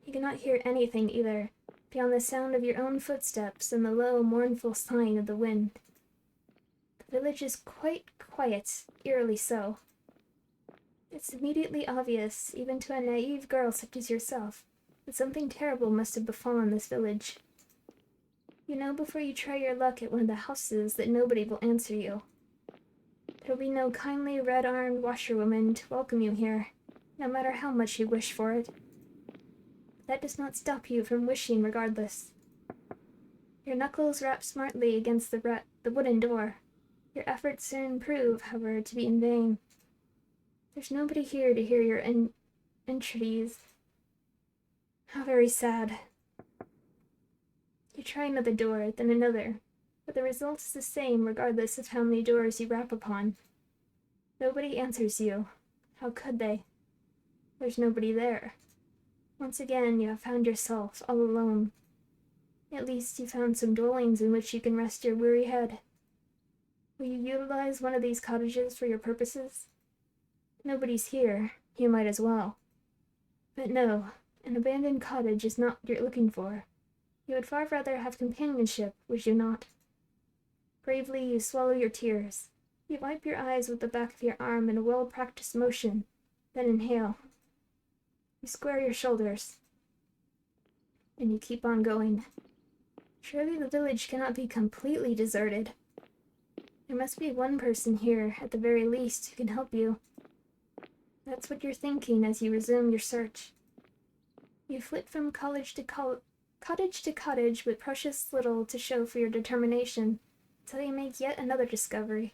You cannot hear anything either, beyond the sound of your own footsteps and the low, mournful sighing of the wind. The village is quite quiet, eerily so. It's immediately obvious, even to a naive girl such as yourself, that something terrible must have befallen this village. You know before you try your luck at one of the houses that nobody will answer you. There will be no kindly red-armed washerwoman to welcome you here, no matter how much you wish for it. That does not stop you from wishing regardless. Your knuckles rap smartly against the wooden door. Your efforts soon prove, however, to be in vain. There's nobody here to hear your entreaties. How very sad. You try another door, then another, but the result is the same regardless of how many doors you rap upon. Nobody answers you. How could they? There's nobody there. Once again, you have found yourself all alone. At least you found some dwellings in which you can rest your weary head. Will you utilize one of these cottages for your purposes? Nobody's here, you might as well. But no, an abandoned cottage is not what you're looking for. You would far rather have companionship, would you not? Bravely you swallow your tears. You wipe your eyes with the back of your arm in a well-practiced motion, then inhale. You square your shoulders, and you keep on going. Surely the village cannot be completely deserted. There must be one person here, at the very least, who can help you. That's what you're thinking as you resume your search. You flit from cottage to cottage with precious little to show for your determination, until you make yet another discovery.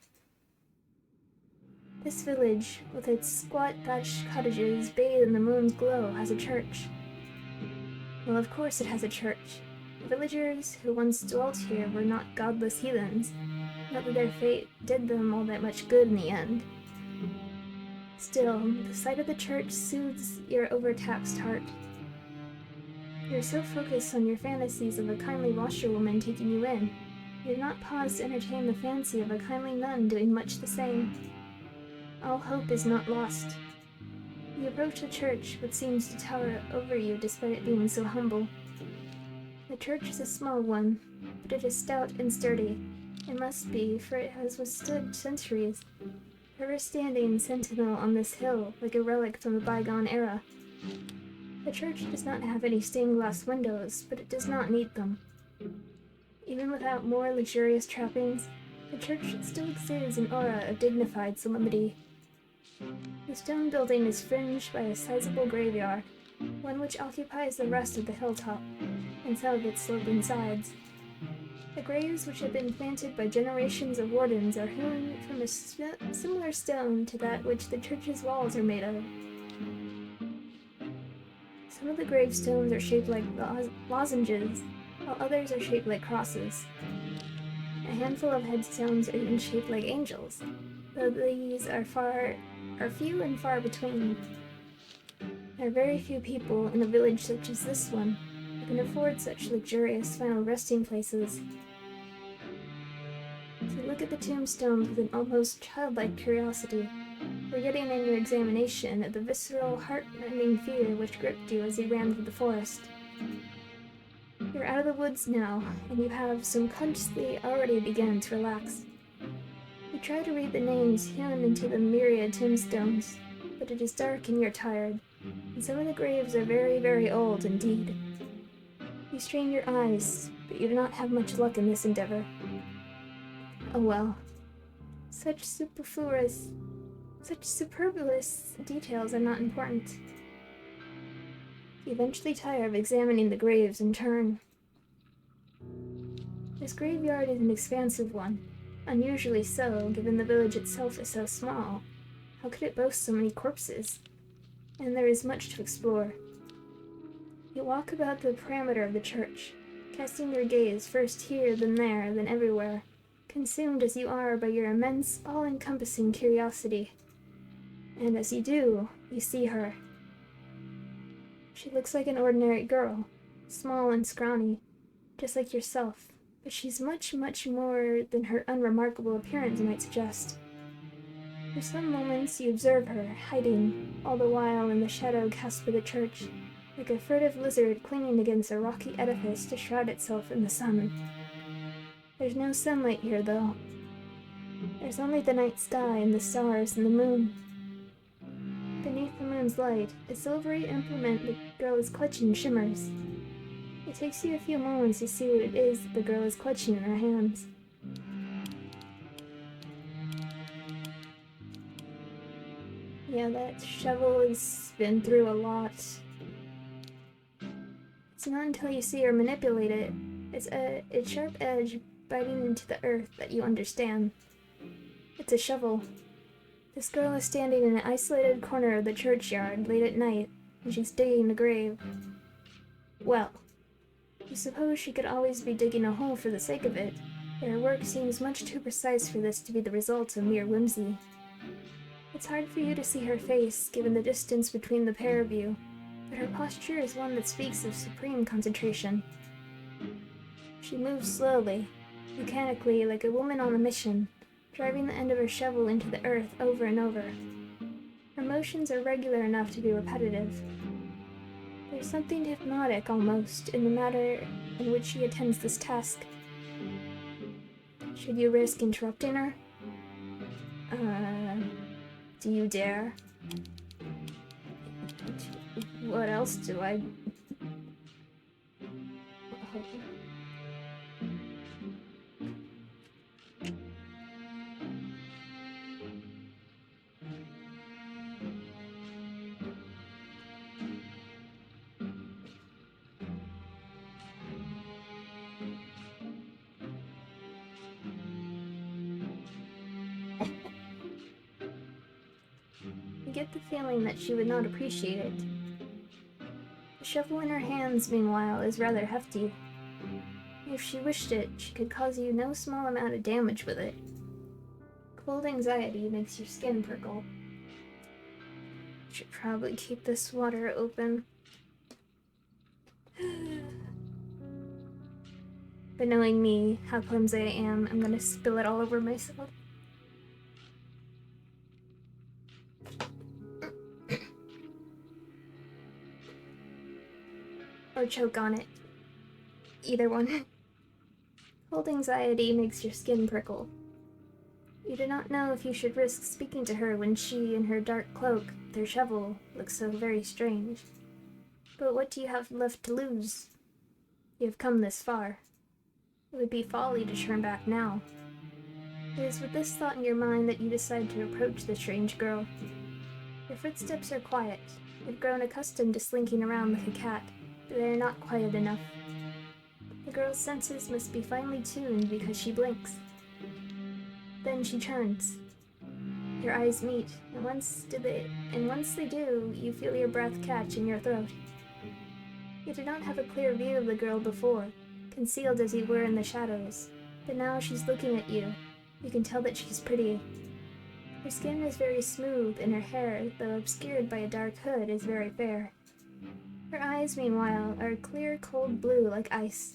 This village, with its squat thatched cottages bathed in the moon's glow, has a church. Well, of course it has a church. The villagers who once dwelt here were not godless heathens, not that their fate did them all that much good in the end. Still, the sight of the church soothes your overtaxed heart. You're so focused on your fantasies of a kindly washerwoman taking you in, you do not pause to entertain the fancy of a kindly nun doing much the same. All hope is not lost. You approach the church, which seems to tower over you despite it being so humble. The church is a small one, but it is stout and sturdy. It must be, for it has withstood centuries, ever standing sentinel on this hill like a relic from a bygone era. The church does not have any stained glass windows, but it does not need them. Even without more luxurious trappings, the church still exudes an aura of dignified solemnity. The stone building is fringed by a sizable graveyard, one which occupies the rest of the hilltop, and some of its sloping sides. The graves which have been planted by generations of wardens are hewn from a similar stone to that which the church's walls are made of. Some of the gravestones are shaped like lozenges, while others are shaped like crosses. A handful of headstones are even shaped like angels, though these are few and far between. There are very few people in a village such as this one who can afford such luxurious final resting places. You look at the tombstones with an almost childlike curiosity, forgetting in your examination of the visceral, heart-rending fear which gripped you as you ran through the forest. You're out of the woods now, and you have subconsciously already begun to relax. You try to read the names hewn into the myriad tombstones, but it is dark and you're tired, and some of the graves are very, very old indeed. You strain your eyes, but you do not have much luck in this endeavor. Oh well. Such superfluous details are not important. You eventually tire of examining the graves and turn. This graveyard is an expansive one, unusually so, given the village itself is so small. How could it boast so many corpses? And there is much to explore. You walk about the perimeter of the church, casting your gaze first here, then there, then everywhere, consumed as you are by your immense, all-encompassing curiosity. And as you do, you see her. She looks like an ordinary girl, small and scrawny, just like yourself, but she's much, much more than her unremarkable appearance might suggest. For some moments you observe her, hiding, all the while in the shadow cast by the church, like a furtive lizard clinging against a rocky edifice to shroud itself in the sun. There's no sunlight here, though. There's only the night sky and the stars and the moon. Beneath the moon's light, a silvery implement the girl is clutching shimmers. It takes you a few moments to see what it is that the girl is clutching in her hands. Yeah, that shovel has been through a lot. It's not until you see her manipulate it, its sharp edge biting into the earth, that you understand. It's a shovel. This girl is standing in an isolated corner of the churchyard late at night, and she's digging a grave. Well, you suppose she could always be digging a hole for the sake of it, but her work seems much too precise for this to be the result of mere whimsy. It's hard for you to see her face, given the distance between the pair of you, but her posture is one that speaks of supreme concentration. She moves slowly, mechanically, like a woman on a mission, driving the end of her shovel into the earth over and over. Her motions are regular enough to be repetitive. There's something hypnotic, almost, in the manner in which she attends this task. Should you risk interrupting her? Do you dare? What else do I... You get the feeling that she would not appreciate it. The shovel in her hands, meanwhile, is rather hefty. If she wished it, she could cause you no small amount of damage with it. Cold anxiety makes your skin prickle. Should probably keep this water open. But knowing me, how clumsy I am, I'm gonna spill it all over myself. Or choke on it. Either one. Cold anxiety makes your skin prickle. You do not know if you should risk speaking to her when she, in her dark cloak, with her shovel, looks so very strange. But what do you have left to lose? You have come this far. It would be folly to turn back now. It is with this thought in your mind that you decide to approach the strange girl. Your footsteps are quiet. You've grown accustomed to slinking around like a cat, but they are not quiet enough. The girl's senses must be finely tuned because she blinks. Then she turns. Your eyes meet, and once they do, you feel your breath catch in your throat. You did not have a clear view of the girl before, concealed as you were in the shadows, but now she's looking at you. You can tell that she's pretty. Her skin is very smooth, and her hair, though obscured by a dark hood, is very fair. Her eyes, meanwhile, are clear, cold blue like ice.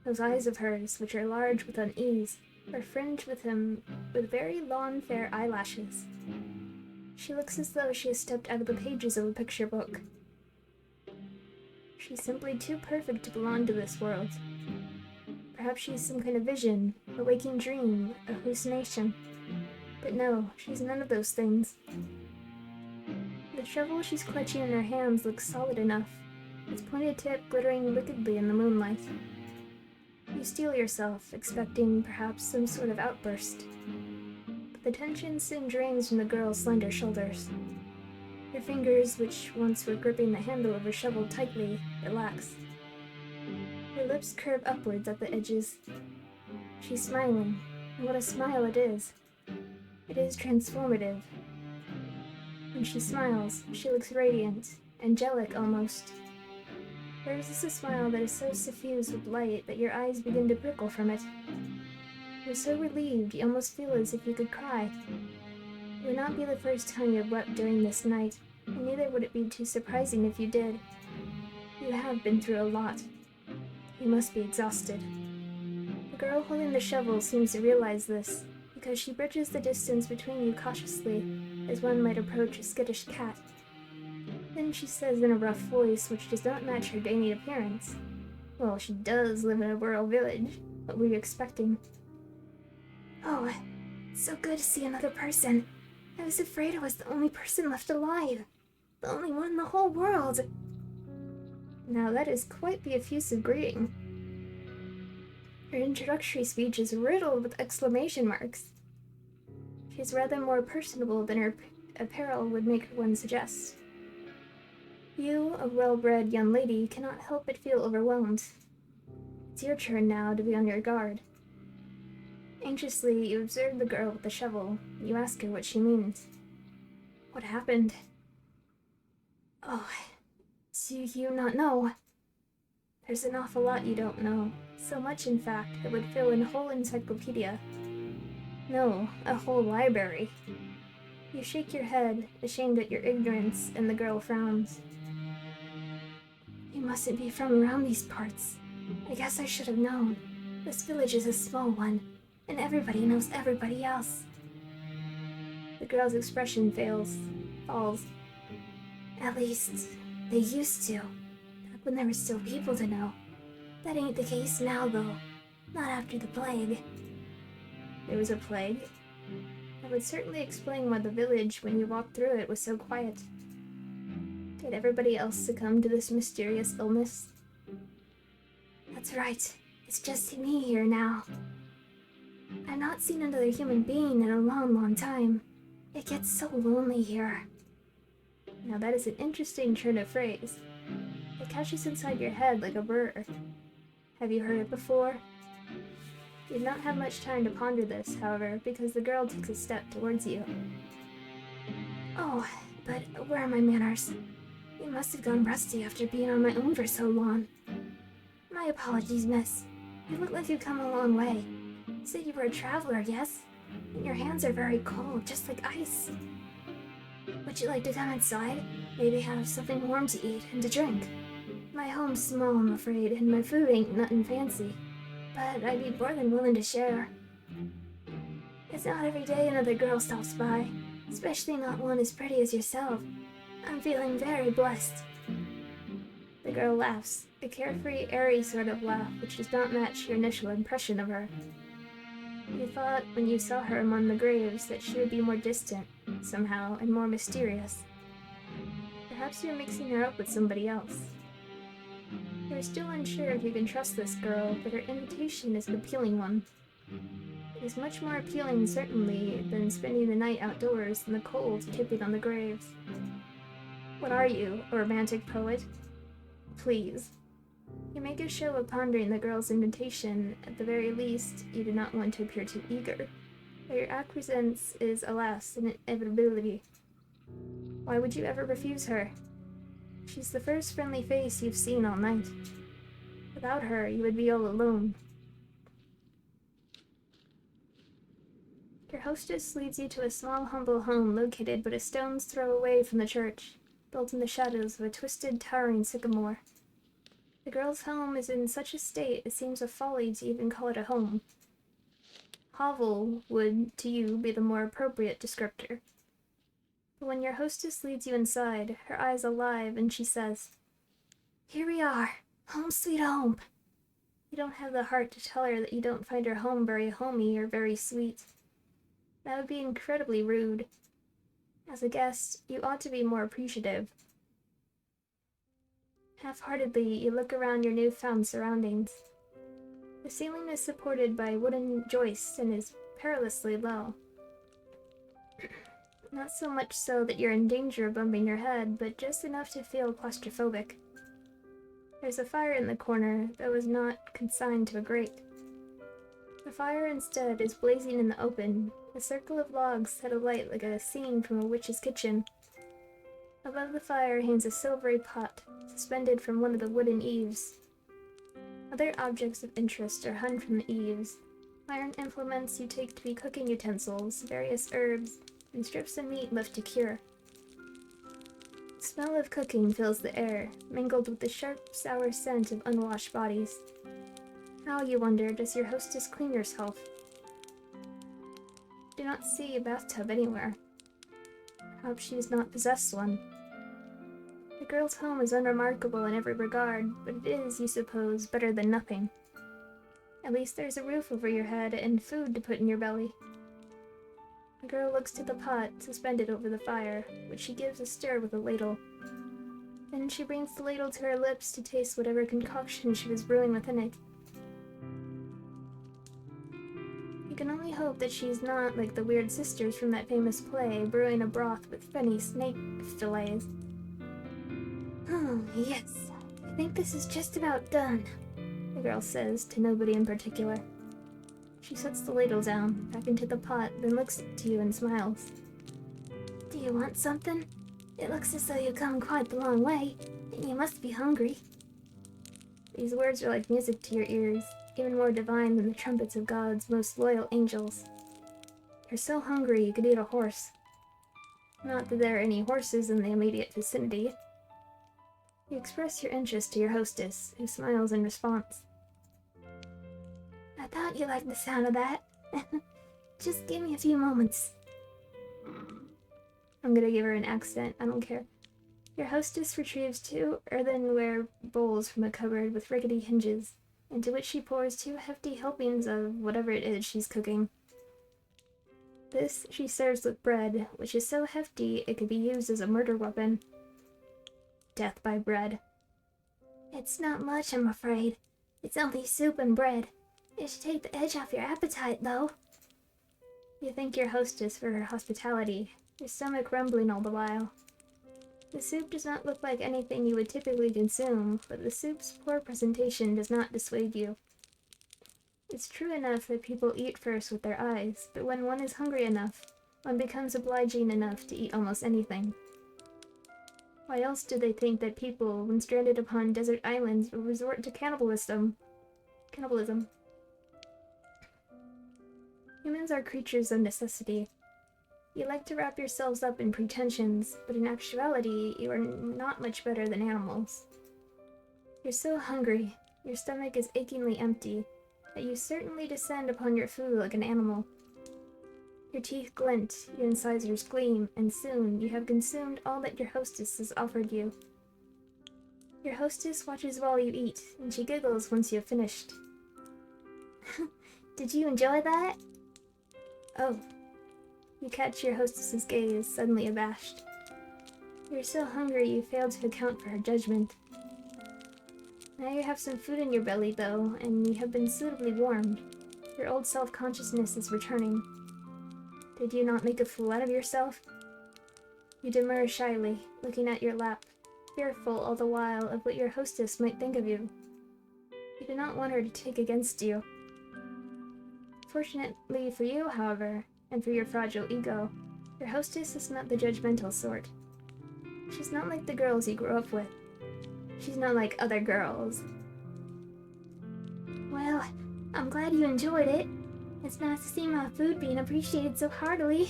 Those eyes of hers, which are large with unease, are fringed with very long, fair eyelashes. She looks as though she has stepped out of the pages of a picture book. She's simply too perfect to belong to this world. Perhaps she's some kind of vision, a waking dream, a hallucination. But no, she's none of those things. The shovel she's clutching in her hands looks solid enough, its pointed tip glittering wickedly in the moonlight. You steel yourself, expecting perhaps some sort of outburst. But the tension soon drains from the girl's slender shoulders. Her fingers, which once were gripping the handle of her shovel tightly, relax. Her lips curve upwards at the edges. She's smiling, and what a smile it is. It is transformative. When she smiles, she looks radiant, angelic almost. Hers is a smile that is so suffused with light that your eyes begin to prickle from it. You're so relieved you almost feel as if you could cry. It would not be the first time you have wept during this night, and neither would it be too surprising if you did. You have been through a lot. You must be exhausted. The girl holding the shovel seems to realize this, because she bridges the distance between you cautiously, as one might approach a skittish cat. Then she says in a rough voice which does not match her dainty appearance, "Well, she does live in a rural village. What were you expecting?" Oh, it's so good to see another person. I was afraid I was the only person left alive. The only one in the whole world. Now that is quite the effusive greeting. Her introductory speech is riddled with exclamation marks. She's rather more personable than her apparel would make one suggest. You, a well-bred young lady, cannot help but feel overwhelmed. It's your turn now to be on your guard. Anxiously, you observe the girl with the shovel. You ask her what she means. What happened? Oh, do you not know? There's an awful lot you don't know. So much, in fact, it would fill a whole encyclopedia. No, a whole library. You shake your head, ashamed at your ignorance, and the girl frowns. You mustn't be from around these parts. I guess I should have known. This village is a small one, and everybody knows everybody else. The girl's expression falls. At least, they used to, back when there were still people to know. That ain't the case now, though. Not after the plague. There was a plague? That would certainly explain why the village, when you walked through it, was so quiet. Did everybody else succumb to this mysterious illness? That's right. It's just me here now. I've not seen another human being in a long, long time. It gets so lonely here. Now that is an interesting turn of phrase. It catches inside your head like a burr. Have you heard it before? You did not have much time to ponder this, however, because the girl takes a step towards you. Oh, but where are my manners? They must have gone rusty after being on my own for so long. My apologies, miss. You look like you've come a long way. You said you were a traveler, yes? And your hands are very cold, just like ice. Would you like to come inside? Maybe have something warm to eat and to drink. My home's small, I'm afraid, and my food ain't nothing fancy. But I'd be more than willing to share. It's not every day another girl stops by, especially not one as pretty as yourself. I'm feeling very blessed. The girl laughs, a carefree, airy sort of laugh which does not match your initial impression of her. You thought, when you saw her among the graves, that she would be more distant, somehow, and more mysterious. Perhaps you're mixing her up with somebody else. You're still unsure if you can trust this girl, but her invitation is an appealing one. It is much more appealing, certainly, than spending the night outdoors in the cold tipping on the graves. What are you, a romantic poet? Please. You make a show of pondering the girl's invitation. At the very least, you do not want to appear too eager. But your acquiescence is, alas, an inevitability. Why would you ever refuse her? She's the first friendly face you've seen all night. Without her, you would be all alone. Your hostess leads you to a small, humble home located but a stone's throw away from the church, built in the shadows of a twisted, towering sycamore. The girl's home is in such a state it seems a folly to even call it a home. Hovel would, to you, be the more appropriate descriptor. But when your hostess leads you inside, her eyes alive, and she says, "Here we are, home sweet home." You don't have the heart to tell her that you don't find her home very homey or very sweet. That would be incredibly rude. As a guest, you ought to be more appreciative. Half-heartedly, you look around your newfound surroundings. The ceiling is supported by wooden joists and is perilously low. Not so much so that you're in danger of bumping your head, but just enough to feel claustrophobic. There's a fire in the corner, though is not consigned to a grate. The fire instead is blazing in the open, a circle of logs set alight like a scene from a witch's kitchen. Above the fire hangs a silvery pot, suspended from one of the wooden eaves. Other objects of interest are hung from the eaves. Iron implements you take to be cooking utensils, various herbs, and strips of meat left to cure. The smell of cooking fills the air, mingled with the sharp, sour scent of unwashed bodies. How, you wonder, does your hostess clean herself? Do not see a bathtub anywhere. Perhaps she has not possessed one. The girl's home is unremarkable in every regard, but it is, you suppose, better than nothing. At least there's a roof over your head and food to put in your belly. The girl looks to the pot suspended over the fire, which she gives a stir with a ladle. Then she brings the ladle to her lips to taste whatever concoction she was brewing within it. You can only hope that she's not like the weird sisters from that famous play, brewing a broth with fenny snake fillets. Oh, yes. I think this is just about done, the girl says to nobody in particular. She sets the ladle down, back into the pot, then looks to you and smiles. Do you want something? It looks as though you've come quite the long way, and you must be hungry. These words are like music to your ears, even more divine than the trumpets of God's most loyal angels. You're so hungry you could eat a horse. Not that there are any horses in the immediate vicinity. You express your interest to your hostess, who smiles in response. I thought you liked the sound of that. Just give me a few moments. I'm gonna give her an accent, I don't care. Your hostess retrieves 2 earthenware bowls from a cupboard with rickety hinges, into which she pours 2 hefty helpings of whatever it is she's cooking. This she serves with bread, which is so hefty it could be used as a murder weapon. Death by bread. It's not much, I'm afraid. It's only soup and bread. It should take the edge off your appetite, though. You thank your hostess for her hospitality, your stomach rumbling all the while. The soup does not look like anything you would typically consume, but the soup's poor presentation does not dissuade you. It's true enough that people eat first with their eyes, but when one is hungry enough, one becomes obliging enough to eat almost anything. Why else do they think that people, when stranded upon desert islands, will resort to cannibalism? Humans are creatures of necessity. You like to wrap yourselves up in pretensions, but in actuality, you are not much better than animals. You're so hungry, your stomach is achingly empty, that you certainly descend upon your food like an animal. Your teeth glint, your incisors gleam, and soon you have consumed all that your hostess has offered you. Your hostess watches while you eat, and she giggles once you have finished. Did you enjoy that? Oh. You catch your hostess's gaze, suddenly abashed. You're so hungry you fail to account for her judgment. Now you have some food in your belly, though, and you have been suitably warmed. Your old self-consciousness is returning. Did you not make a fool out of yourself? You demur shyly, looking at your lap, fearful all the while of what your hostess might think of you. You do not want her to take against you. Fortunately for you, however, and for your fragile ego, your hostess is not the judgmental sort. She's not like the girls you grew up with. She's not like other girls. Well, I'm glad you enjoyed it. It's nice to see my food being appreciated so heartily.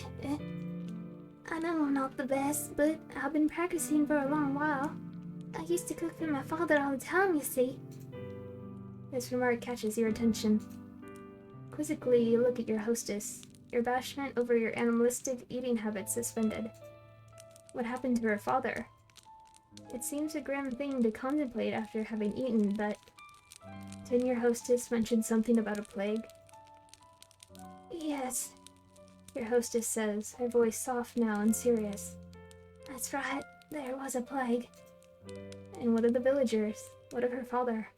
I know I'm not the best, but I've been practicing for a long while. I used to cook for my father all the time, you see. This remark catches your attention. Quizzically, you look at your hostess, your bashment over your animalistic eating habits suspended. What happened to her father? It seems a grim thing to contemplate after having eaten, but... Didn't your hostess mention something about a plague? Yes, your hostess says, her voice soft now and serious. That's right, there was a plague. And what of the villagers? What of her father?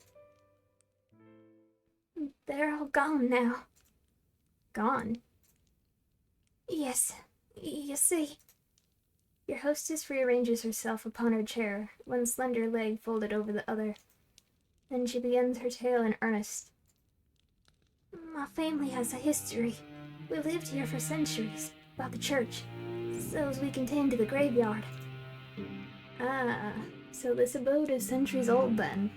They're all gone now. Gone? Yes, you see. Your hostess rearranges herself upon her chair, one slender leg folded over the other. Then she begins her tale in earnest. My family has a history. We lived here for centuries, by the church, so as we can tend to the graveyard. Ah, so this abode is centuries old then.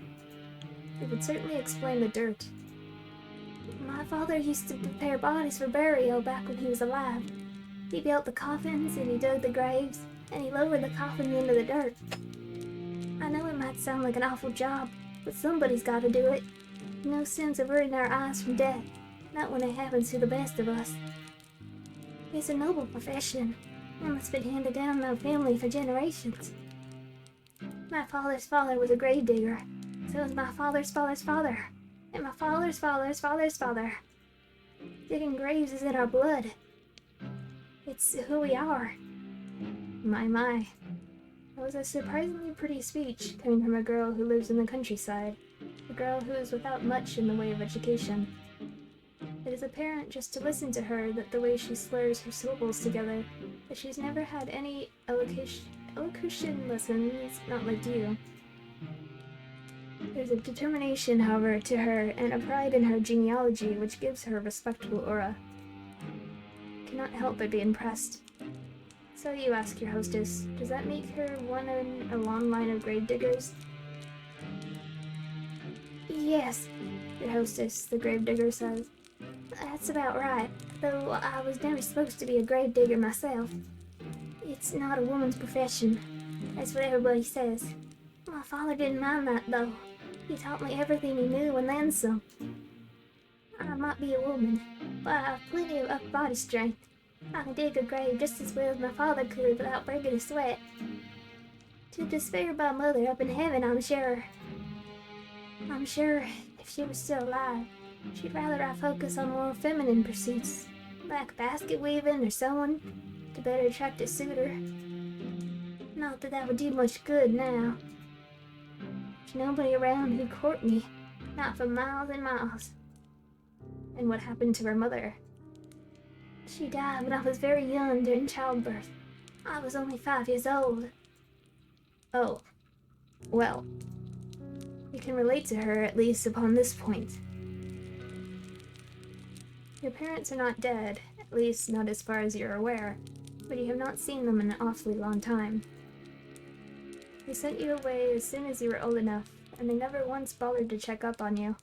It would certainly explain the dirt. My father used to prepare bodies for burial back when he was alive. He built the coffins, and he dug the graves, and he lowered the coffins into the dirt. I know it might sound like an awful job, but somebody's got to do it. No sense averting our eyes from death, not when it happens to the best of us. It's a noble profession, one that's been handed down in our family for generations. My father's father was a grave digger, so was my father's father's father, and my father's father's father's father. Digging graves is in our blood. It's who we are. My. That was a surprisingly pretty speech, coming from a girl who lives in the countryside, a girl who is without much in the way of education. It is apparent just to listen to her that the way she slurs her syllables together, that she's never had any elocution lessons, not like you. There's a determination, however, to her, and a pride in her genealogy which gives her a respectable aura. Cannot help but be impressed. So you ask your hostess, does that make her one in a long line of grave diggers? Yes, your hostess, the grave digger, says. That's about right, though I was never supposed to be a grave digger myself. It's not a woman's profession. That's what everybody says. My father didn't mind that, though. He taught me everything he knew and then some. I I might be a woman, but I have plenty of upper body strength. I can dig a grave just as well as my father could without breaking a sweat. To despair my mother up in heaven, I'm sure. I'm sure if she was still alive, she'd rather I focus on more feminine pursuits, like basket weaving or sewing, to better attract a suitor. Not that that would do much good now. There's nobody around who'd court me, not for miles and miles. And what happened to her mother? She died when I was very young during childbirth. I was only 5 years old. Oh, well, you can relate to her at least upon this point. Your parents are not dead, at least not as far as you're aware, but you have not seen them in an awfully long time. They sent you away as soon as you were old enough, and they never once bothered to check up on you.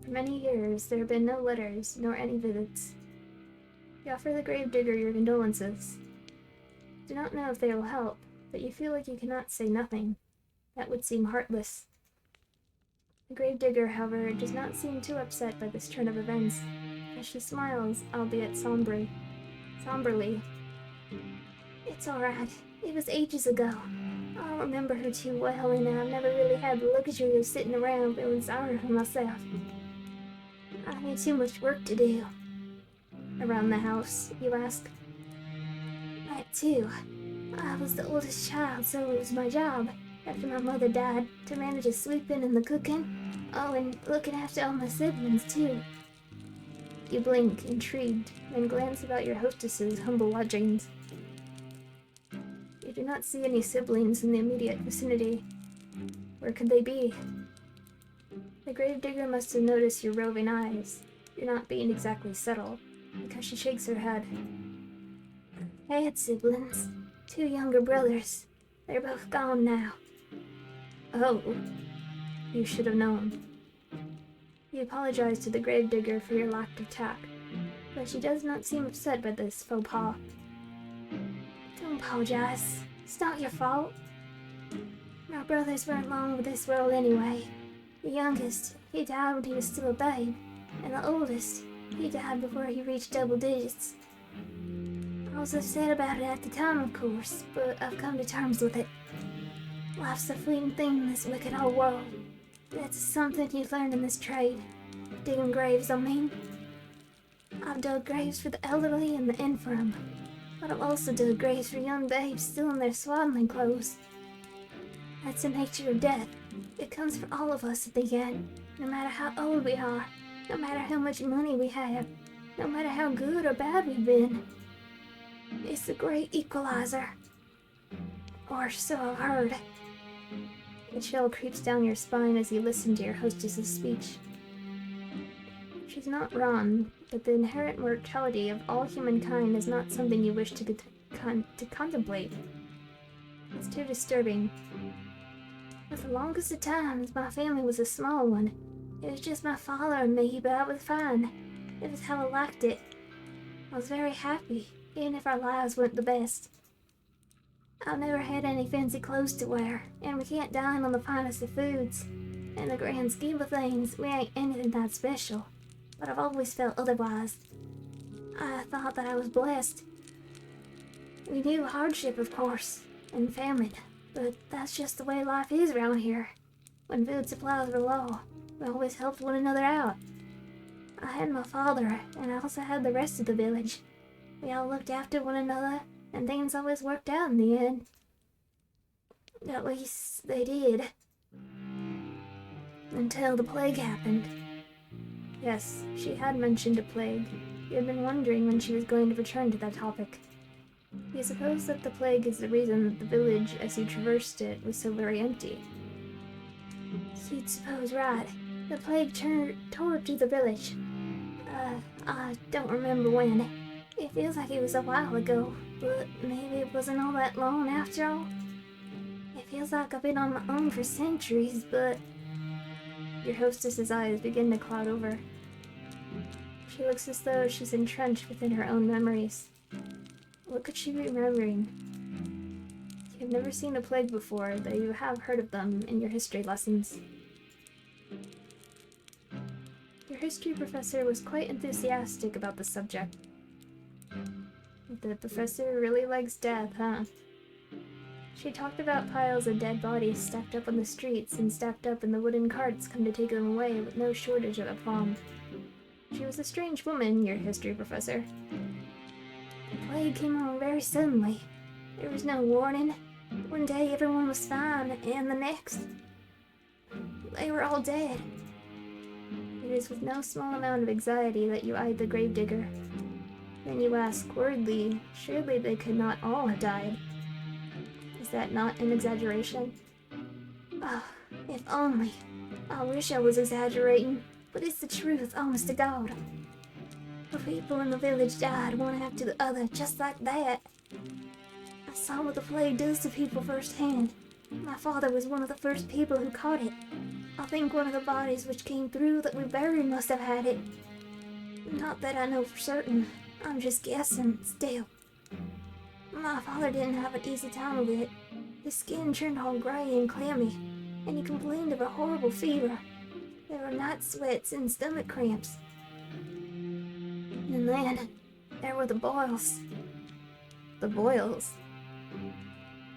For many years, there have been no letters, nor any visits. You offer the gravedigger your condolences. Do not know if they will help, but you feel like you cannot say nothing. That would seem heartless. The gravedigger, however, does not seem too upset by this turn of events, as she smiles, albeit somberly. It's alright. It was ages ago. I don't remember her too well, and I've never really had the luxury of sitting around feeling sorry for myself. I had too much work to do. Around the house, you ask? That too. I was the oldest child, so it was my job, after my mother died, to manage the sweeping and the cooking. Oh, and looking after all my siblings too. You blink, intrigued, then glance about your hostess's humble lodgings. You do not see any siblings in the immediate vicinity. Where could they be? The gravedigger must have noticed your roving eyes. You're not being exactly subtle, because she shakes her head. I had siblings. 2 younger brothers. They're both gone now. Oh, you should have known. You apologize to the gravedigger for your lack of tact, but she does not seem upset by this faux pas. Don't apologize. It's not your fault. My brothers weren't long with this world anyway. The youngest, he died when he was still a babe, and the oldest, he died before he reached double digits. I was upset about it at the time, of course, but I've come to terms with it. Life's a fleeting thing in this wicked old world. That's something you learn in this trade. Digging graves, I mean. I've dug graves for the elderly and the infirm, but I've also dug graves for young babes still in their swaddling clothes. That's the nature of death. It comes for all of us at the end, no matter how old we are, no matter how much money we have, no matter how good or bad we've been. It's the great equalizer. Or so I've heard. A chill creeps down your spine as you listen to your hostess's speech. She's not wrong, but the inherent mortality of all humankind is not something you wish to contemplate. It's too disturbing. For the longest of times, my family was a small one. It was just my father and me, but I was fine. It was how I liked it. I was very happy, even if our lives weren't the best. I've never had any fancy clothes to wear, and we can't dine on the finest of foods. In the grand scheme of things, we ain't anything that special, but I've always felt otherwise. I thought that I was blessed. We knew hardship, of course, and famine, but that's just the way life is around here. When food supplies were low, we always helped one another out. I had my father, and I also had the rest of the village. We all looked after one another, and things always worked out in the end. At least, they did. Until the plague happened. Yes, she had mentioned a plague. You had been wondering when she was going to return to that topic. You suppose that the plague is the reason that the village, as you traversed it, was so very empty. You'd suppose right. The plague tore through the village. I don't remember when. It feels like it was a while ago, but maybe it wasn't all that long after all. It feels like I've been on my own for centuries, but... Your hostess's eyes begin to cloud over. She looks as though she's entrenched within her own memories. What could she be remembering? You have never seen a plague before, though you have heard of them in your history lessons. Your history professor was quite enthusiastic about the subject. The professor really likes death, huh? She talked about piles of dead bodies stacked up on the streets and stacked up in the wooden carts come to take them away with no shortage of aplomb. She was a strange woman, your history professor. The plague came on very suddenly. There was no warning. One day everyone was fine, and the next, they were all dead. It is with no small amount of anxiety that you eyed the gravedigger. Then you ask worriedly, surely they could not all have died. Is that not an exaggeration? Oh, if only. I wish I was exaggerating, but it's the truth, honest to God. The people in the village died one after the other, just like that. I saw what the plague does to people firsthand. My father was one of the first people who caught it. I think one of the bodies which came through that we buried must have had it. Not that I know for certain. I'm just guessing, still. My father didn't have an easy time of it. His skin turned all gray and clammy, and he complained of a horrible fever. There were night sweats and stomach cramps. And then, there were the boils. The boils?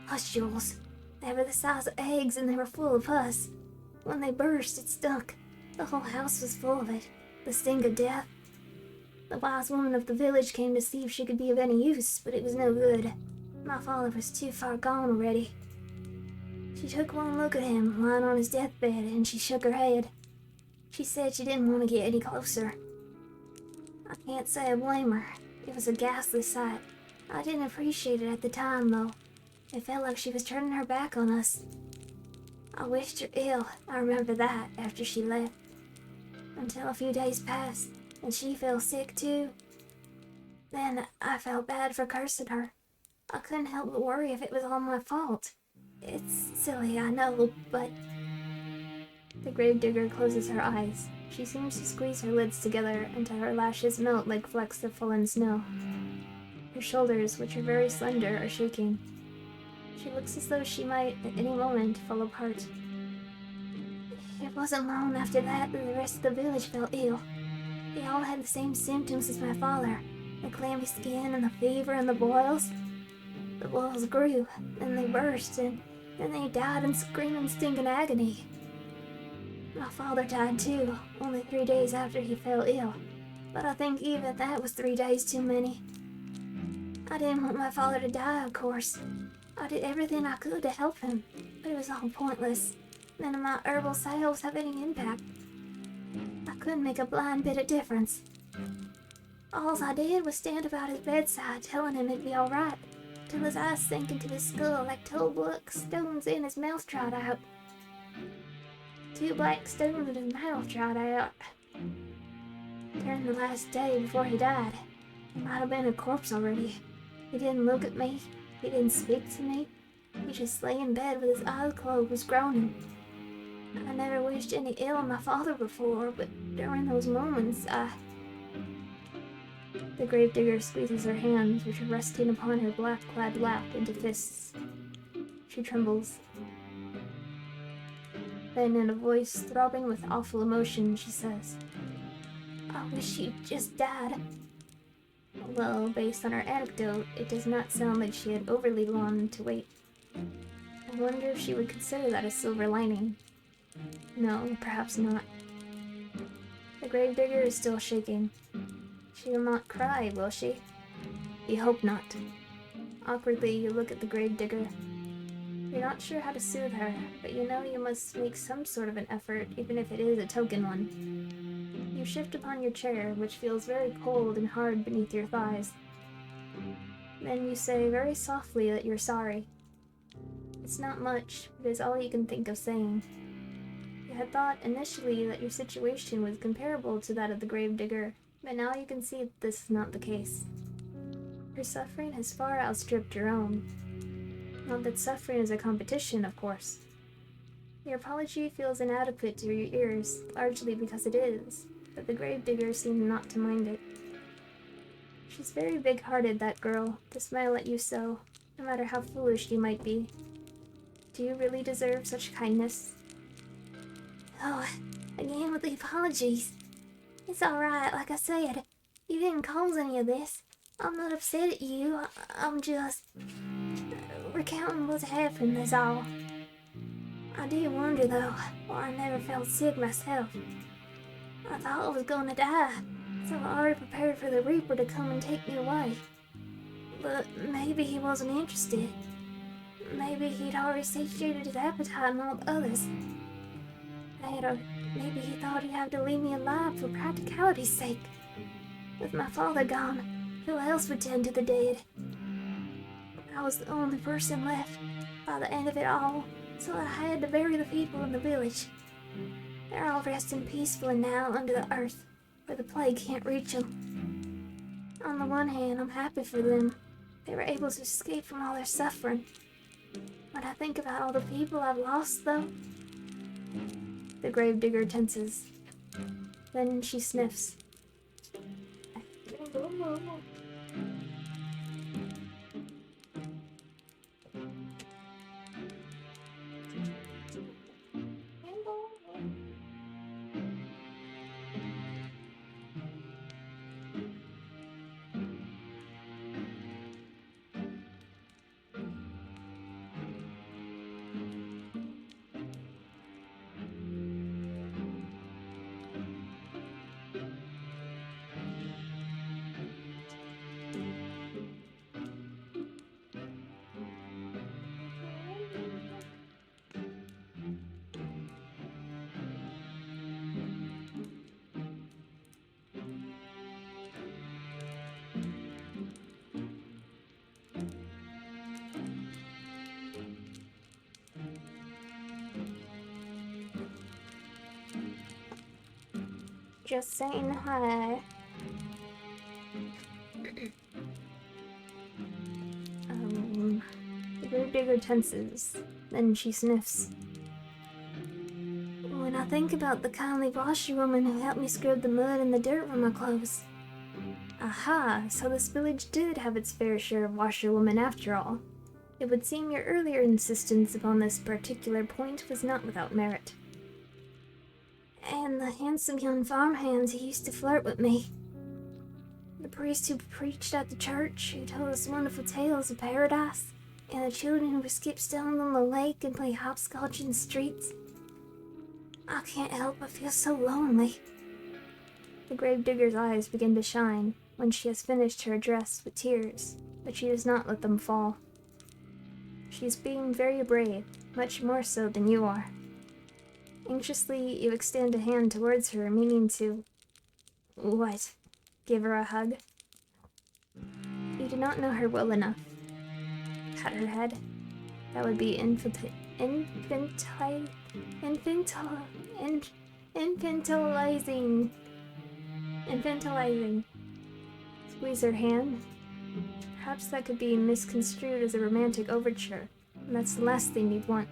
Pustules. They were the size of eggs and they were full of pus. When they burst, it stunk. The whole house was full of it. The stink of death. The wise woman of the village came to see if she could be of any use, but it was no good. My father was too far gone already. She took one look at him, lying on his deathbed, and she shook her head. She said she didn't want to get any closer. I can't say I blame her. It was a ghastly sight. I didn't appreciate it at the time, though. It felt like she was turning her back on us. I wished her ill, I remember that, after she left. Until a few days passed, and she fell sick too. Then I felt bad for cursing her. I couldn't help but worry if it was all my fault. It's silly, I know, but... The gravedigger closes her eyes. She seems to squeeze her lids together until her lashes melt like flecks of fallen snow. Her shoulders, which are very slender, are shaking. She looks as though she might, at any moment, fall apart. It wasn't long after that the rest of the village fell ill. They all had the same symptoms as my father. The clammy skin and the fever and the boils. The boils grew, then they burst, and then they died in screaming, stinking agony. My father died too, only 3 days after he fell ill. But I think even that was 3 days too many. I didn't want my father to die, of course. I did everything I could to help him, but it was all pointless. None of my herbal salves have any impact. I couldn't make a blind bit of difference. All I did was stand about his bedside telling him it'd be alright, till his eyes sank into his skull like two black stones and his mouth dried out. 2 black stones in his mouth dried out. During the last day before he died, he might have been a corpse already. He didn't look at me. He didn't speak to me. He just lay in bed with his eyes closed, was groaning. I never wished any ill on my father before, but during those moments, The gravedigger squeezes her hands, which are resting upon her black-clad lap, into fists. She trembles. Then, in a voice throbbing with awful emotion, she says, I wish you'd just died. Well, based on her anecdote, it does not sound like she had overly longed to wait. I wonder if she would consider that a silver lining. No, perhaps not. The gravedigger is still shaking. She will not cry, will she? You hope not. Awkwardly, you look at the gravedigger. You're not sure how to soothe her, but you know you must make some sort of an effort, even if it is a token one. You shift upon your chair, which feels very cold and hard beneath your thighs. Then you say very softly that you're sorry. It's not much, but it's all you can think of saying. You had thought initially that your situation was comparable to that of the gravedigger, but now you can see that this is not the case. Her suffering has far outstripped your own. Not that suffering is a competition, of course. Your apology feels inadequate to your ears, largely because it is, but the gravedigger seemed not to mind it. She's very big-hearted, that girl, to smile at you so, no matter how foolish you might be. Do you really deserve such kindness? Oh, again with the apologies. It's alright, like I said. You didn't cause any of this. I'm not upset at you. I'm just recounting what's happened, that's all. I did wonder, though, why I never felt sick myself. I thought I was gonna die, so I already prepared for the Reaper to come and take me away. But maybe he wasn't interested. Maybe he'd already satiated his appetite on all the others. Maybe he thought he'd have to leave me alive for practicality's sake. With my father gone, who else would tend to the dead? I was the only person left by the end of it all, so I had to bury the people in the village. They're all resting peacefully now under the earth, where the plague can't reach them. On the one hand, I'm happy for them. They were able to escape from all their suffering. When I think about all the people I've lost, though... The gravedigger tenses. Then she sniffs. Just saying hi. The gravedigger tenses. Then she sniffs. When I think about the kindly washerwoman who helped me scrub the mud and the dirt from my clothes. Aha, so this village did have its fair share of washerwomen after all. It would seem your earlier insistence upon this particular point was not without merit. And the handsome young farmhands who used to flirt with me. The priest who preached at the church, who told us wonderful tales of paradise, and the children who would skip stones on the lake and play hopscotch in the streets. I can't help but feel so lonely. The gravedigger's eyes begin to shine when she has finished her address with tears, but she does not let them fall. She is being very brave, much more so than you are. Anxiously, you extend a hand towards her, meaning to... What? Give her a hug? You do not know her well enough. Pat her head? That would be infantilizing. Squeeze her hand? Perhaps that could be misconstrued as a romantic overture, and that's the last thing you'd want.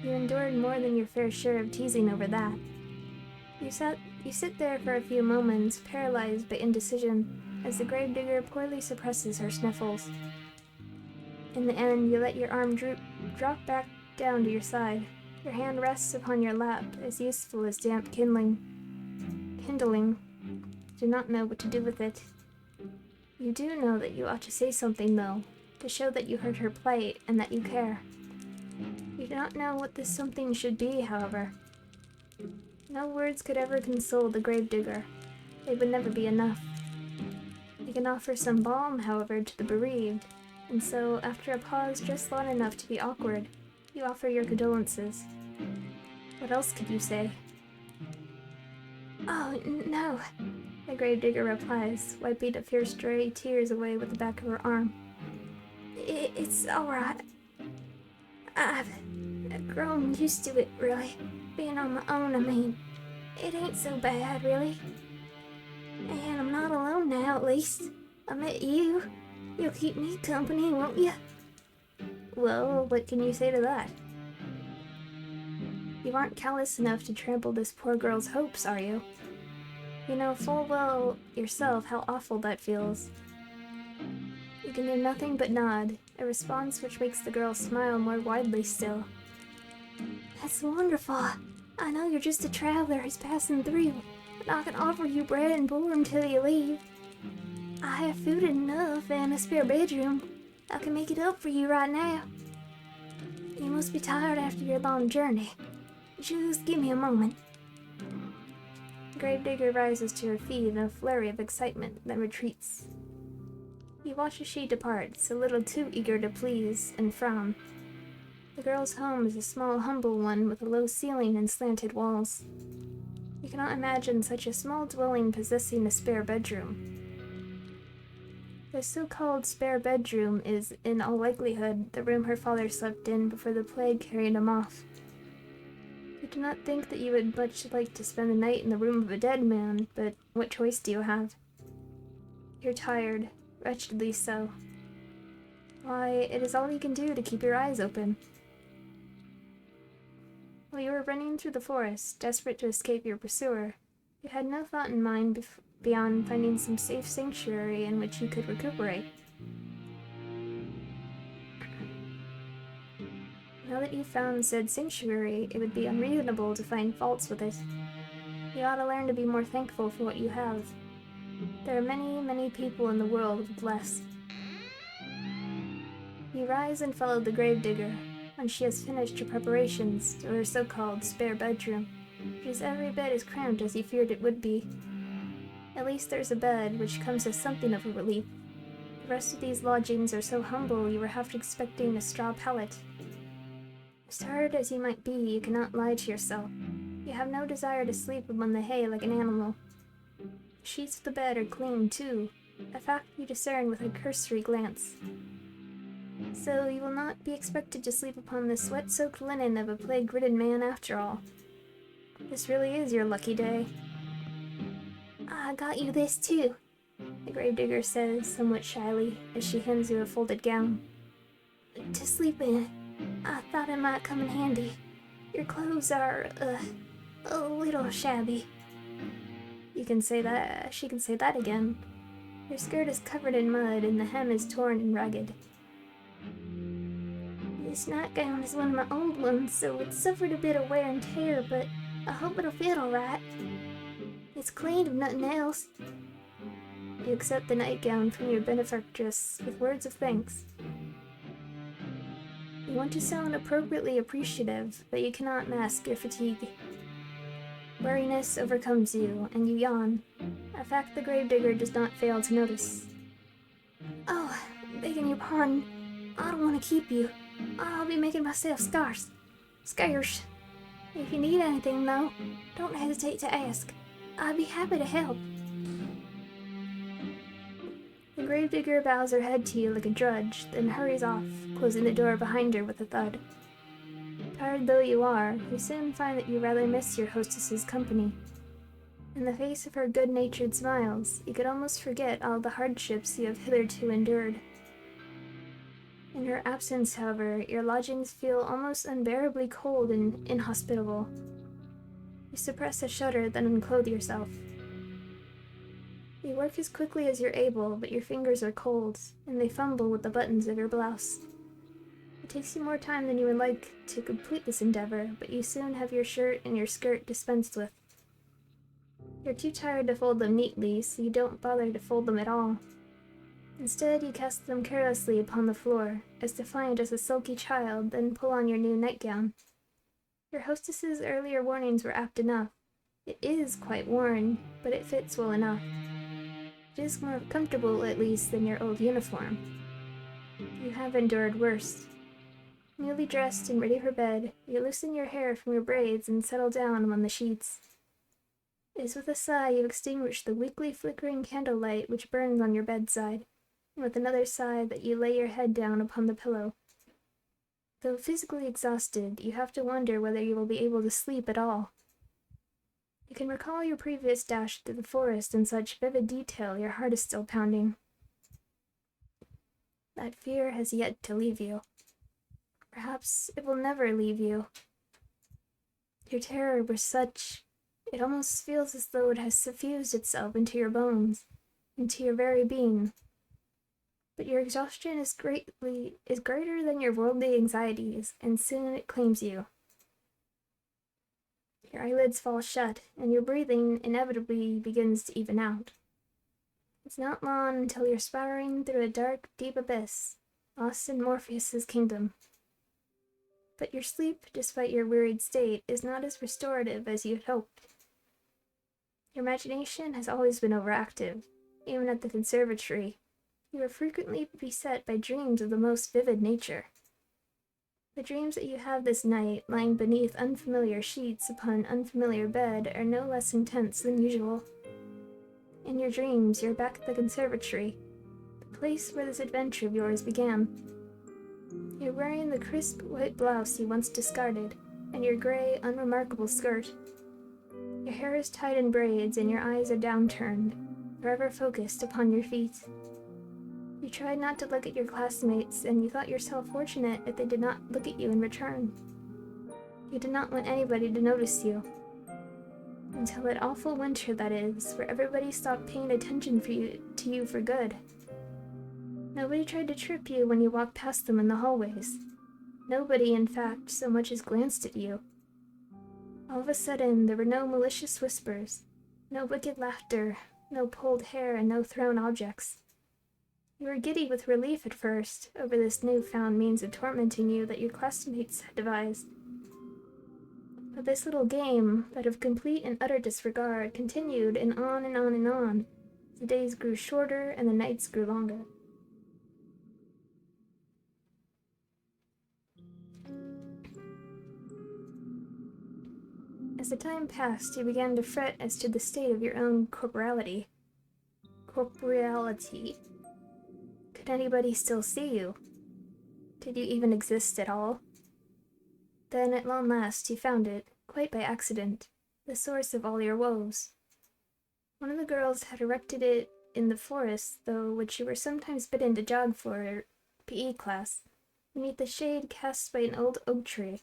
You endured more than your fair share of teasing over that. You sit there for a few moments, paralyzed by indecision, as the gravedigger poorly suppresses her sniffles. In the end, you let your arm drop back down to your side. Your hand rests upon your lap, as useful as damp kindling. Do not know what to do with it. You do know that you ought to say something, though, to show that you heard her plight and that you care. You do not know what this something should be, however. No words could ever console the gravedigger. They would never be enough. You can offer some balm, however, to the bereaved, and so, after a pause just long enough to be awkward, you offer your condolences. What else could you say? Oh, no, the gravedigger replies, wiping a few stray tears away with the back of her arm. It's alright. I've grown used to it, really. Being on my own, I mean. It ain't so bad, really. And I'm not alone now, at least. I met you. You'll keep me company, won't you? Well, what can you say to that? You aren't callous enough to trample this poor girl's hopes, are you? You know full well yourself how awful that feels. You can do nothing but nod, a response which makes the girl smile more widely still. That's wonderful. I know you're just a traveler who's passing through, but I can offer you bread and board until you leave. I have food enough and a spare bedroom. I can make it up for you right now. You must be tired after your long journey. Just give me a moment. Gravedigger rises to her feet in a flurry of excitement, then retreats. You watch as she departs, a little too eager to please, and frown. The girl's home is a small, humble one with a low ceiling and slanted walls. You cannot imagine such a small dwelling possessing a spare bedroom. The so-called spare bedroom is, in all likelihood, the room her father slept in before the plague carried him off. You do not think that you would much like to spend the night in the room of a dead man, but what choice do you have? You're tired, wretchedly so. Why, it is all you can do to keep your eyes open. While you were running through the forest, desperate to escape your pursuer, you had no thought in mind beyond finding some safe sanctuary in which you could recuperate. Now that you've found said sanctuary, it would be unreasonable to find faults with it. You ought to learn to be more thankful for what you have. There are many, many people in the world with less. You rise and follow the gravedigger, when she has finished her preparations to her so-called spare bedroom, which is every bit as cramped as you feared it would be. At least there's a bed, which comes as something of a relief. The rest of these lodgings are so humble you were half expecting a straw pallet. As tired as you might be, you cannot lie to yourself. You have no desire to sleep among the hay like an animal. The sheets of the bed are clean, too, a fact you discern with a cursory glance. So you will not be expected to sleep upon the sweat-soaked linen of a plague-ridden man after all. This really is your lucky day. I got you this, too, the gravedigger says, somewhat shyly, as she hands you a folded gown. To sleep in. I thought it might come in handy. Your clothes are, a little shabby. She can say that again. Your skirt is covered in mud, and the hem is torn and ragged. This nightgown is one of my old ones, so it's suffered a bit of wear and tear, but I hope it'll fit alright. It's clean if nothing else. You accept the nightgown from your benefactress with words of thanks. You want to sound appropriately appreciative, but you cannot mask your fatigue. Weariness overcomes you, and you yawn, a fact the gravedigger does not fail to notice. Oh, begging your pardon, I don't want to keep you. I'll be making myself scarce. If you need anything, though, don't hesitate to ask. I'd be happy to help. The gravedigger bows her head to you like a drudge, then hurries off, closing the door behind her with a thud. Tired though you are, you soon find that you rather miss your hostess's company. In the face of her good-natured smiles, you could almost forget all the hardships you have hitherto endured. In her absence, however, your lodgings feel almost unbearably cold and inhospitable. You suppress a shudder, then unclothe yourself. You work as quickly as you're able, but your fingers are cold, and they fumble with the buttons of your blouse. It takes you more time than you would like to complete this endeavor, but you soon have your shirt and your skirt dispensed with. You're too tired to fold them neatly, so you don't bother to fold them at all. Instead, you cast them carelessly upon the floor, as defiant as a sulky child, then pull on your new nightgown. Your hostess's earlier warnings were apt enough. It is quite worn, but it fits well enough. It is more comfortable, at least, than your old uniform. You have endured worse. Newly dressed and ready for bed, you loosen your hair from your braids and settle down among the sheets. It is with a sigh you extinguish the weakly flickering candlelight which burns on your bedside, and with another sigh that you lay your head down upon the pillow. Though physically exhausted, you have to wonder whether you will be able to sleep at all. You can recall your previous dash through the forest in such vivid detail your heart is still pounding. That fear has yet to leave you. Perhaps it will never leave you. Your terror was such, it almost feels as though it has suffused itself into your bones, into your very being. But your exhaustion is greater than your worldly anxieties, and soon it claims you. Your eyelids fall shut, and your breathing inevitably begins to even out. It's not long until you're spiraling through a dark, deep abyss, lost in Morpheus's kingdom. But your sleep, despite your wearied state, is not as restorative as you'd hoped. Your imagination has always been overactive, even at the conservatory. You are frequently beset by dreams of the most vivid nature. The dreams that you have this night, lying beneath unfamiliar sheets upon an unfamiliar bed, are no less intense than usual. In your dreams, you're back at the conservatory, the place where this adventure of yours began. You're wearing the crisp white blouse you once discarded, and your gray, unremarkable skirt. Your hair is tied in braids, and your eyes are downturned, forever focused upon your feet. You tried not to look at your classmates, and you thought yourself fortunate if they did not look at you in return. You did not want anybody to notice you. Until that awful winter, that is, where everybody stopped paying attention to you for good. Nobody tried to trip you when you walked past them in the hallways. Nobody, in fact, so much as glanced at you. All of a sudden, there were no malicious whispers, no wicked laughter, no pulled hair, and no thrown objects. You were giddy with relief at first over this newfound means of tormenting you that your classmates had devised. But this little game, that of complete and utter disregard, continued and on and on and on. The days grew shorter and the nights grew longer. As the time passed, you began to fret as to the state of your own corporeality. Could anybody still see you? Did you even exist at all? Then, at long last, you found it, quite by accident, the source of all your woes. One of the girls had erected it in the forest, through which you were sometimes bidden to jog for PE class, beneath the shade cast by an old oak tree.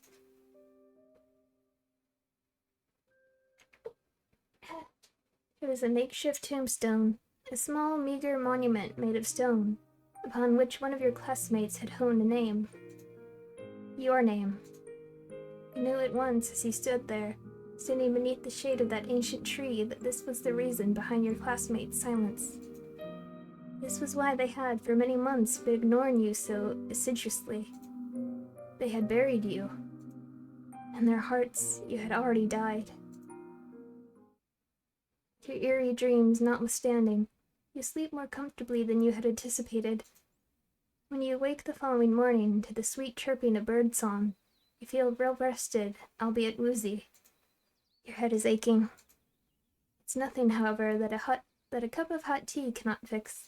It was a makeshift tombstone, a small, meager monument made of stone, upon which one of your classmates had honed a name. Your name. You knew at once as you stood there, standing beneath the shade of that ancient tree, that this was the reason behind your classmates' silence. This was why they had for many months been ignoring you so assiduously. They had buried you. In their hearts, you had already died. Your eerie dreams notwithstanding, you sleep more comfortably than you had anticipated. When you awake the following morning to the sweet chirping of birdsong, you feel well rested, albeit woozy. Your head is aching. It's nothing, however, that a cup of hot tea cannot fix.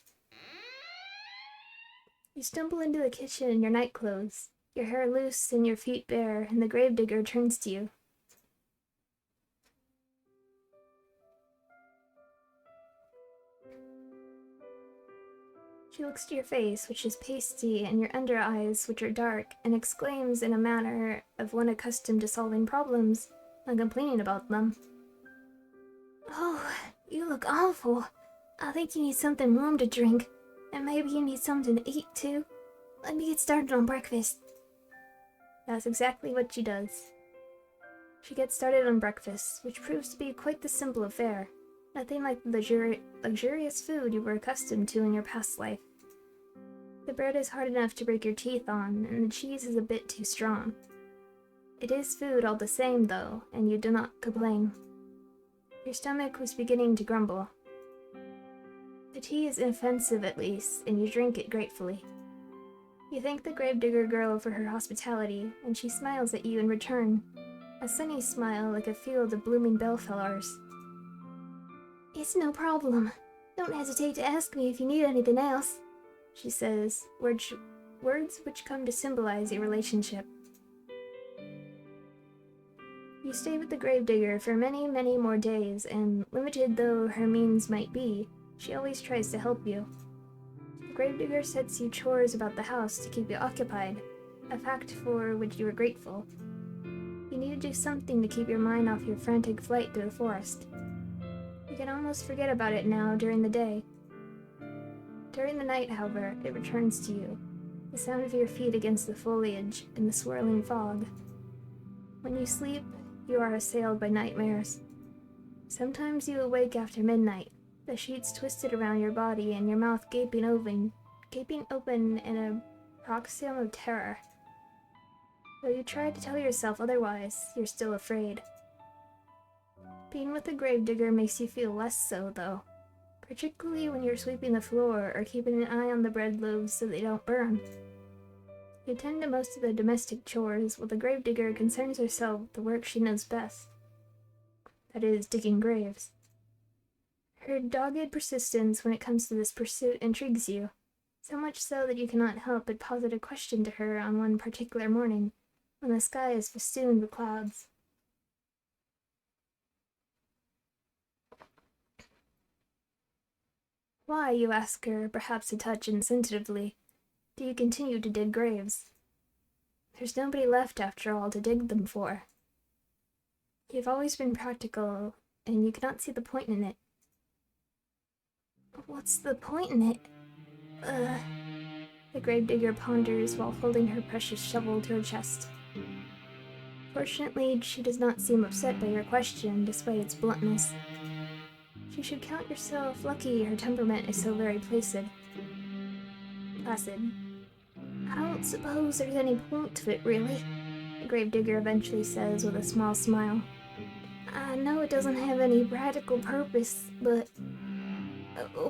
You stumble into the kitchen in your nightclothes, your hair loose and your feet bare, and the gravedigger turns to you. She looks to your face, which is pasty, and your under eyes, which are dark, and exclaims in a manner of one accustomed to solving problems, and complaining about them. "Oh, you look awful. I think you need something warm to drink, and maybe you need something to eat, too. Let me get started on breakfast." That's exactly what she does. She gets started on breakfast, which proves to be quite the simple affair, nothing like the luxurious food you were accustomed to in your past life. The bread is hard enough to break your teeth on, and the cheese is a bit too strong. It is food all the same, though, and you do not complain. Your stomach was beginning to grumble. The tea is inoffensive at least, and you drink it gratefully. You thank the gravedigger girl for her hospitality, and she smiles at you in return, a sunny smile like a field of blooming bellflowers. "It's no problem. Don't hesitate to ask me if you need anything else," she says, words which come to symbolize your relationship. You stay with the gravedigger for many, many more days, and limited though her means might be, she always tries to help you. The gravedigger sets you chores about the house to keep you occupied, a fact for which you are grateful. You need to do something to keep your mind off your frantic flight through the forest. You can almost forget about it now during the day. During the night, however, it returns to you, the sound of your feet against the foliage and the swirling fog. When you sleep, you are assailed by nightmares. Sometimes you awake after midnight, the sheets twisted around your body and your mouth gaping open in a paroxysm of terror. Though you try to tell yourself otherwise, you're still afraid. Being with the gravedigger makes you feel less so, though, particularly when you're sweeping the floor or keeping an eye on the bread loaves so they don't burn. You tend to most of the domestic chores, while the gravedigger concerns herself with the work she knows best. That is, digging graves. Her dogged persistence when it comes to this pursuit intrigues you, so much so that you cannot help but posit a question to her on one particular morning, when the sky is festooned with clouds. Why, you ask her, perhaps a touch insensitively, do you continue to dig graves? There's nobody left, after all, to dig them for. You've always been practical, and you cannot see the point in it. What's the point in it? The gravedigger ponders while holding her precious shovel to her chest. Fortunately, she does not seem upset by your question, despite its bluntness. You should count yourself lucky her temperament is so very placid. Placid. I don't suppose there's any point to it, really, the gravedigger eventually says with a small smile. I know it doesn't have any practical purpose, but...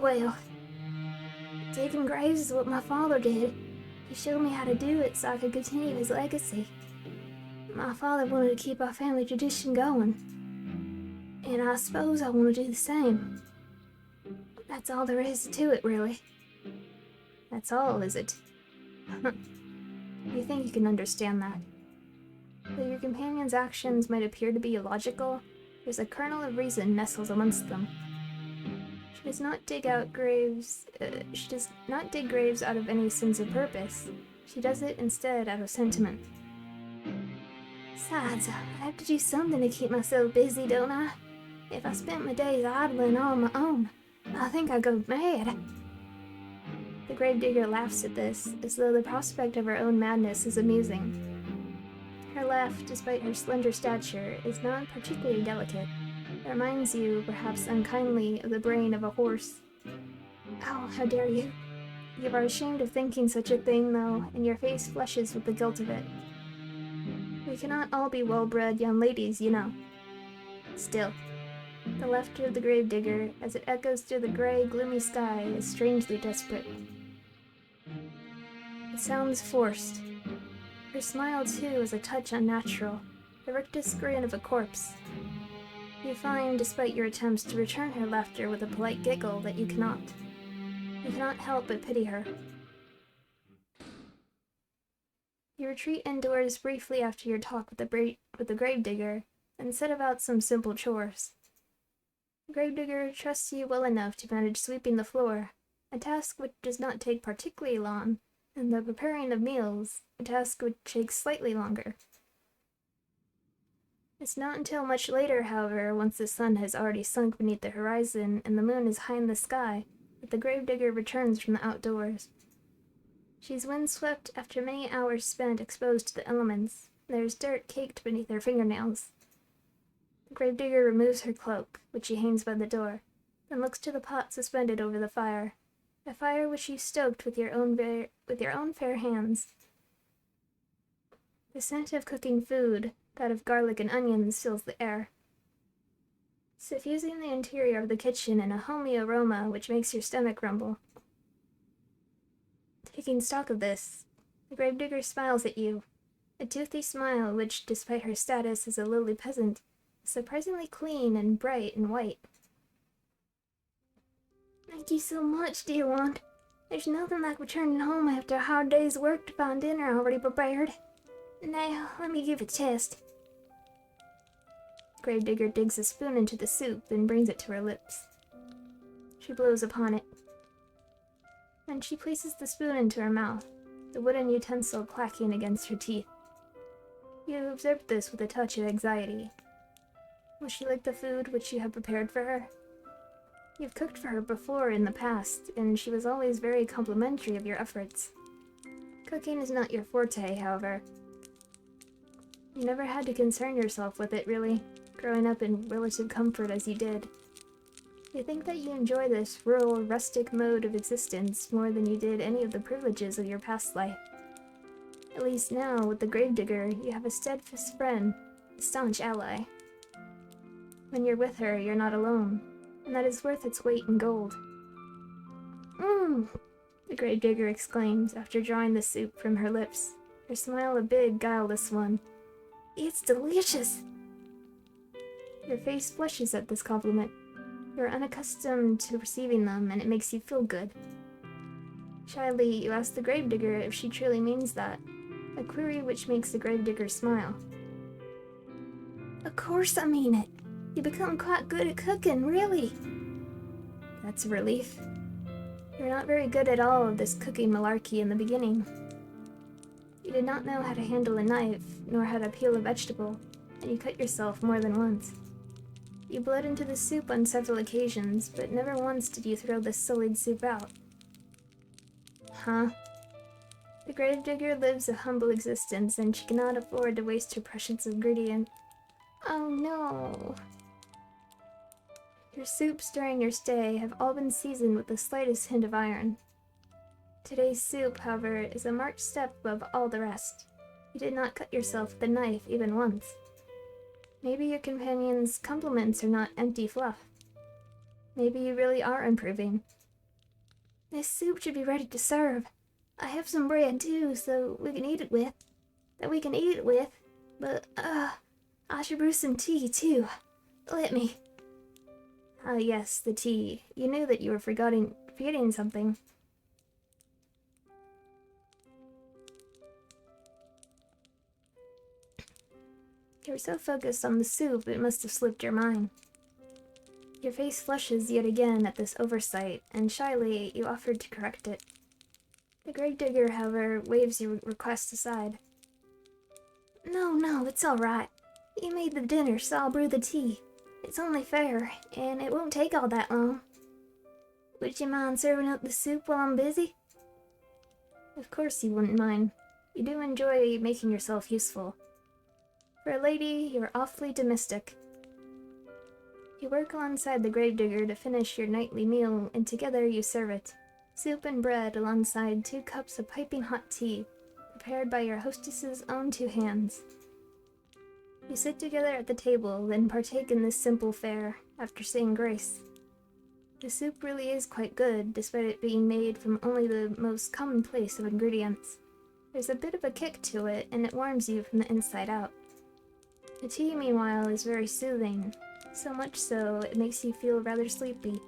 well... digging graves is what my father did. He showed me how to do it so I could continue his legacy. My father wanted to keep our family tradition going. And I suppose I want to do the same. That's all there is to it, really. That's all, is it? You think you can understand that? Though your companion's actions might appear to be illogical, there's a kernel of reason nestles amongst them. She does not dig graves out of any sense of purpose. She does it instead out of sentiment. Besides, I have to do something to keep myself busy, don't I? If I spent my days idling on my own, I think I'd go mad. The gravedigger laughs at this, as though the prospect of her own madness is amusing. Her laugh, despite her slender stature, is not particularly delicate. It reminds you, perhaps unkindly, of the brain of a horse. Oh, how dare you! You are ashamed of thinking such a thing, though, and your face flushes with the guilt of it. We cannot all be well-bred young ladies, you know. Still, the laughter of the gravedigger, as it echoes through the gray, gloomy sky, is strangely desperate. It sounds forced. Her smile, too, is a touch unnatural, the rictus grin of a corpse. You find, despite your attempts to return her laughter with a polite giggle, that you cannot. You cannot help but pity her. You retreat indoors briefly after your talk with the gravedigger, and set about some simple chores. The gravedigger trusts you well enough to manage sweeping the floor, a task which does not take particularly long, and the preparing of meals, a task which takes slightly longer. It's not until much later, however, once the sun has already sunk beneath the horizon and the moon is high in the sky, that the gravedigger returns from the outdoors. She's windswept after many hours spent exposed to the elements. There's dirt caked beneath her fingernails. The gravedigger removes her cloak, which she hangs by the door, then looks to the pot suspended over the fire, a fire which you stoked with your own fair hands. The scent of cooking food, that of garlic and onions, fills the air, suffusing the interior of the kitchen in a homey aroma which makes your stomach rumble. Taking stock of this, the gravedigger smiles at you, a toothy smile which, despite her status as a lowly peasant, is surprisingly clean and bright and white. Thank you so much, dear one. There's nothing like returning home after a hard day's work to find dinner already prepared. Now, let me give a test. Gravedigger digs a spoon into the soup and brings it to her lips. She blows upon it. Then she places the spoon into her mouth, the wooden utensil clacking against her teeth. You observed this with a touch of anxiety. Will she like the food which you have prepared for her? You've cooked for her before in the past, and she was always very complimentary of your efforts. Cooking is not your forte, however. You never had to concern yourself with it, really, growing up in relative comfort as you did. You think that you enjoy this rural, rustic mode of existence more than you did any of the privileges of your past life. At least now, with the Gravedigger, you have a steadfast friend, a staunch ally. When you're with her, you're not alone, and that is worth its weight in gold. Mmm, the Gravedigger exclaims after drawing the soup from her lips, her smile a big, guileless one. It's delicious! Your face flushes at this compliment. You're unaccustomed to receiving them, and it makes you feel good. Shyly, you ask the Gravedigger if she truly means that, a query which makes the Gravedigger smile. Of course I mean it. You become quite good at cooking, really. That's a relief. You're not very good at all of this cooking malarkey in the beginning. You did not know how to handle a knife, nor how to peel a vegetable, and you cut yourself more than once. You bled into the soup on several occasions, but never once did you throw the sullied soup out. Huh? The Gravedigger lives a humble existence, and she cannot afford to waste her precious ingredient. Oh no. Your soups during your stay have all been seasoned with the slightest hint of iron. Today's soup, however, is a marked step above all the rest. You did not cut yourself with a knife even once. Maybe your companion's compliments are not empty fluff. Maybe you really are improving. This soup should be ready to serve. I have some bread too, so we can eat it with. But, I should brew some tea too. Let me. Ah, yes, the tea. You knew that you were forgetting something. You were so focused on the soup, it must have slipped your mind. Your face flushes yet again at this oversight, and shyly you offered to correct it. The Gravedigger, however, waves your request aside. No, it's all right. You made the dinner, so I'll brew the tea. It's only fair, and it won't take all that long. Would you mind serving up the soup while I'm busy? Of course you wouldn't mind. You do enjoy making yourself useful. For a lady, you're awfully domestic. You work alongside the Gravedigger to finish your nightly meal, and together you serve it. Soup and bread alongside 2 cups of piping hot tea, prepared by your hostess's own 2 hands. You sit together at the table, then partake in this simple fare, after saying grace. The soup really is quite good, despite it being made from only the most commonplace of ingredients. There's a bit of a kick to it, and it warms you from the inside out. The tea, meanwhile, is very soothing, so much so it makes you feel rather sleepy.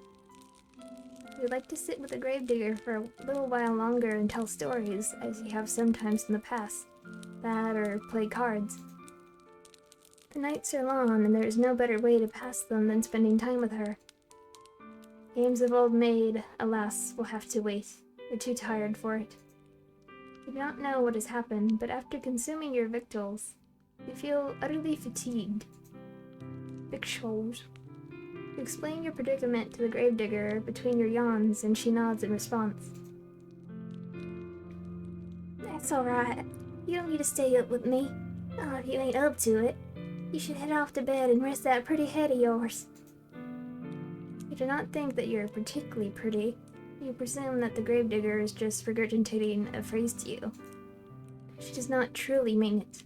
You'd like to sit with the Gravedigger for a little while longer and tell stories, as you have sometimes in the past. That, or play cards. The nights are long, and there is no better way to pass them than spending time with her. Games of Old Maid, alas, will have to wait. You're too tired for it. You do not know what has happened, but after consuming your victuals, you feel utterly fatigued. Victuals. You explain your predicament to the Gravedigger between your yawns, and she nods in response. That's alright. You don't need to stay up with me. If you ain't up to it. You should head off to bed and rest that pretty head of yours. You do not think that you're particularly pretty. You presume that the Gravedigger is just regurgitating a phrase to you. She does not truly mean it.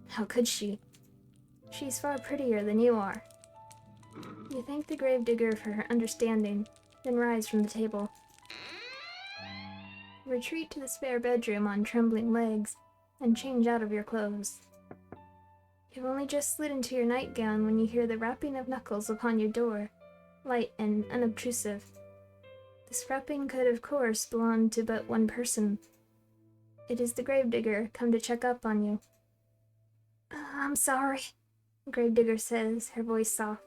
How could she? She's far prettier than you are. You thank the Gravedigger for her understanding, then rise from the table. You retreat to the spare bedroom on trembling legs, and change out of your clothes. You've only just slid into your nightgown when you hear the rapping of knuckles upon your door, light and unobtrusive. This rapping could, of course, belong to but one person. It is the Gravedigger come to check up on you. I'm sorry, the Gravedigger says, her voice soft.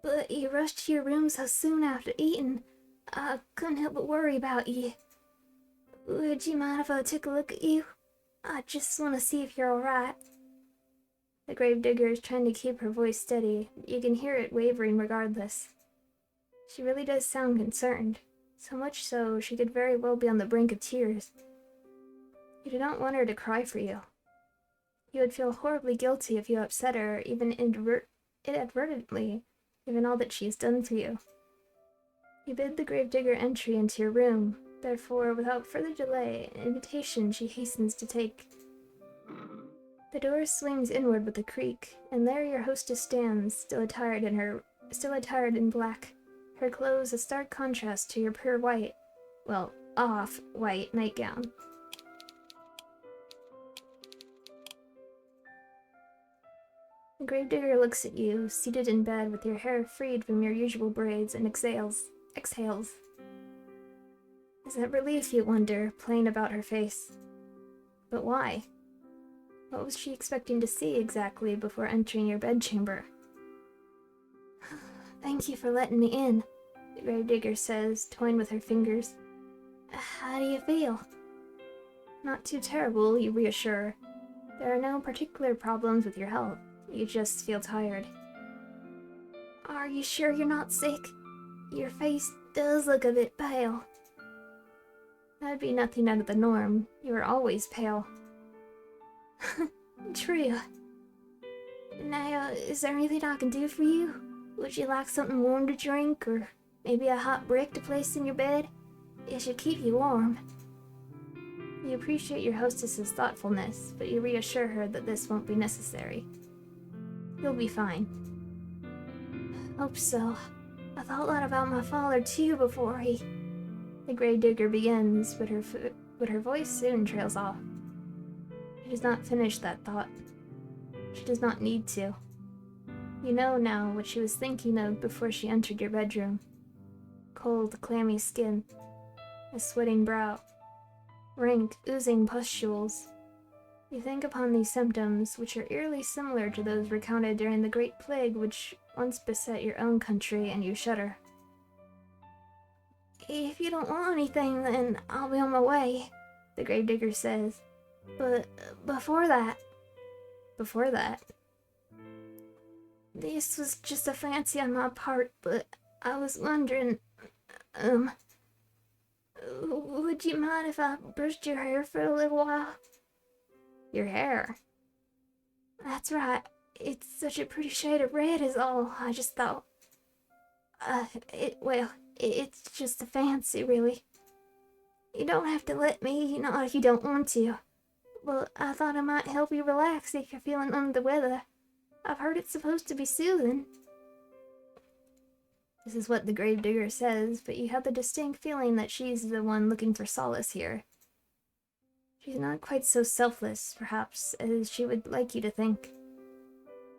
But you rushed to your room so soon after eating. I couldn't help but worry about you. Would you mind if I took a look at you? I just want to see if you're alright. The Gravedigger is trying to keep her voice steady. You can hear it wavering regardless. She really does sound concerned, so much so she could very well be on the brink of tears. You do not want her to cry for you. You would feel horribly guilty if you upset her, even inadvertently, given all that she has done for you. You bid the gravedigger entry into your room, therefore, without further delay, an invitation she hastens to take. The door swings inward with a creak, and there your hostess stands, still attired in black, her clothes a stark contrast to your pure white, off-white nightgown. The gravedigger looks at you, seated in bed with your hair freed from your usual braids, and exhales. Is that relief, you wonder, playing about her face? But why? What was she expecting to see exactly before entering your bedchamber? Thank you for letting me in, the gravedigger says, toying with her fingers. How do you feel? Not too terrible, you reassure. There are no particular problems with your health. You just feel tired. Are you sure you're not sick? Your face does look a bit pale. That'd be nothing out of the norm. You are always pale. True. Now, is there anything I can do for you? Would you like something warm to drink, or maybe a hot brick to place in your bed? It should keep you warm. You appreciate your hostess's thoughtfulness, but you reassure her that this won't be necessary. You'll be fine. Hope so. I thought a lot about my father too before he... The gravedigger begins, but her voice soon trails off. She does not finish that thought. She does not need to. You know now what she was thinking of before she entered your bedroom. Cold, clammy skin. A sweating brow. Rank, oozing pustules. You think upon these symptoms, which are eerily similar to those recounted during the Great Plague which once beset your own country, and you shudder. If you don't want anything, then I'll be on my way, the gravedigger says. But before that... Before that? This was just a fancy on my part, but I was wondering... Would you mind if I brushed your hair for a little while? Your hair? That's right. It's such a pretty shade of red is all. I just thought... it's just a fancy, really. You don't have to let me, not if you don't want to. But I thought it might help you relax if you're feeling under the weather. I've heard it's supposed to be soothing. This is what the gravedigger says, but you have the distinct feeling that she's the one looking for solace here. She's not quite so selfless, perhaps, as she would like you to think.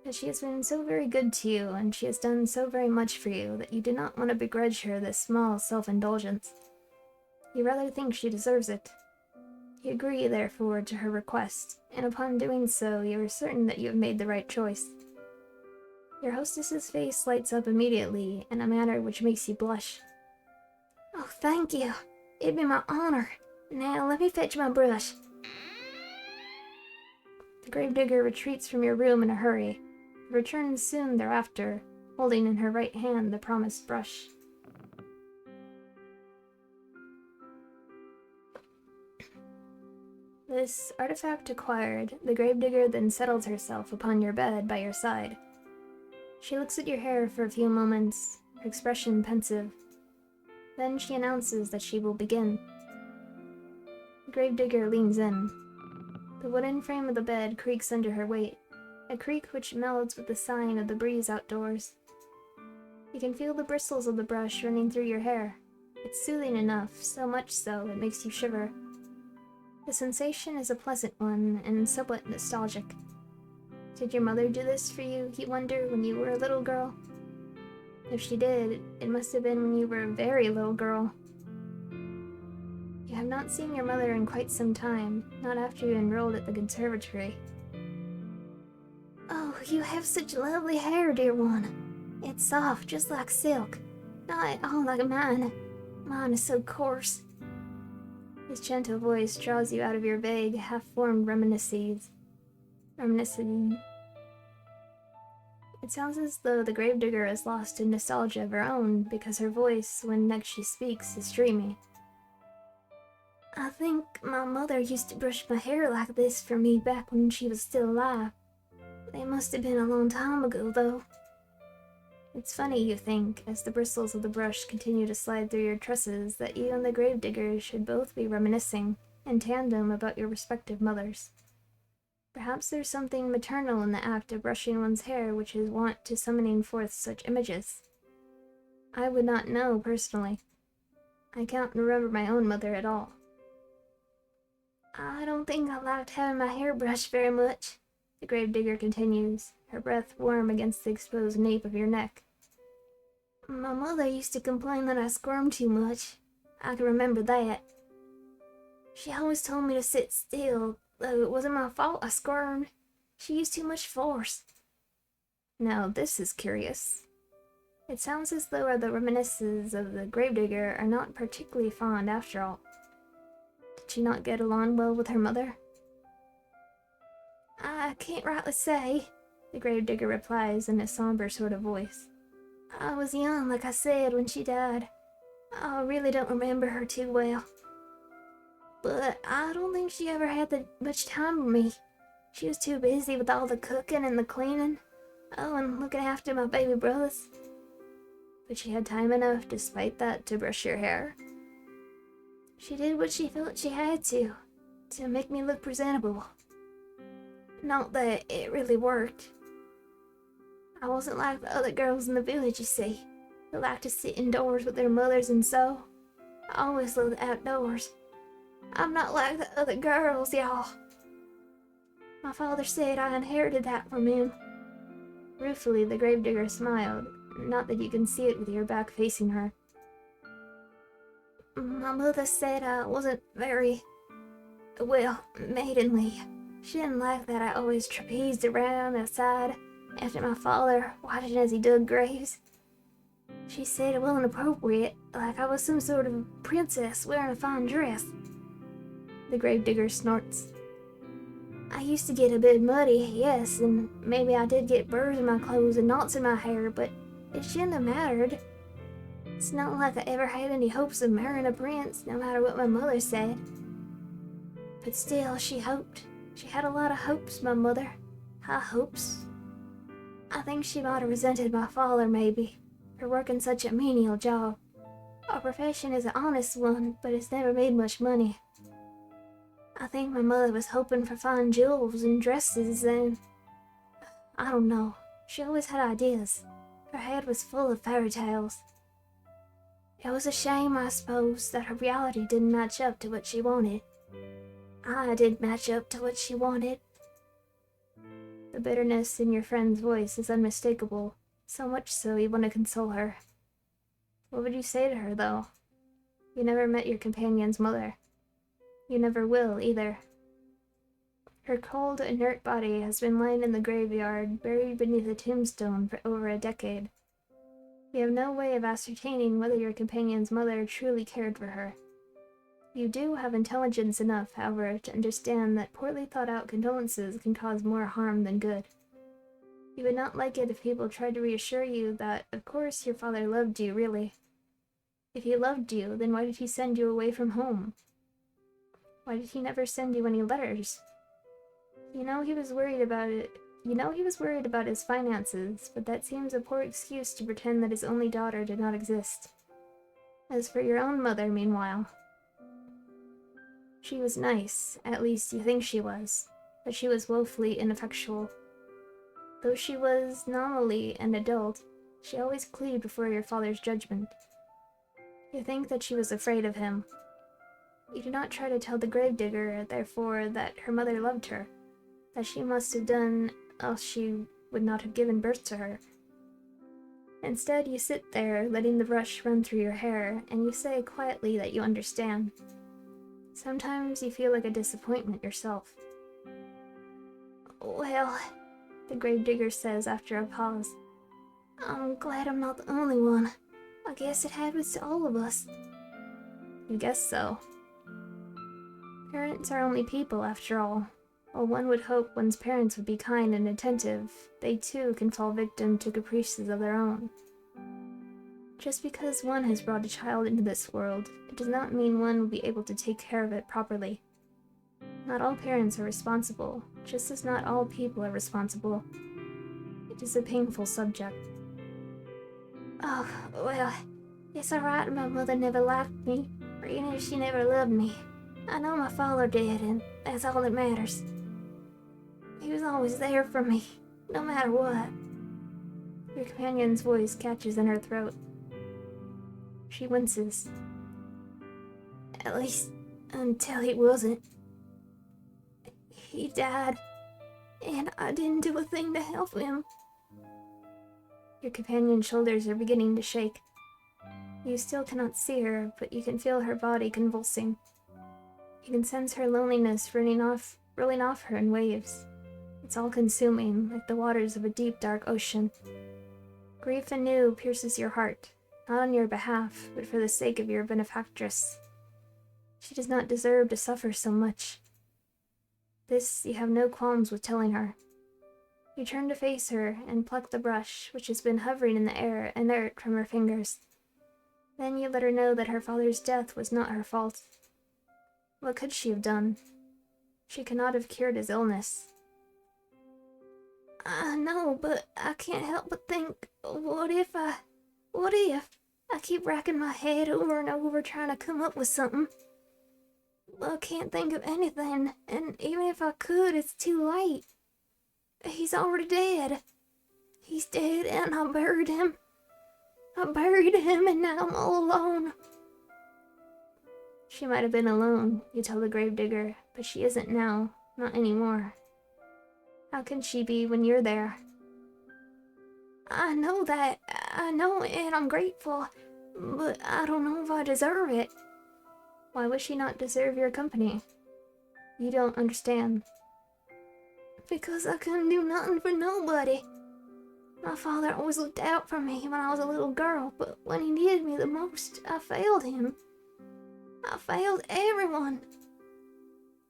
But she has been so very good to you, and she has done so very much for you, that you do not want to begrudge her this small self-indulgence. You rather think she deserves it. You agree, therefore, to her request, and upon doing so, you are certain that you have made the right choice. Your hostess's face lights up immediately, in a manner which makes you blush. Oh, thank you. It'd be my honor. Now, let me fetch my brush. The gravedigger retreats from your room in a hurry, returns soon thereafter, holding in her right hand the promised brush. This artifact acquired, the gravedigger then settles herself upon your bed by your side. She looks at your hair for a few moments, her expression pensive. Then she announces that she will begin. The gravedigger leans in. The wooden frame of the bed creaks under her weight, a creak which melds with the sighing of the breeze outdoors. You can feel the bristles of the brush running through your hair. It's soothing enough, so much so it makes you shiver. The sensation is a pleasant one, and somewhat nostalgic. Did your mother do this for you, you wonder, when you were a little girl? If she did, it must have been when you were a very little girl. You have not seen your mother in quite some time, not after you enrolled at the conservatory. Oh, you have such lovely hair, dear one. It's soft, just like silk. Not at all like mine. Mine is so coarse. His gentle voice draws you out of your vague, half-formed reminiscences. It sounds as though the gravedigger is lost in nostalgia of her own, because her voice, when next she speaks, is dreamy. I think my mother used to brush my hair like this for me back when she was still alive. They must have been a long time ago, though. It's funny, you think, as the bristles of the brush continue to slide through your tresses, that you and the gravedigger should both be reminiscing, in tandem, about your respective mothers. Perhaps there's something maternal in the act of brushing one's hair which is wont to summoning forth such images. I would not know, personally. I can't remember my own mother at all. I don't think I liked having my hair brushed very much, the gravedigger continues, her breath warm against the exposed nape of your neck. My mother used to complain that I squirmed too much. I can remember that. She always told me to sit still, though it wasn't my fault I squirmed. She used too much force. Now this is curious. It sounds as though the reminiscences of the gravedigger are not particularly fond after all. Did she not get along well with her mother? I can't rightly say, the gravedigger replies in a somber sort of voice. I was young, like I said, when she died. I really don't remember her too well. But I don't think she ever had much time for me. She was too busy with all the cooking and the cleaning. Oh, and looking after my baby brothers. But she had time enough, despite that, to brush your hair. She did what she felt she had to make me look presentable. Not that it really worked. I wasn't like the other girls in the village, you see, who like to sit indoors with their mothers and sew. I always loved the outdoors. I'm not like the other girls, y'all. My father said I inherited that from him. Ruefully, the gravedigger smiled, not that you can see it with your back facing her. My mother said I wasn't very, well, maidenly. She didn't like that I always trapezed around outside after my father, watching as he dug graves. She said it wasn't appropriate, like I was some sort of princess wearing a fine dress. The gravedigger snorts. I used to get a bit muddy, yes, and maybe I did get burrs in my clothes and knots in my hair, but it shouldn't have mattered. It's not like I ever had any hopes of marrying a prince, no matter what my mother said. But still, she hoped. She had a lot of hopes, my mother. High hopes. I think she might have resented my father, maybe, for working such a menial job. Our profession is an honest one, but it's never made much money. I think my mother was hoping for fine jewels and dresses and... I don't know. She always had ideas. Her head was full of fairy tales. It was a shame, I suppose, that her reality didn't match up to what she wanted. I did match up to what she wanted. The bitterness in your friend's voice is unmistakable, so much so you want to console her. What would you say to her, though? You never met your companion's mother. You never will, either. Her cold, inert body has been lying in the graveyard, buried beneath a tombstone for over a decade. You have no way of ascertaining whether your companion's mother truly cared for her. You do have intelligence enough, however, to understand that poorly thought-out condolences can cause more harm than good. You would not like it if people tried to reassure you that, of course, your father loved you, really. If he loved you, then why did he send you away from home? Why did he never send you any letters? You know he was worried about it. You know he was worried about his finances, but that seems a poor excuse to pretend that his only daughter did not exist. As for your own mother, meanwhile, she was nice, at least you think she was, but she was woefully ineffectual. Though she was nominally an adult, she always cleaved before your father's judgment. You think that she was afraid of him. You do not try to tell the gravedigger, therefore, that her mother loved her, that she must have done, else she would not have given birth to her. Instead, you sit there, letting the brush run through your hair, and you say quietly that you understand. Sometimes you feel like a disappointment yourself. Well, the gravedigger says after a pause, I'm glad I'm not the only one. I guess it happens to all of us. You guess so. Parents are only people, after all. While one would hope one's parents would be kind and attentive, they too can fall victim to caprices of their own. Just because one has brought a child into this world, it does not mean one will be able to take care of it properly. Not all parents are responsible, just as not all people are responsible. It is a painful subject. Oh, well, it's alright my mother never liked me, or even if she never loved me. I know my father did, and that's all that matters. He was always there for me, no matter what. Your companion's voice catches in her throat. She winces. At least, until he wasn't. He died, and I didn't do a thing to help him. Your companion's shoulders are beginning to shake. You still cannot see her, but you can feel her body convulsing. You can sense her loneliness rolling off her in waves. It's all-consuming, like the waters of a deep, dark ocean. Grief anew pierces your heart, not on your behalf, but for the sake of your benefactress. She does not deserve to suffer so much. This you have no qualms with telling her. You turn to face her and pluck the brush, which has been hovering in the air, inert from her fingers. Then you let her know that her father's death was not her fault. What could she have done? She cannot have cured his illness. I know, but I can't help but think, what if? I keep racking my head over and over trying to come up with something. I can't think of anything, and even if I could, it's too late. He's already dead. He's dead, and I buried him. And now I'm all alone. She might have been alone, you tell the gravedigger, but she isn't now, not anymore. How can she be when you're there? I know that, and I'm grateful, but I don't know if I deserve it. Why would she not deserve your company? You don't understand. Because I couldn't do nothing for nobody. My father always looked out for me when I was a little girl, but when he needed me the most, I failed him. I failed everyone.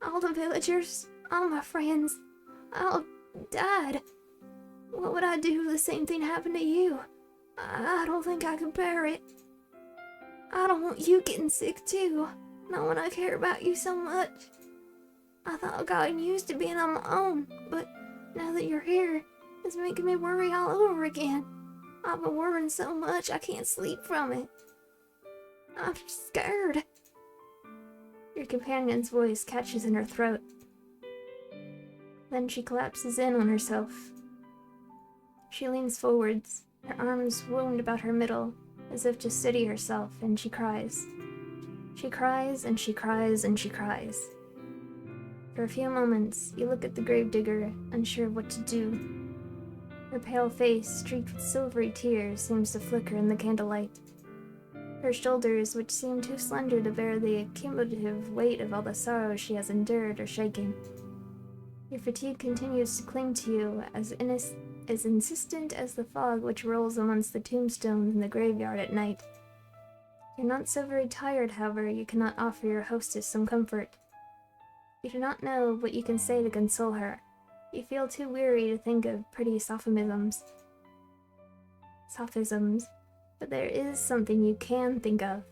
All the villagers, all my friends, all died. What would I do if the same thing happened to you? I don't think I could bear it. I don't want you getting sick too, not when I care about you so much. I thought I got used to being on my own, but now that you're here, it's making me worry all over again. I've been worrying so much I can't sleep from it. I'm scared. Your companion's voice catches in her throat. Then she collapses in on herself. She leans forwards, her arms wound about her middle, as if to steady herself, and she cries. She cries, and she cries, and she cries. For a few moments, you look at the gravedigger, unsure of what to do. Her pale face, streaked with silvery tears, seems to flicker in the candlelight. Her shoulders, which seem too slender to bear the accumulative weight of all the sorrow she has endured, are shaking. Your fatigue continues to cling to you, as insistent as the fog which rolls amongst the tombstones in the graveyard at night. You're not so very tired, however, you cannot offer your hostess some comfort. You do not know what you can say to console her. You feel too weary to think of pretty sophisms. But there is something you can think of.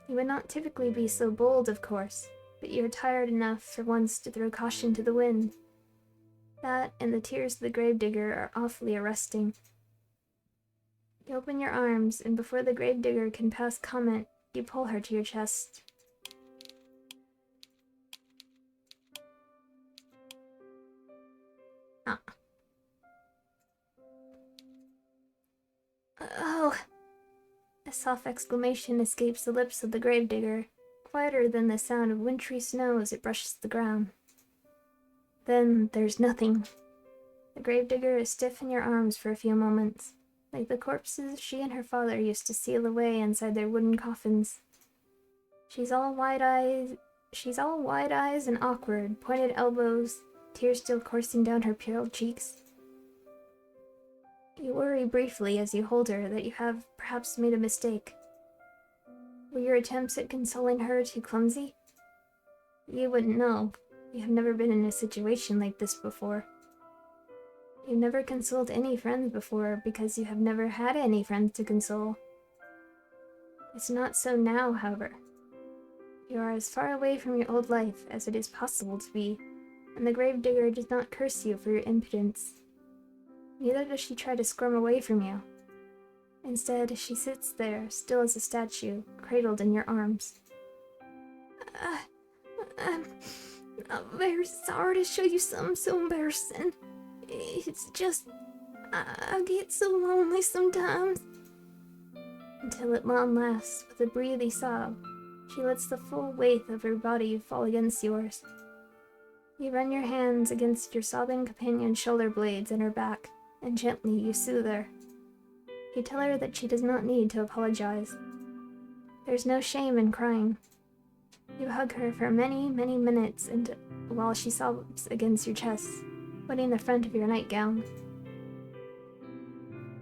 You would not typically be so bold, of course, but you are tired enough for once to throw caution to the wind. That and the tears of the gravedigger are awfully arresting. You open your arms, and before the gravedigger can pass comment, you pull her to your chest. Oh! A soft exclamation escapes the lips of the gravedigger, quieter than the sound of wintry snow as it brushes the ground. Then there's nothing. The gravedigger is stiff in your arms for a few moments, like the corpses she and her father used to seal away inside their wooden coffins. She's all wide eyes and awkward, pointed elbows, tears still coursing down her pale cheeks. You worry briefly as you hold her that you have perhaps made a mistake. Were your attempts at consoling her too clumsy? You wouldn't know. You have never been in a situation like this before. You've never consoled any friends before because you have never had any friends to console. It's not so now, however. You are as far away from your old life as it is possible to be, and the gravedigger does not curse you for your impotence. Neither does she try to squirm away from you. Instead, she sits there, still as a statue, cradled in your arms. I'm very sorry to show you something so embarrassing. It's just, I get so lonely sometimes. Until at long last, with a breathy sob, she lets the full weight of her body fall against yours. You run your hands against your sobbing companion's shoulder blades and her back, and gently you soothe her. You tell her that she does not need to apologize. There's no shame in crying. You hug her for many, many minutes while she sobs against your chest, wetting the front of your nightgown.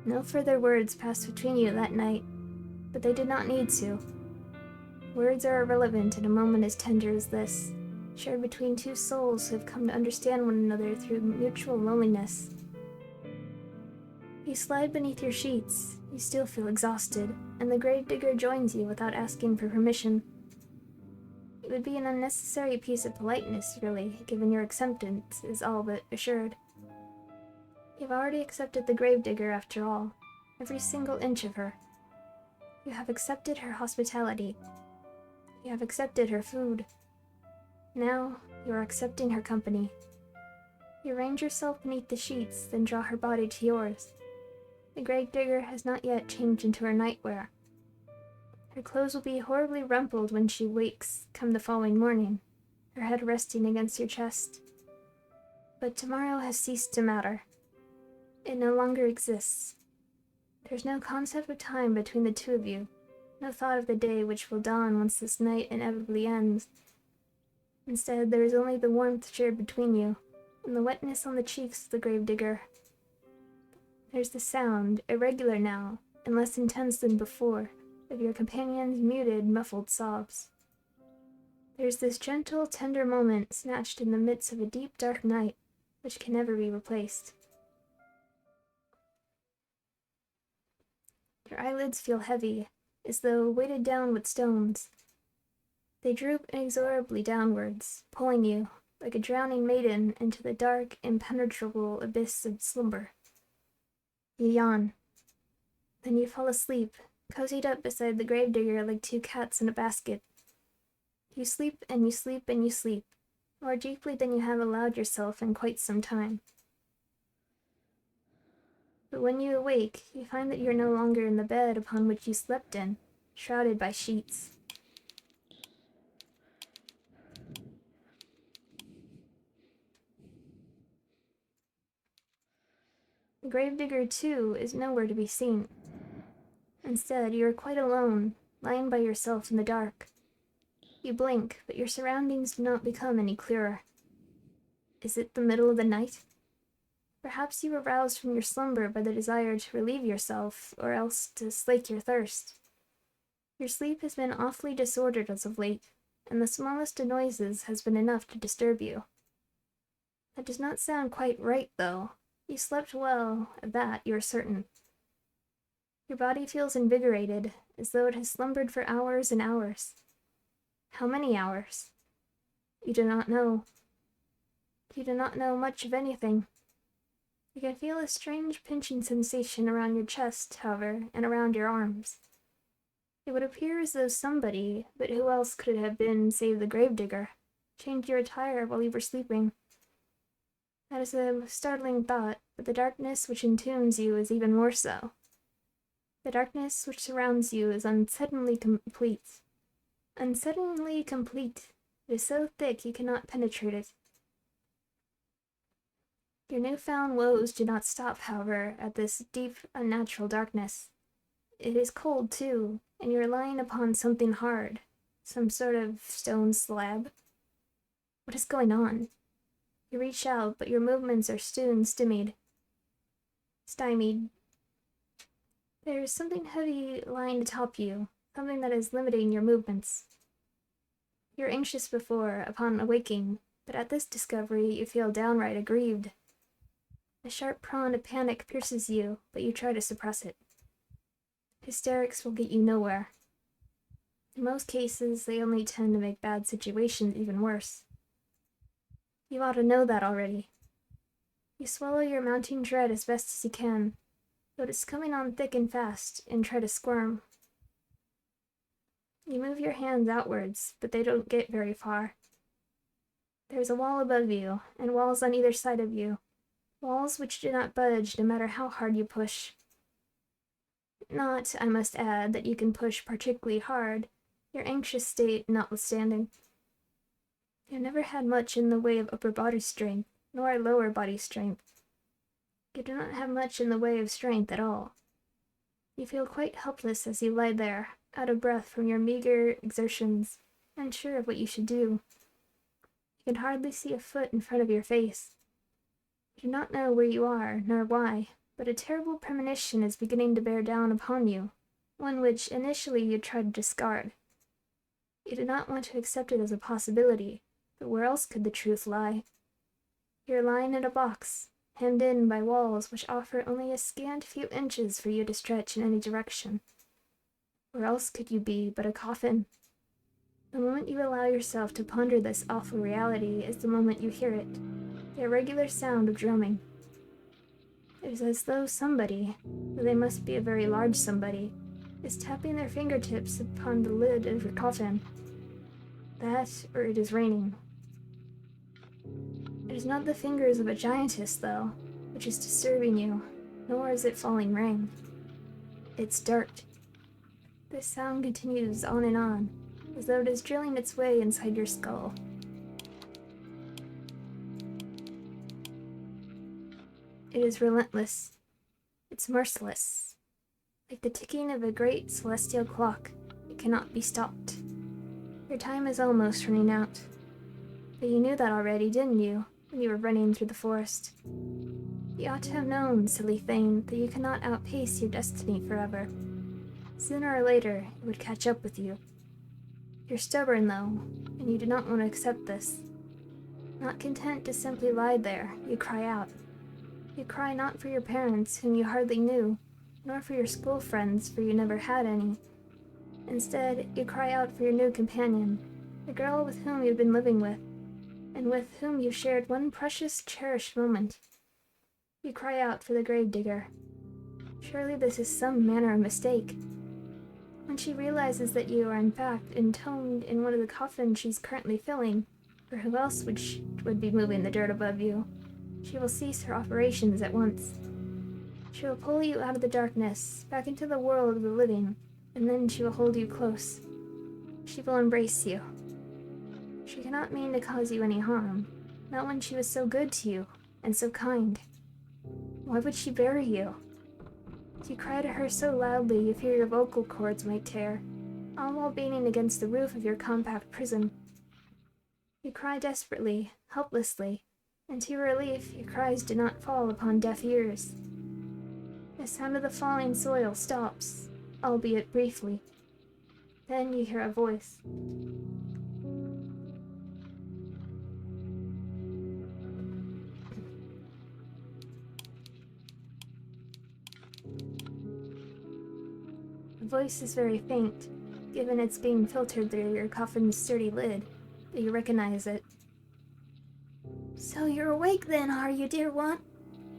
No further words passed between you that night, but they did not need to. Words are irrelevant in a moment as tender as this, shared between two souls who have come to understand one another through mutual loneliness. You slide beneath your sheets, you still feel exhausted, and the gravedigger joins you without asking for permission. It would be an unnecessary piece of politeness, really, given your acceptance is all but assured. You've already accepted the gravedigger after all, every single inch of her. You have accepted her hospitality. You have accepted her food. Now, you are accepting her company. You arrange yourself beneath the sheets, then draw her body to yours. The gravedigger has not yet changed into her nightwear. Her clothes will be horribly rumpled when she wakes come the following morning, her head resting against your chest. But tomorrow has ceased to matter. It no longer exists. There's no concept of time between the two of you, no thought of the day which will dawn once this night inevitably ends. Instead, there is only the warmth shared between you, and the wetness on the cheeks of the gravedigger. There's the sound, irregular now, and less intense than before, of your companion's muted, muffled sobs. There's this gentle, tender moment snatched in the midst of a deep, dark night, which can never be replaced. Your eyelids feel heavy, as though weighted down with stones. They droop inexorably downwards, pulling you, like a drowning maiden, into the dark, impenetrable abyss of slumber. You yawn. Then you fall asleep, cozied up beside the gravedigger like two cats in a basket. You sleep and you sleep and you sleep, more deeply than you have allowed yourself in quite some time. But when you awake, you find that you are no longer in the bed upon which you slept in, shrouded by sheets. The gravedigger, too, is nowhere to be seen. Instead, you are quite alone, lying by yourself in the dark. You blink, but your surroundings do not become any clearer. Is it the middle of the night? Perhaps you were roused from your slumber by the desire to relieve yourself, or else to slake your thirst. Your sleep has been awfully disordered as of late, and the smallest of noises has been enough to disturb you. That does not sound quite right, though. You slept well, of that you are certain. Your body feels invigorated, as though it has slumbered for hours and hours. How many hours? You do not know. You do not know much of anything. You can feel a strange pinching sensation around your chest, however, and around your arms. It would appear as though somebody, but who else could it have been save the gravedigger, changed your attire while you were sleeping. That is a startling thought, but the darkness which entombs you is even more so. The darkness which surrounds you is unsettlingly complete. Unsettlingly complete. It is so thick you cannot penetrate it. Your newfound woes do not stop, however, at this deep, unnatural darkness. It is cold, too, and you are lying upon something hard, some sort of stone slab. What is going on? You reach out, but your movements are soon stymied. There is something heavy lying atop you, something that is limiting your movements. You were anxious before, upon awaking, but at this discovery you feel downright aggrieved. A sharp prong of panic pierces you, but you try to suppress it. Hysterics will get you nowhere. In most cases, they only tend to make bad situations even worse. You ought to know that already. You swallow your mounting dread as best as you can, but it's coming on thick and fast, and try to squirm. You move your hands outwards, but they don't get very far. There's a wall above you, and walls on either side of you, walls which do not budge no matter how hard you push. Not, I must add, that you can push particularly hard, your anxious state notwithstanding. You've never had much in the way of upper body strength, nor lower body strength. You do not have much in the way of strength at all. You feel quite helpless as you lie there, out of breath from your meager exertions, unsure of what you should do. You can hardly see a foot in front of your face. You do not know where you are, nor why, but a terrible premonition is beginning to bear down upon you, one which initially you tried to discard. You did not want to accept it as a possibility, but where else could the truth lie? You're lying in a box, hemmed in by walls which offer only a scant few inches for you to stretch in any direction. Where else could you be but a coffin? The moment you allow yourself to ponder this awful reality is the moment you hear it, the irregular sound of drumming. It is as though somebody, though they must be a very large somebody, is tapping their fingertips upon the lid of your coffin. That, or it is raining. It is not the fingers of a giantess, though, which is disturbing you, nor is it falling rain. It's dirt. This sound continues on, as though it is drilling its way inside your skull. It is relentless. It's merciless. Like the ticking of a great celestial clock, it cannot be stopped. Your time is almost running out. But you knew that already, didn't you, when you were running through the forest? You ought to have known, silly thing, that you cannot outpace your destiny forever. Sooner or later, it would catch up with you. You're stubborn, though, and you do not want to accept this. Not content to simply lie there, you cry out. You cry not for your parents, whom you hardly knew, nor for your school friends, for you never had any. Instead, you cry out for your new companion, the girl with whom you've been living with, and with whom you shared one precious, cherished moment. You cry out for the gravedigger. Surely this is some manner of mistake. When she realizes that you are in fact entombed in one of the coffins she's currently filling, for who else would be moving the dirt above you, she will cease her operations at once. She will pull you out of the darkness, back into the world of the living, and then she will hold you close. She will embrace you. She cannot mean to cause you any harm, not when she was so good to you, and so kind. Why would she bury you? You cry to her so loudly you fear your vocal cords might tear, all while beating against the roof of your compact prison. You cry desperately, helplessly, and to your relief your cries do not fall upon deaf ears. The sound of the falling soil stops, albeit briefly. Then you hear a voice. The voice is very faint, given it's being filtered through your coffin's sturdy lid, but you recognize it. So you're awake then, are you, dear one?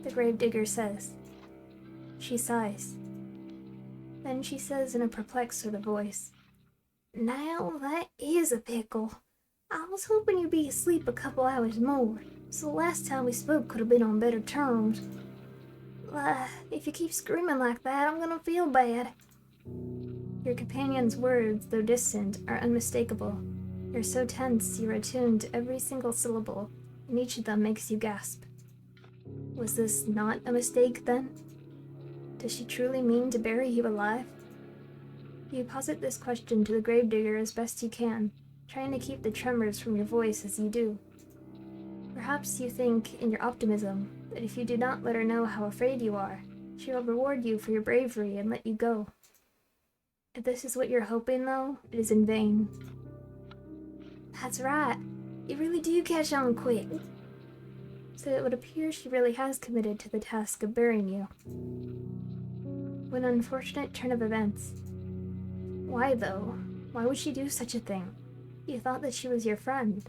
The gravedigger says. She sighs. Then she says in a perplexed sort of voice, Now that is a pickle. I was hoping you'd be asleep a couple hours more, so the last time we spoke could have been on better terms. If you keep screaming like that, I'm gonna feel bad. Your companion's words, though distant, are unmistakable. You're so tense you're attuned to every single syllable, and each of them makes you gasp. Was this not a mistake, then? Does she truly mean to bury you alive? You posit this question to the gravedigger as best you can, trying to keep the tremors from your voice as you do. Perhaps you think, in your optimism, that if you do not let her know how afraid you are, she will reward you for your bravery and let you go. If this is what you're hoping, though, it is in vain. That's right. You really do catch on quick. so it would appear she really has committed to the task of burying you. What an unfortunate turn of events. Why, though? Why would she do such a thing? You thought that she was your friend.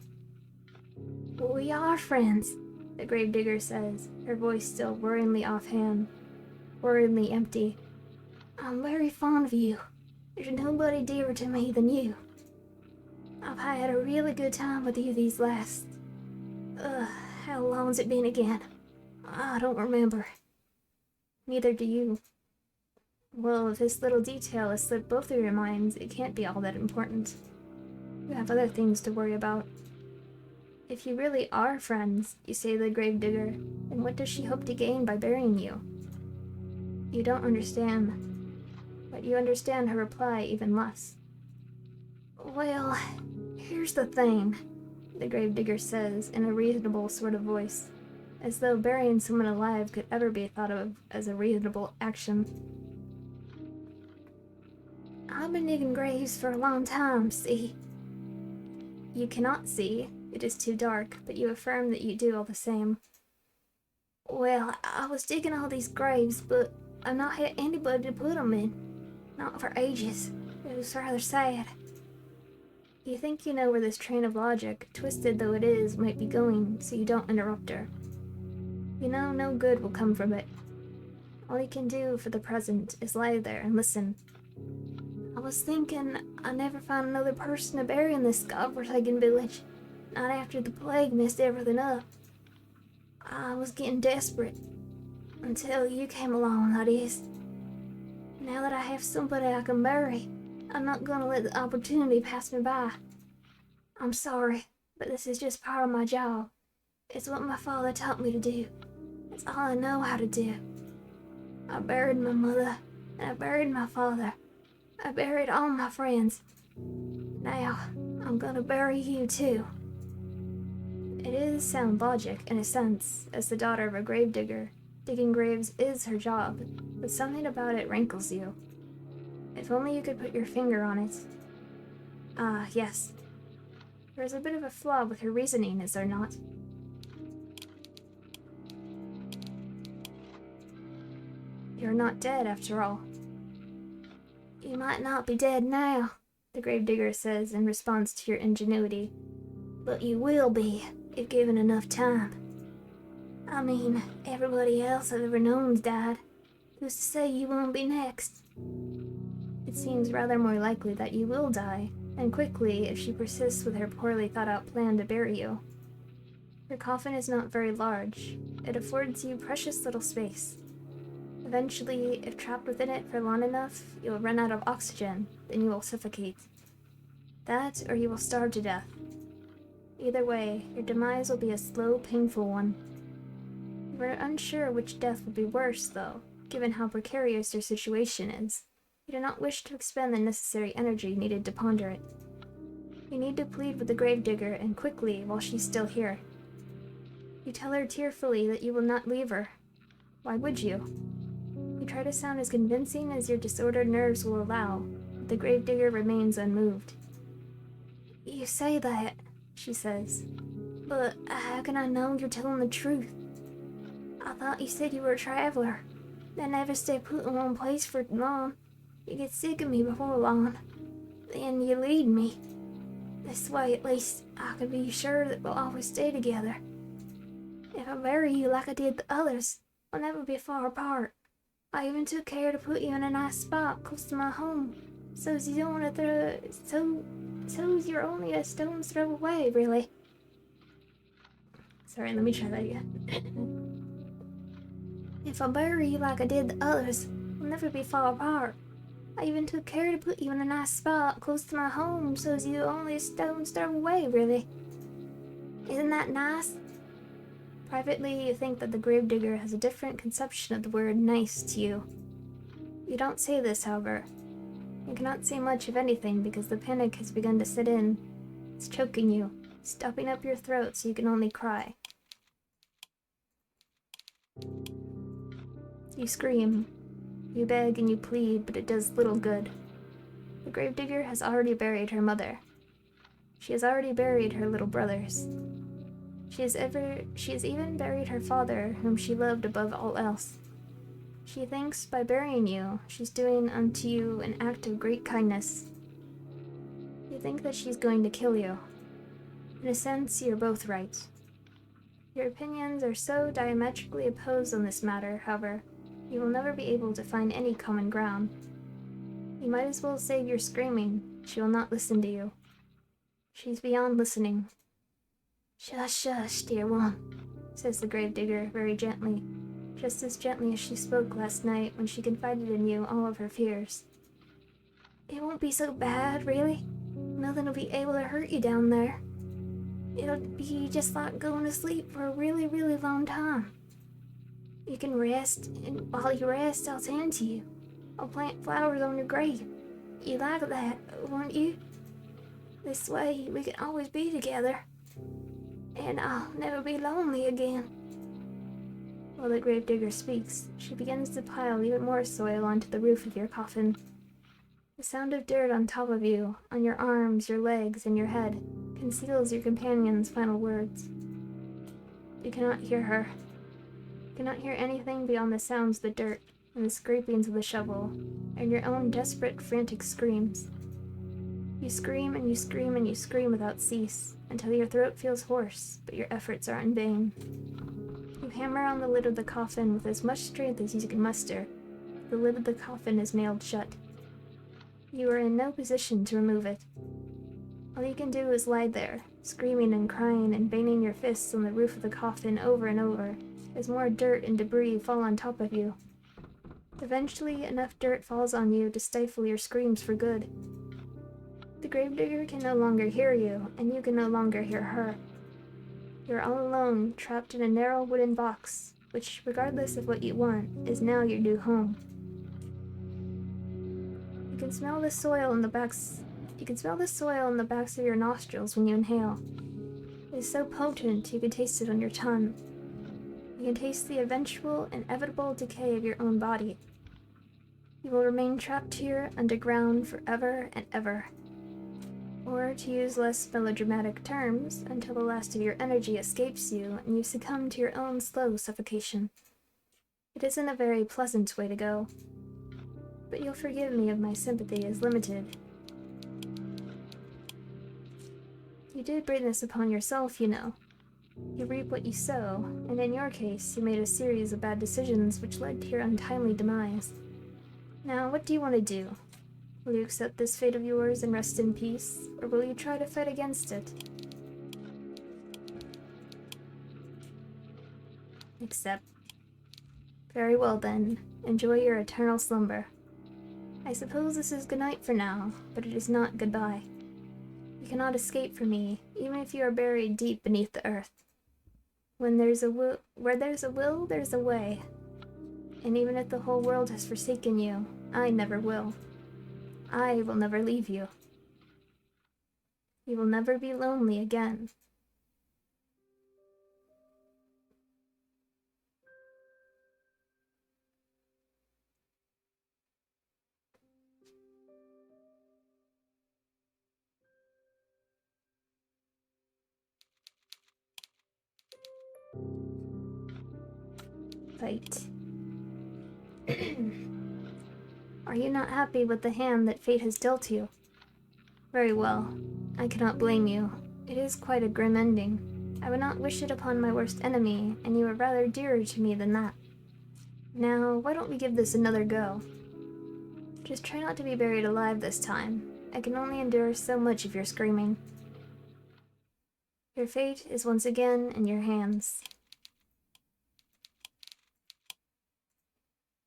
We are friends, The gravedigger says, her voice still worryingly offhand, worryingly empty. I'm very fond of you. There's nobody dearer to me than you. I've had a really good time with you these last... how long's it been again? I don't remember. Neither do you. Well, if this little detail has slipped both of your minds, it can't be all that important. You have other things to worry about. If you really are friends, you say to the gravedigger, then what does she hope to gain by burying you? You don't understand, but you understand her reply even less. Well, here's the thing, the gravedigger says in a reasonable sort of voice, as though burying someone alive could ever be thought of as a reasonable action. I've been digging graves for a long time, see? You cannot see. It is too dark, but you affirm that you do all the same. Well, I was digging all these graves, but I've not had anybody to put them in. Not for ages. It was rather sad. You think you know where this train of logic, twisted though it is, might be going, so you don't interrupt her. You know no good will come from it. All you can do for the present is lie there and listen. I was thinking I never found another person to bury in this godforsaken village. Not after the plague messed everything up. I was getting desperate. Until you came along, that is. Now that I have somebody I can bury, I'm not gonna let the opportunity pass me by. I'm sorry, but this is just part of my job. It's what my father taught me to do. It's all I know how to do. I buried my mother, and I buried my father. I buried all my friends. Now, I'm gonna bury you too. It is sound logic, in a sense, as the daughter of a gravedigger. Digging graves is her job, but something about it rankles you. If only you could put your finger on it. Ah, yes. There is a bit of a flaw with her reasoning, is there not? You're not dead, after all. You might not be dead now, the gravedigger says in response to your ingenuity. But you will be, if given enough time. I mean, everybody else I've ever known's died. Who's to say you won't be next? It seems rather more likely that you will die, and quickly if she persists with her poorly thought-out plan to bury you. Your coffin is not very large. It affords you precious little space. Eventually, if trapped within it for long enough, you will run out of oxygen, then you will suffocate. That, or you will starve to death. Either way, your demise will be a slow, painful one. You are unsure which death would be worse, though, given how precarious your situation is. You do not wish to expend the necessary energy needed to ponder it. You need to plead with the gravedigger, and quickly, while she's still here. You tell her tearfully that you will not leave her. Why would you? You try to sound as convincing as your disordered nerves will allow, but the gravedigger remains unmoved. You say that, she says, but how can I know you're telling the truth? I thought you said you were a traveler, that never stay put in one place for long. You get sick of me before long, then you lead me. This way, at least, I can be sure that we'll always stay together. If I bury you like I did the others, we'll never be far apart. I even took care to put you in a nice spot close to my home, so's you don't want to so's you're only a stone's throw away, really. Sorry, let me try that again. If I bury you like I did the others, we'll never be far apart. I even took care to put you in a nice spot close to my home, so's you only a stone's throw away, really. Isn't that nice? Privately, you think that the gravedigger has a different conception of the word nice to you. You don't say this, however. You cannot say much of anything because the panic has begun to set in. It's choking you, stopping up your throat so you can only cry. You scream. You beg and you plead, but it does little good. The gravedigger has already buried her mother. She has already buried her little brothers. She has even buried her father, whom she loved above all else. She thinks by burying you, she's doing unto you an act of great kindness. You think that she's going to kill you. In a sense, you're both right. Your opinions are so diametrically opposed on this matter, however, you will never be able to find any common ground. You might as well save your screaming. She will not listen to you. She's beyond listening. Shush, shush, dear one, says the gravedigger very gently, just as gently as she spoke last night when she confided in you all of her fears. It won't be so bad, really. Nothing'll be able to hurt you down there. It'll be just like going to sleep for a really, really long time. You can rest, and while you rest, I'll tend to you. I'll plant flowers on your grave. You like that, won't you? This way, we can always be together. And I'll never be lonely again. While the gravedigger speaks, she begins to pile even more soil onto the roof of your coffin. The sound of dirt on top of you, on your arms, your legs, and your head, conceals your companion's final words. You cannot hear her. You cannot hear anything beyond the sounds of the dirt, and the scrapings of the shovel, and your own desperate, frantic screams. You scream and you scream and you scream without cease, until your throat feels hoarse, but your efforts are in vain. You hammer on the lid of the coffin with as much strength as you can muster. The lid of the coffin is nailed shut. You are in no position to remove it. All you can do is lie there, screaming and crying and banging your fists on the roof of the coffin over and over, as more dirt and debris fall on top of you. Eventually, enough dirt falls on you to stifle your screams for good. The gravedigger can no longer hear you, and you can no longer hear her. You're all alone, trapped in a narrow wooden box, which, regardless of what you want, is now your new home. You can smell the soil in the backs of your nostrils when you inhale. It is so potent you can taste it on your tongue. You can taste the eventual, inevitable decay of your own body. You will remain trapped here underground forever and ever. Or, to use less melodramatic terms, until the last of your energy escapes you and you succumb to your own slow suffocation. It isn't a very pleasant way to go. But you'll forgive me if my sympathy is limited. You did bring this upon yourself, you know. You reap what you sow, and in your case, you made a series of bad decisions which led to your untimely demise. Now, what do you want to do? Will you accept this fate of yours and rest in peace, or will you try to fight against it? Accept. Very well then, enjoy your eternal slumber. I suppose this is good night for now, but it is not goodbye. You cannot escape from me, even if you are buried deep beneath the earth. Where there's a will, there's a way. And even if the whole world has forsaken you, I never will. I will never leave you. You will never be lonely again. Fight. Are you not happy with the hand that fate has dealt you? Very well. I cannot blame you. It is quite a grim ending. I would not wish it upon my worst enemy, and you are rather dearer to me than that. Now, why don't we give this another go? Just try not to be buried alive this time. I can only endure so much of your screaming. Your fate is once again in your hands.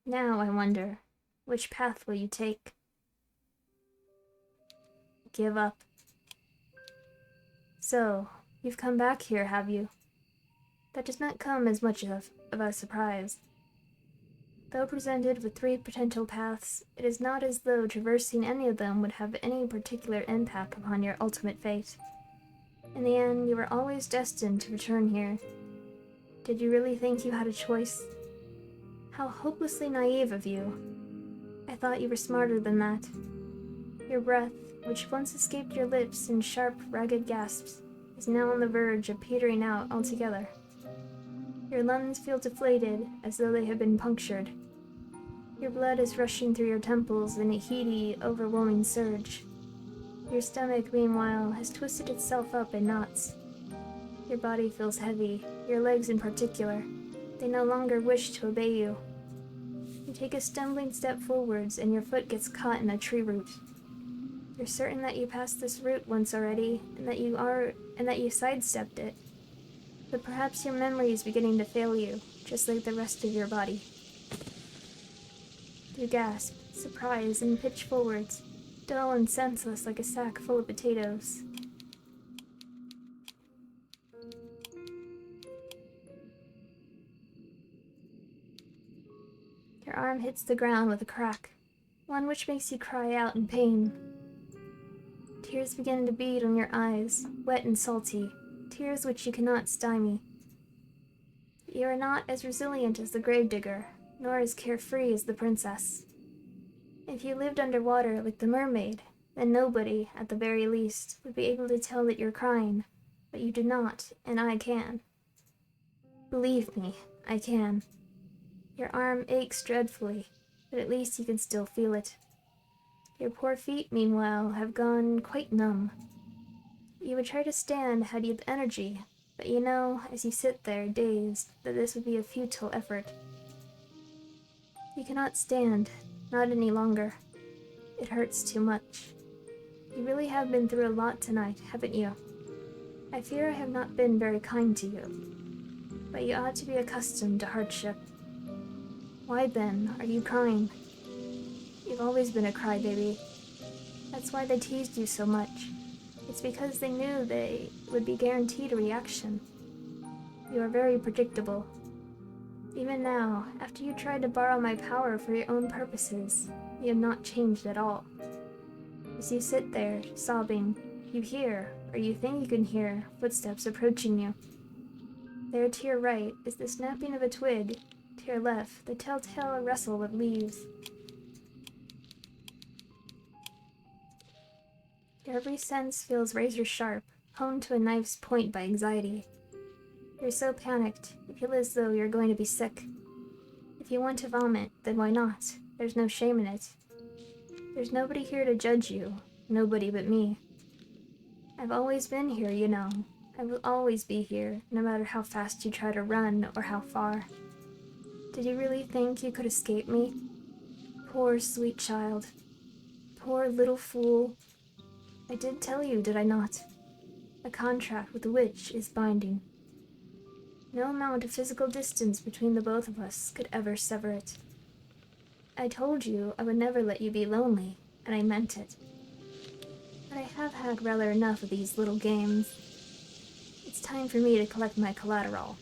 Now, I wonder, which path will you take? Give up. So, you've come back here, have you? That does not come as much of a surprise. Though presented with 3 potential paths, it is not as though traversing any of them would have any particular impact upon your ultimate fate. In the end, you were always destined to return here. Did you really think you had a choice? How hopelessly naive of you. I thought you were smarter than that. Your breath, which once escaped your lips in sharp, ragged gasps, is now on the verge of petering out altogether. Your lungs feel deflated, as though they have been punctured. Your blood is rushing through your temples in a heady, overwhelming surge. Your stomach, meanwhile, has twisted itself up in knots. Your body feels heavy, your legs in particular. They no longer wish to obey you. You take a stumbling step forwards, and your foot gets caught in a tree root. You're certain that you passed this root once already, and that you sidestepped it. But perhaps your memory is beginning to fail you, just like the rest of your body. You gasp, surprise, and pitch forwards, dull and senseless like a sack full of potatoes. Your arm hits the ground with a crack, one which makes you cry out in pain. Tears begin to bead on your eyes, wet and salty, tears which you cannot stymie. You are not as resilient as the gravedigger, nor as carefree as the princess. If you lived underwater like the mermaid, then nobody, at the very least, would be able to tell that you're crying. But you do not, and I can. Believe me, I can. Your arm aches dreadfully, but at least you can still feel it. Your poor feet, meanwhile, have gone quite numb. You would try to stand had you the energy, but you know, as you sit there, dazed, that this would be a futile effort. You cannot stand, not any longer. It hurts too much. You really have been through a lot tonight, haven't you? I fear I have not been very kind to you, but you ought to be accustomed to hardship. Why, then, are you crying? You've always been a crybaby. That's why they teased you so much. It's because they knew they would be guaranteed a reaction. You are very predictable. Even now, after you tried to borrow my power for your own purposes, you have not changed at all. As you sit there, sobbing, you hear, or you think you can hear, footsteps approaching you. There to your right is the snapping of a twig, to your left, the telltale rustle of leaves. Your every sense feels razor sharp, honed to a knife's point by anxiety. You're so panicked, you feel as though you're going to be sick. If you want to vomit, then why not? There's no shame in it. There's nobody here to judge you, nobody but me. I've always been here, you know. I will always be here, no matter how fast you try to run or how far. Did you really think you could escape me? Poor sweet child. Poor little fool. I did tell you, did I not? A contract with the witch is binding. No amount of physical distance between the both of us could ever sever it. I told you I would never let you be lonely, and I meant it. But I have had rather enough of these little games. It's time for me to collect my collateral.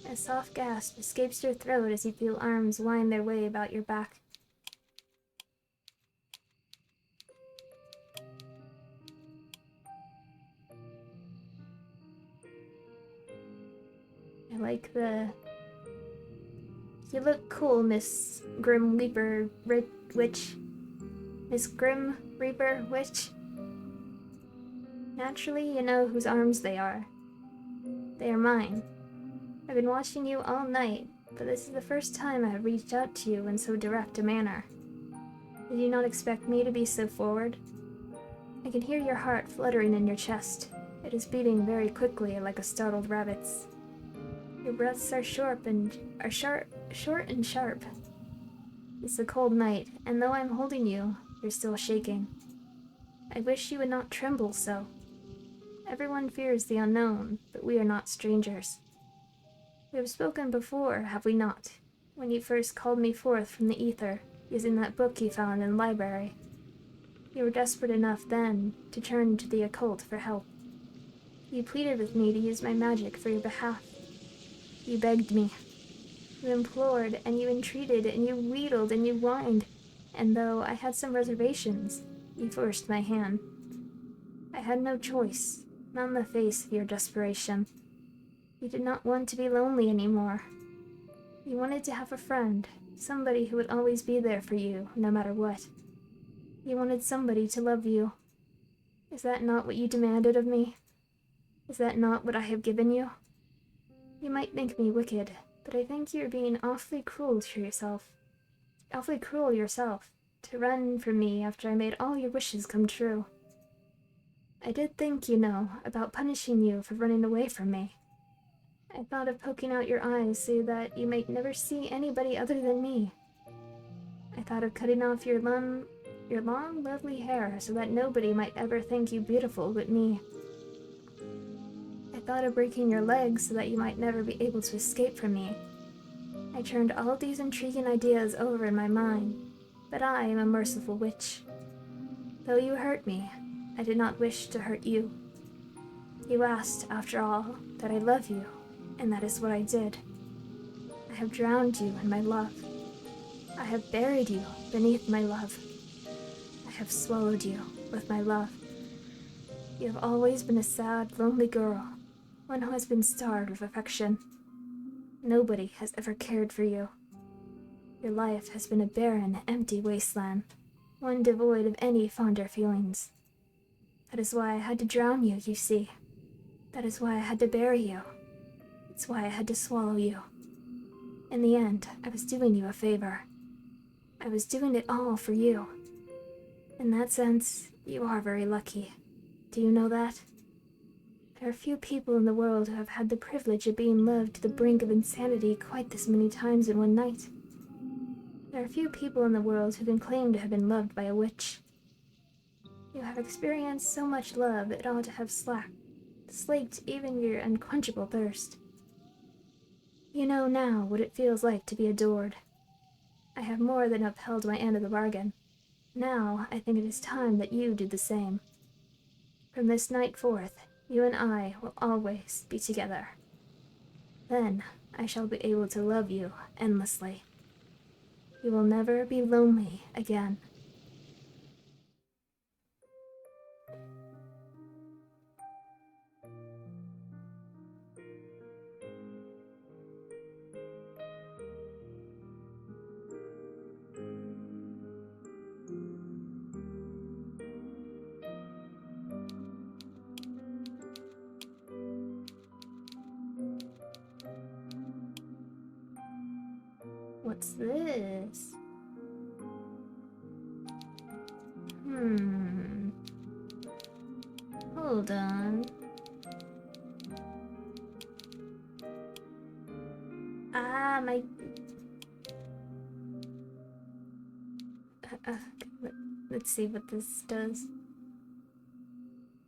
A soft gasp escapes your throat as you feel arms wind their way about your back. I like the... You look cool, Miss Grim Reaper Witch. Miss Grim Reaper Witch. Naturally, you know whose arms they are. They are mine. I've been watching you all night, but this is the first time I have reached out to you in so direct a manner. Did you not expect me to be so forward? I can hear your heart fluttering in your chest. It is beating very quickly like a startled rabbit's. Your breaths are short and sharp. It's a cold night, and though I'm holding you, you're still shaking. I wish you would not tremble so. Everyone fears the unknown, but we are not strangers. We have spoken before, have we not? When you first called me forth from the ether, using that book you found in the library. You were desperate enough then to turn to the occult for help. You pleaded with me to use my magic for your behalf. You begged me. You implored, and you entreated, and you wheedled, and you whined, and though I had some reservations, you forced my hand. I had no choice, not in the face of your desperation. You did not want to be lonely anymore. You wanted to have a friend, somebody who would always be there for you, no matter what. You wanted somebody to love you. Is that not what you demanded of me? Is that not what I have given you? You might think me wicked, but I think you're being awfully cruel to yourself. Awfully cruel yourself, to run from me after I made all your wishes come true. I did think, you know, about punishing you for running away from me. I thought of poking out your eyes so that you might never see anybody other than me. I thought of cutting off your long, lovely hair so that nobody might ever think you beautiful but me. I thought of breaking your legs so that you might never be able to escape from me. I turned all these intriguing ideas over in my mind, but I am a merciful witch. Though you hurt me, I did not wish to hurt you. You asked, after all, that I love you, and that is what I did. I have drowned you in my love. I have buried you beneath my love. I have swallowed you with my love. You have always been a sad, lonely girl, one who has been starved of affection. Nobody has ever cared for you. Your life has been a barren, empty wasteland, one devoid of any fonder feelings. That is why I had to drown you, you see. That is why I had to bury you. It's why I had to swallow you. In the end, I was doing you a favor. I was doing it all for you. In that sense, you are very lucky. Do you know that? There are few people in the world who have had the privilege of being loved to the brink of insanity quite this many times in one night. There are few people in the world who can claim to have been loved by a witch. You have experienced so much love it ought to have slaked even your unquenchable thirst. You know now what it feels like to be adored. I have more than upheld my end of the bargain. Now I think it is time that you do the same. From this night forth, you and I will always be together. Then I shall be able to love you endlessly. You will never be lonely again. What's this? Hold on. My... let's see what this does.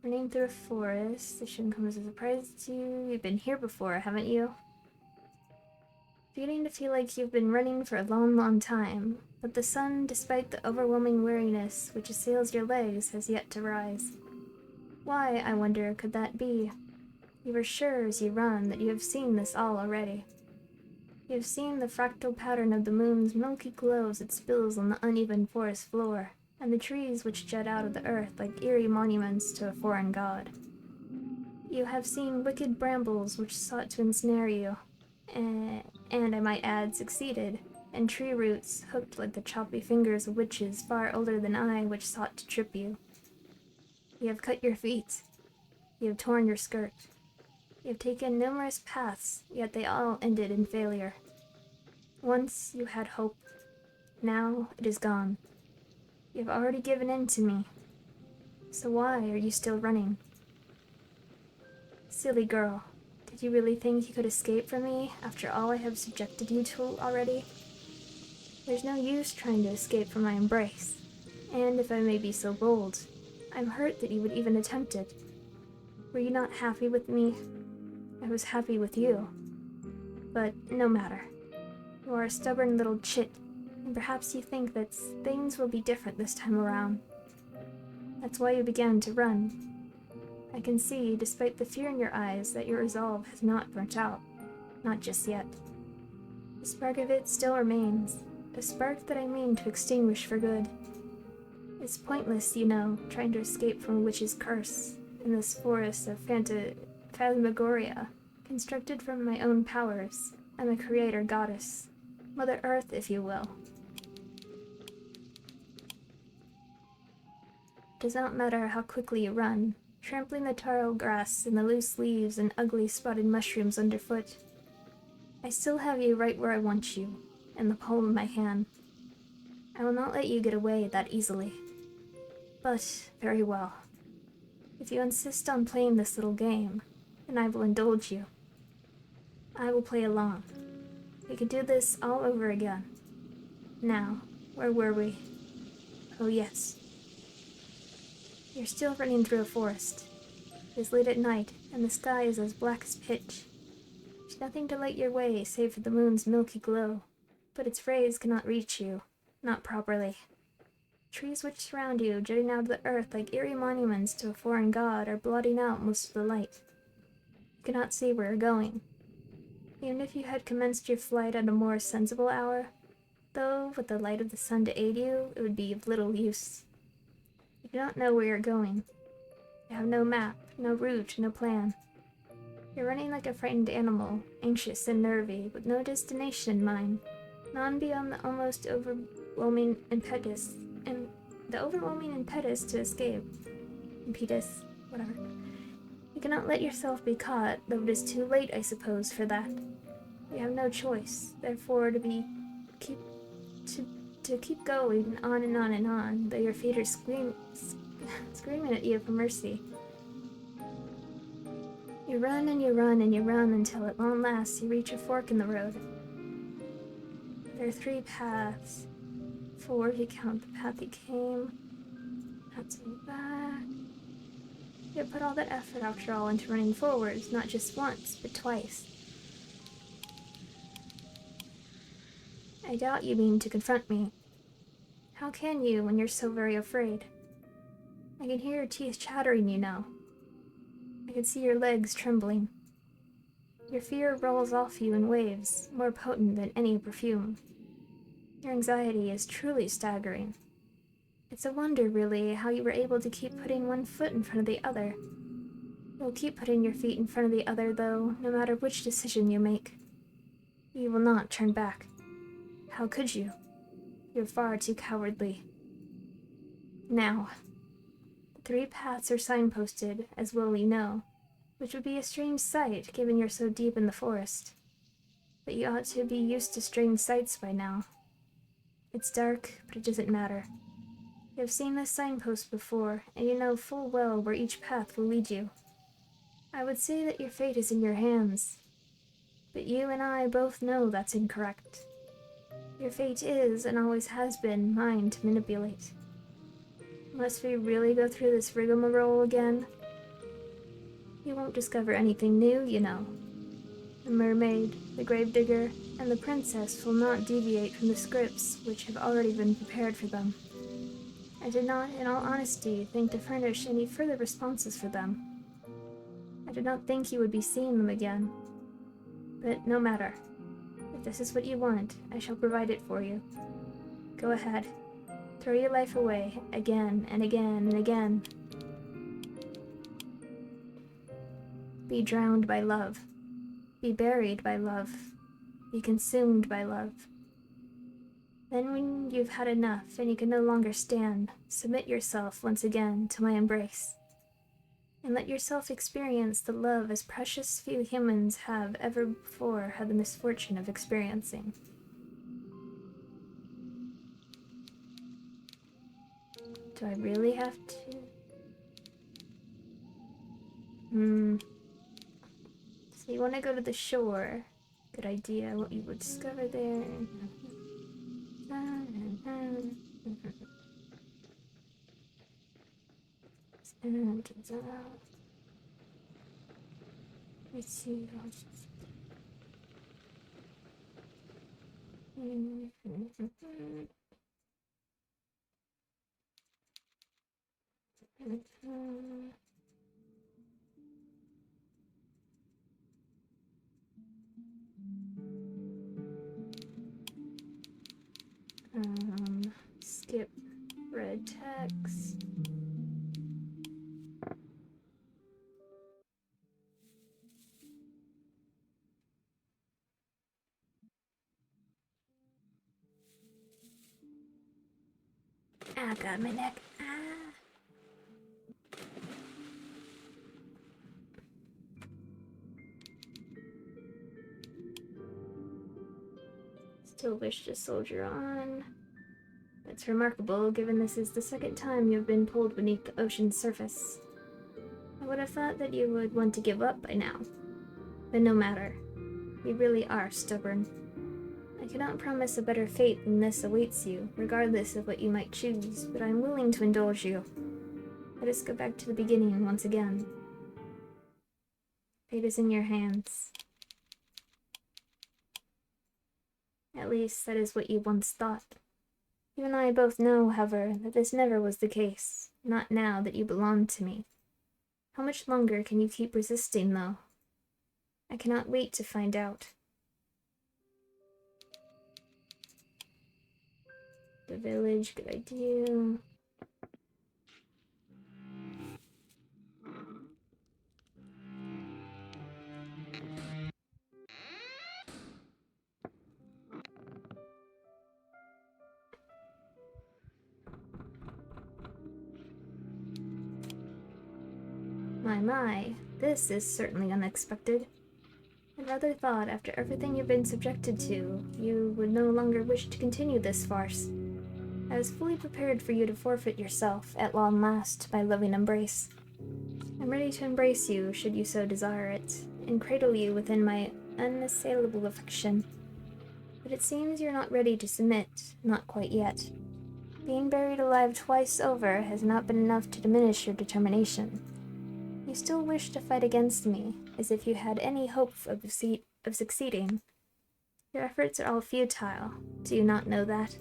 Running through a forest. This shouldn't come as a surprise to you. You've been here before, haven't you? Beginning to feel like you've been running for a long, long time, but the sun, despite the overwhelming weariness which assails your legs, has yet to rise. Why, I wonder, could that be? You are sure as you run that you have seen this all already. You have seen the fractal pattern of the moon's milky glow as it spills on the uneven forest floor, and the trees which jut out of the earth like eerie monuments to a foreign god. You have seen wicked brambles which sought to ensnare you, and I might add, succeeded, and tree roots hooked like the choppy fingers of witches far older than I which sought to trip you. You have cut your feet. You have torn your skirt. You have taken numerous paths, yet they all ended in failure. Once you had hope. Now it is gone. You have already given in to me. So why are you still running? Silly girl, did you really think you could escape from me after all I have subjected you to already? There's no use trying to escape from my embrace, and if I may be so bold, I'm hurt that you would even attempt it. Were you not happy with me? I was happy with you. But no matter. You are a stubborn little chit, and perhaps you think that things will be different this time around. That's why you began to run. I can see, despite the fear in your eyes, that your resolve has not burnt out. Not just yet. A spark of it still remains, a spark that I mean to extinguish for good. It's pointless, you know, trying to escape from a witch's curse in this forest of phantasmagoria, constructed from my own powers. I'm a creator goddess. Mother Earth, if you will. It does not matter how quickly you run, trampling the taro grass and the loose leaves and ugly spotted mushrooms underfoot. I still have you right where I want you, in the palm of my hand. I will not let you get away that easily. But, very well. If you insist on playing this little game, then I will indulge you. I will play along. We could do this all over again. Now, where were we? Oh yes. You're still running through a forest. It is late at night, and the sky is as black as pitch. There's nothing to light your way save for the moon's milky glow, but its rays cannot reach you, not properly. Trees which surround you, jutting out of the earth like eerie monuments to a foreign god, are blotting out most of the light. You cannot see where you're going. Even if you had commenced your flight at a more sensible hour, though with the light of the sun to aid you, it would be of little use. You do not know where you're going. You have no map, no route, no plan. You're running like a frightened animal, anxious and nervy, with no destination in mind, none beyond the almost overwhelming impetus to escape. Impetus, whatever. You cannot let yourself be caught, though it is too late, I suppose, for that. You have no choice, therefore, to keep going on and on and on, though your feet are screaming at you for mercy. You run and you run and you run until at long last you reach a fork in the road. There are 3 paths. Forward, you count the path you came. Not to back. You put all that effort, after all, into running forwards, not just once, but twice. I doubt you mean to confront me. How can you, when you're so very afraid? I can hear your teeth chattering, you know. I can see your legs trembling. Your fear rolls off you in waves, more potent than any perfume. Your anxiety is truly staggering. It's a wonder, really, how you were able to keep putting one foot in front of the other. You'll keep putting your feet in front of the other, though, no matter which decision you make. You will not turn back. How could you? You're far too cowardly. Now, the 3 paths are signposted, as well you know, which would be a strange sight, given you're so deep in the forest. But you ought to be used to strange sights by now. It's dark, but it doesn't matter. You have seen this signpost before, and you know full well where each path will lead you. I would say that your fate is in your hands, but you and I both know that's incorrect. Your fate is, and always has been, mine to manipulate. Must we really go through this rigmarole again? You won't discover anything new, you know. The mermaid, the gravedigger, and the princess will not deviate from the scripts which have already been prepared for them. I did not, in all honesty, think to furnish any further responses for them. I did not think you would be seeing them again. But no matter. If this is what you want, I shall provide it for you. Go ahead. Throw your life away, again and again and again. Be drowned by love. Be buried by love. Be consumed by love. Then when you've had enough and you can no longer stand, submit yourself once again to my embrace. And let yourself experience the love as precious few humans have ever before had the misfortune of experiencing. Do I really have to? So you want to go to the shore. Good idea, what you would discover there. Let's see. Skip red text. Ah, got my neck. Ah. Still wish to soldier on. That's remarkable, given this is the second time you've been pulled beneath the ocean's surface. I would have thought that you would want to give up by now. But no matter. You really are stubborn. I cannot promise a better fate than this awaits you, regardless of what you might choose, but I am willing to indulge you. Let us go back to the beginning once again. Fate is in your hands. At least, that is what you once thought. You and I both know, however, that this never was the case, not now that you belong to me. How much longer can you keep resisting, though? I cannot wait to find out. The village, good idea. My, this is certainly unexpected. I rather thought, after everything you've been subjected to, you would no longer wish to continue this farce. I was fully prepared for you to forfeit yourself, at long last, by loving embrace. I'm ready to embrace you, should you so desire it, and cradle you within my unassailable affection. But it seems you're not ready to submit, not quite yet. Being buried alive twice over has not been enough to diminish your determination. You still wish to fight against me, as if you had any hope of succeeding. Your efforts are all futile. Do you not know that?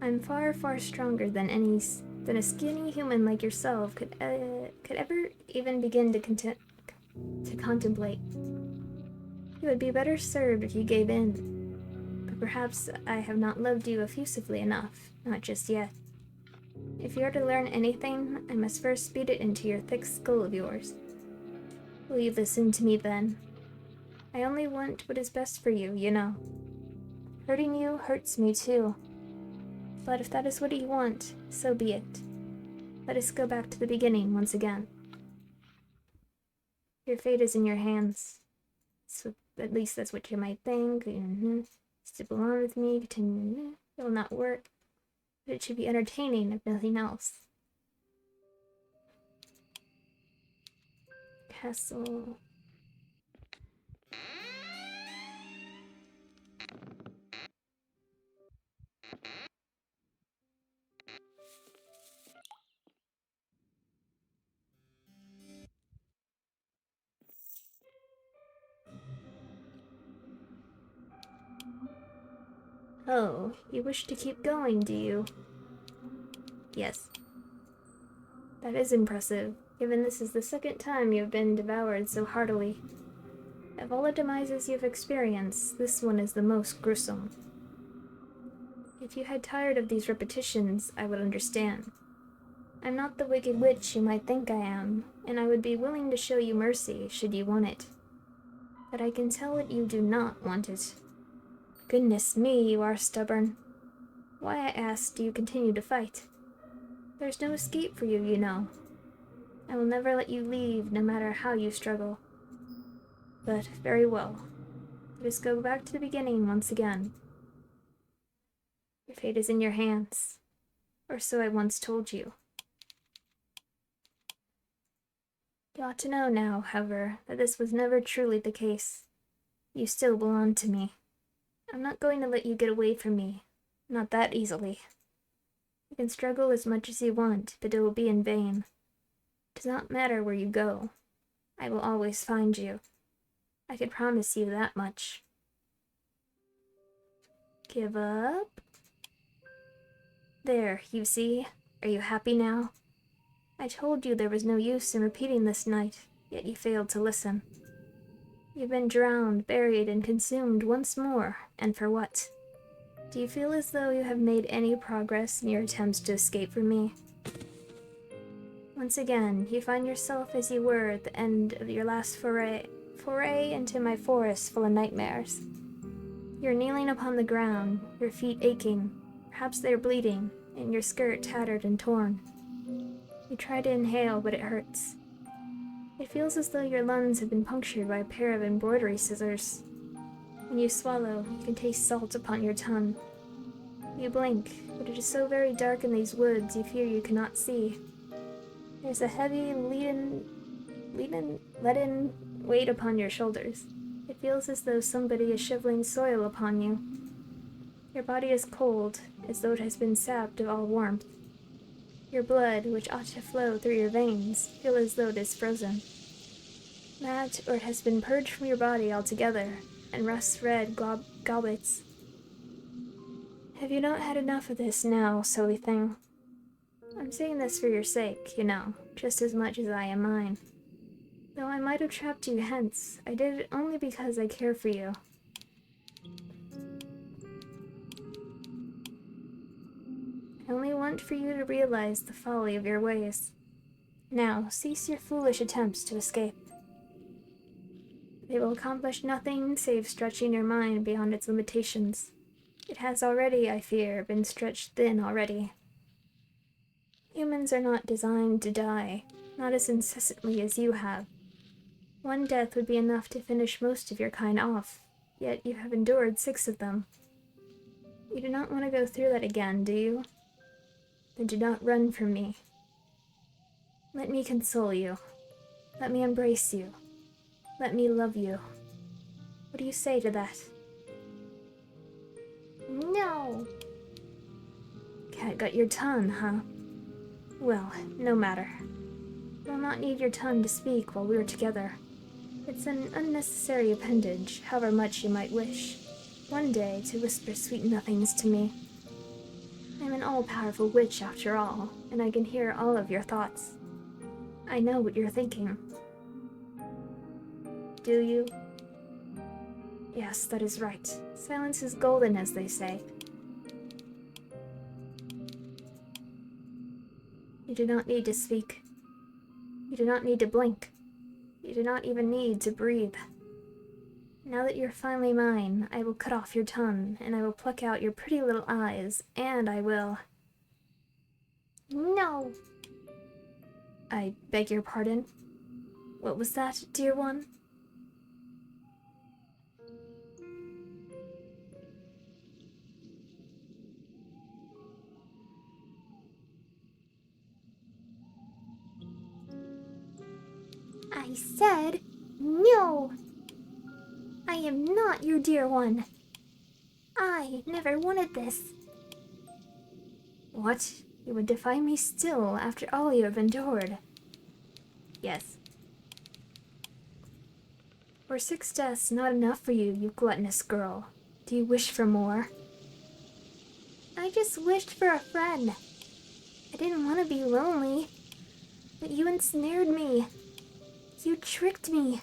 I'm far, far stronger than a skinny human like yourself could ever even begin to contemplate. You would be better served if you gave in. But perhaps I have not loved you effusively enough, not just yet. If you are to learn anything, I must first beat it into your thick skull of yours. Will you listen to me then? I only want what is best for you, you know. Hurting you hurts me too. But if that is what you want, so be it. Let us go back to the beginning once again. Your fate is in your hands. So at least that's what you might think. Stick along with me, continue. It will not work. But it should be entertaining, if nothing else. Castle. Oh, you wish to keep going, do you? Yes. That is impressive, given this is the second time you have been devoured so heartily. Of all the demises you've experienced, this one is the most gruesome. If you had tired of these repetitions, I would understand. I'm not the wicked witch you might think I am, and I would be willing to show you mercy should you want it. But I can tell that you do not want it. Goodness me, you are stubborn. Why, I ask, do you continue to fight? There's no escape for you, you know. I will never let you leave, no matter how you struggle. But, very well. Let us go back to the beginning once again. Your fate is in your hands. Or so I once told you. You ought to know now, however, that this was never truly the case. You still belong to me. I'm not going to let you get away from me. Not that easily. You can struggle as much as you want, but it will be in vain. It does not matter where you go. I will always find you. I can promise you that much. Give up? There, you see. Are you happy now? I told you there was no use in repeating this night, yet you failed to listen. You've been drowned, buried, and consumed once more, and for what? Do you feel as though you have made any progress in your attempts to escape from me? Once again, you find yourself as you were at the end of your last foray into my forest full of nightmares. You're kneeling upon the ground, your feet aching, perhaps they're bleeding, and your skirt tattered and torn. You try to inhale, but it hurts. It feels as though your lungs have been punctured by a pair of embroidery scissors. When you swallow, you can taste salt upon your tongue. You blink, but it is so very dark in these woods you fear you cannot see. There's a heavy, leaden weight upon your shoulders. It feels as though somebody is shoveling soil upon you. Your body is cold, as though it has been sapped of all warmth. Your blood, which ought to flow through your veins, feels as though it is frozen. That, or it has been purged from your body altogether, and rust-red goblets. Have you not had enough of this now, silly thing? I'm saying this for your sake, you know, just as much as I am mine. Though I might have trapped you hence, I did it only because I care for you. I only want for you to realize the folly of your ways. Now, cease your foolish attempts to escape. They will accomplish nothing save stretching your mind beyond its limitations. It has already, I fear, been stretched thin already. Humans are not designed to die, not as incessantly as you have. One death would be enough to finish most of your kind off, yet you have endured 6 of them. You do not want to go through that again, do you? Then do not run from me. Let me console you. Let me embrace you. Let me love you. What do you say to that? No! Cat got your tongue, huh? Well, no matter. You'll not need your tongue to speak while we're together. It's an unnecessary appendage, however much you might wish, one day to whisper sweet nothings to me. I'm an all-powerful witch after all, and I can hear all of your thoughts. I know what you're thinking. Do you? Yes, that is right. Silence is golden, as they say. You do not need to speak. You do not need to blink. You do not even need to breathe. Now that you're finally mine, I will cut off your tongue, and I will pluck out your pretty little eyes, and I will... No! I beg your pardon? What was that, dear one? I said no! I am not your dear one. I never wanted this. What? You would defy me still after all you have endured? Yes. Were 6 deaths not enough for you, you gluttonous girl? Do you wish for more? I just wished for a friend. I didn't want to be lonely. But you ensnared me. You tricked me.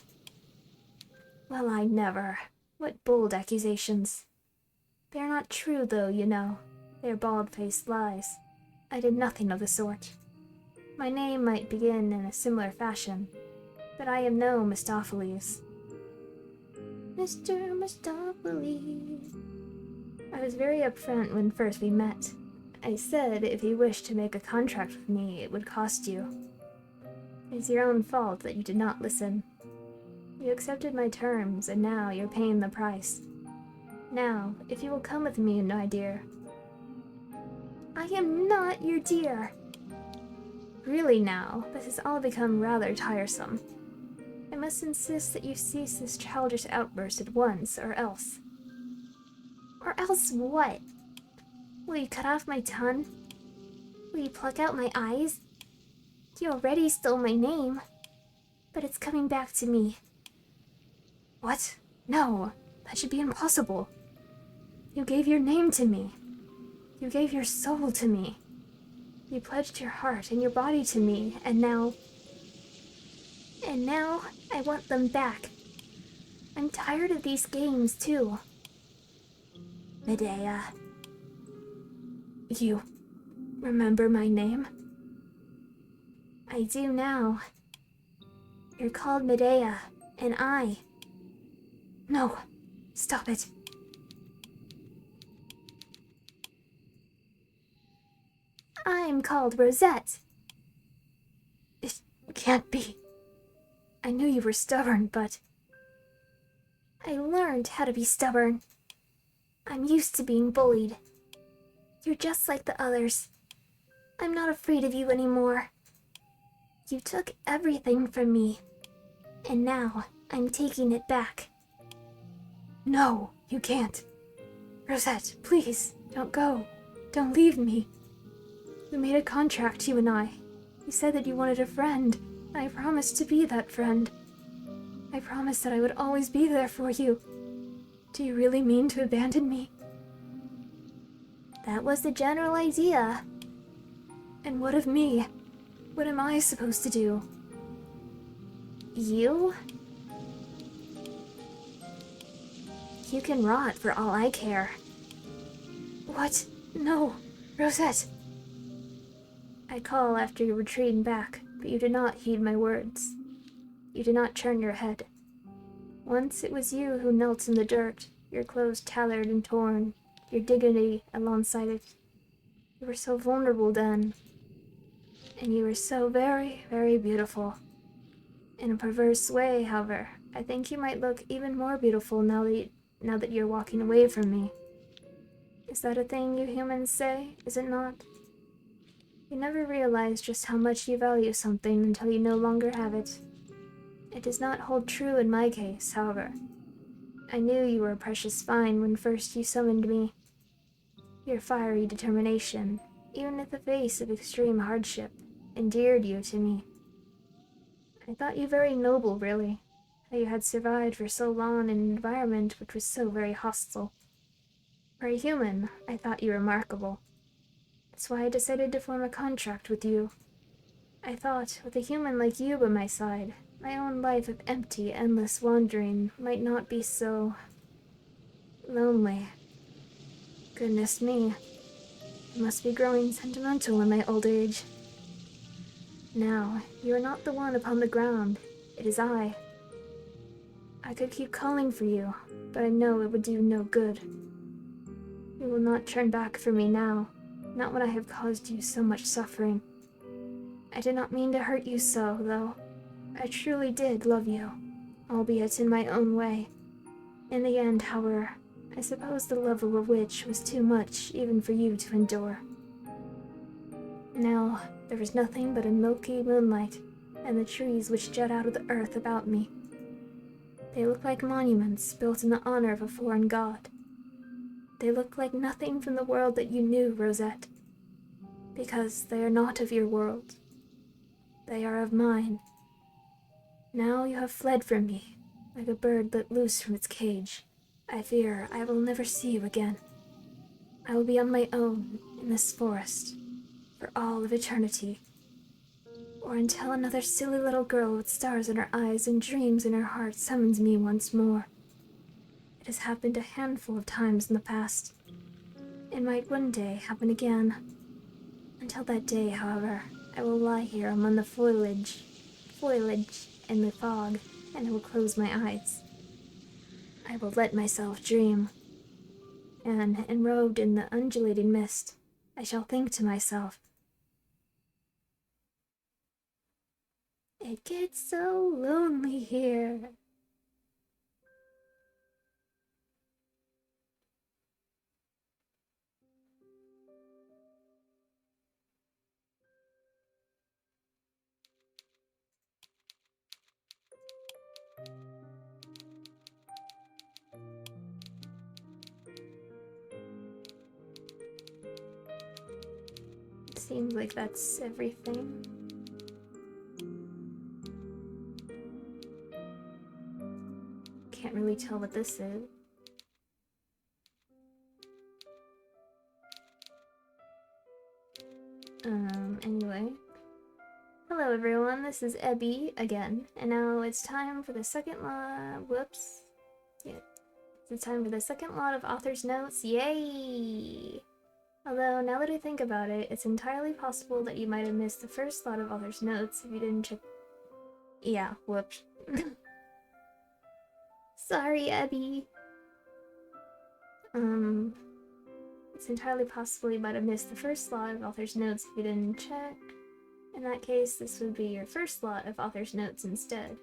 Well, I never. What bold accusations. They are not true, though, you know. They are bald-faced lies. I did nothing of the sort. My name might begin in a similar fashion, but I am no Mistopheles. Mr. Mistopheles. I was very upfront when first we met. I said if you wished to make a contract with me, it would cost you. It is your own fault that you did not listen. You accepted my terms, and now you're paying the price. Now, if you will come with me, my dear. I am not your dear. Really now, this has all become rather tiresome. I must insist that you cease this childish outburst at once, or else. Or else what? Will you cut off my tongue? Will you pluck out my eyes? You already stole my name, but it's coming back to me. What? No, that should be impossible. You gave your name to me. You gave your soul to me. You pledged your heart and your body to me, and now... And now, I want them back. I'm tired of these games, too. Medea. You remember my name? I do now. You're called Medea, and I... No, stop it. I'm called Rosette. It can't be. I knew you were stubborn, but... I learned how to be stubborn. I'm used to being bullied. You're just like the others. I'm not afraid of you anymore. You took everything from me, and now I'm taking it back. No, you can't. Rosette, please, don't go. Don't leave me. We made a contract, you and I. You said that you wanted a friend, and I promised to be that friend. I promised that I would always be there for you. Do you really mean to abandon me? That was the general idea. And what of me? What am I supposed to do? You? You can rot for all I care. What? No, Rosette. I call after you retreating back, but you did not heed my words. You did not turn your head. Once it was you who knelt in the dirt, your clothes tattered and torn, your dignity alongside it. You were so vulnerable then, and you were so very, very beautiful. In a perverse way, however, I think you might look even more beautiful now that you're walking away from me. Is that a thing you humans say, is it not? You never realize just how much you value something until you no longer have it. It does not hold true in my case, however. I knew you were a precious find when first you summoned me. Your fiery determination, even in the face of extreme hardship, endeared you to me. I thought you very noble, really, how you had survived for so long in an environment which was so very hostile. For a human, I thought you remarkable. That's why I decided to form a contract with you. I thought, with a human like you by my side, my own life of empty, endless wandering might not be so lonely. Goodness me, I must be growing sentimental in my old age. Now, you are not the one upon the ground. It is I. I could keep calling for you, but I know it would do no good. You will not turn back for me now, not when I have caused you so much suffering. I did not mean to hurt you so, though. I truly did love you, albeit in my own way. In the end, however, I suppose the love of a witch was too much even for you to endure. Now, there was nothing but a milky moonlight, and the trees which jut out of the earth about me. They look like monuments built in the honor of a foreign god. They look like nothing from the world that you knew, Rosette, because they are not of your world. They are of mine. Now you have fled from me, like a bird let loose from its cage. I fear I will never see you again. I will be on my own in this forest for all of eternity, or until another silly little girl with stars in her eyes and dreams in her heart summons me once more. It has happened a handful of times in the past. It might one day happen again. Until that day, however, I will lie here among the foliage and the fog, and I will close my eyes. I will let myself dream, and, enrobed in the undulating mist, I shall think to myself, "It gets so lonely here." Seems like that's everything. Can't really tell what this is. Anyway. Hello everyone, this is Ebby again, and now it's time for the second lot. Whoops. Yeah. It's time for the second lot of author's notes. Yay! Although, now that I think about it, it's entirely possible that you might have missed the first lot of author's notes if you didn't check. Yeah, whoops. Sorry, Ebby. It's entirely possible you might have missed the first lot of author's notes if you didn't check. In that case, this would be your first lot of author's notes instead.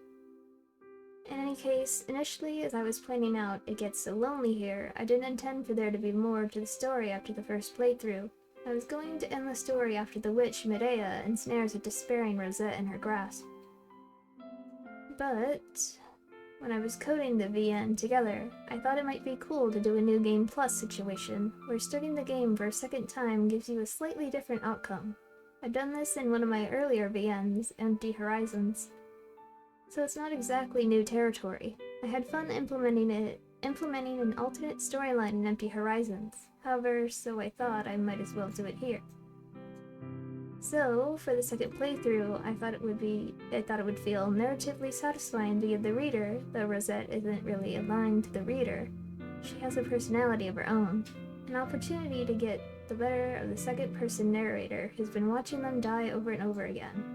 In any case, initially as I was planning out It Gets So Lonely Here, I didn't intend for there to be more to the story after the first playthrough. I was going to end the story after the witch Medea ensnares a despairing Rosette in her grasp. But when I was coding the VN together, I thought it might be cool to do a New Game Plus situation, where starting the game for a second time gives you a slightly different outcome. I've done this in one of my earlier VNs, Empty Horizons. So it's not exactly new territory. I had fun implementing an alternate storyline in Empty Horizons. However, so I thought I might as well do it here. So, for the second playthrough, I thought it would feel narratively satisfying to give the reader, though Rosette isn't really aligned to the reader. She has a personality of her own, an opportunity to get the better of the second-person narrator who's been watching them die over and over again.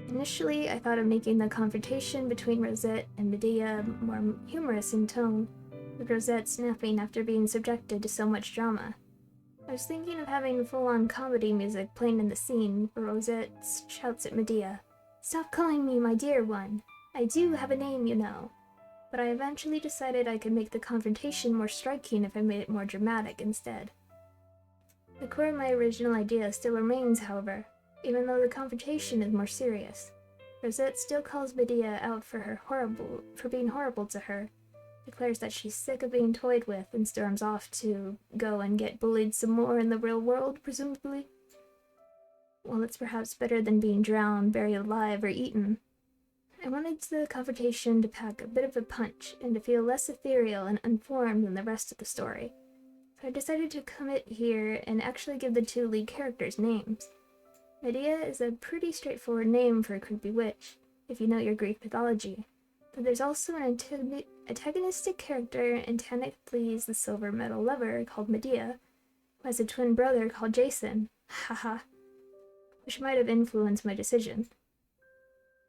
Initially, I thought of making the confrontation between Rosette and Medea more humorous in tone, with Rosette snapping after being subjected to so much drama. I was thinking of having full-on comedy music playing in the scene where Rosette shouts at Medea, "Stop calling me my dear one! I do have a name, you know." But I eventually decided I could make the confrontation more striking if I made it more dramatic instead. The core of my original idea still remains, however, even though the confrontation is more serious. Rosette still calls Medea out for being horrible to her, declares that she's sick of being toyed with, and storms off to go and get bullied some more in the real world, presumably. Well, it's perhaps better than being drowned, buried alive, or eaten. I wanted the confrontation to pack a bit of a punch, and to feel less ethereal and unformed than the rest of the story. So I decided to commit here and actually give the two lead characters names. Medea is a pretty straightforward name for a creepy witch, if you know your Greek mythology, but there's also an antagonistic character in Tanithles the Silver Metal Lover called Medea, who has a twin brother called Jason, haha, which might have influenced my decision.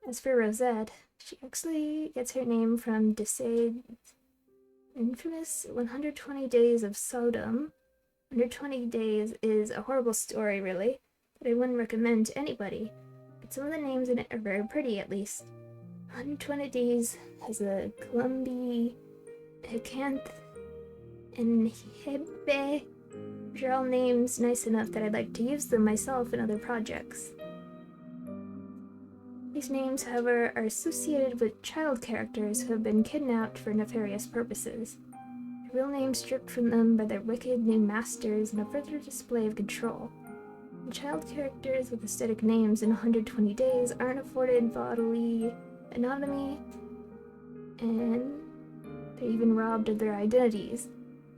As for Rosette, she actually gets her name from Desade's infamous 120 Days of Sodom. 120 Days is a horrible story, really, that I wouldn't recommend to anybody, but some of the names in it are very pretty, at least. 120 Days has a Columbi, Hicanth, and Hebe, which are all names nice enough that I'd like to use them myself in other projects. These names, however, are associated with child characters who have been kidnapped for nefarious purposes. Their real names stripped from them by their wicked new masters in a further display of control. And child characters with aesthetic names in 120 Days aren't afforded bodily autonomy, and they're even robbed of their identities.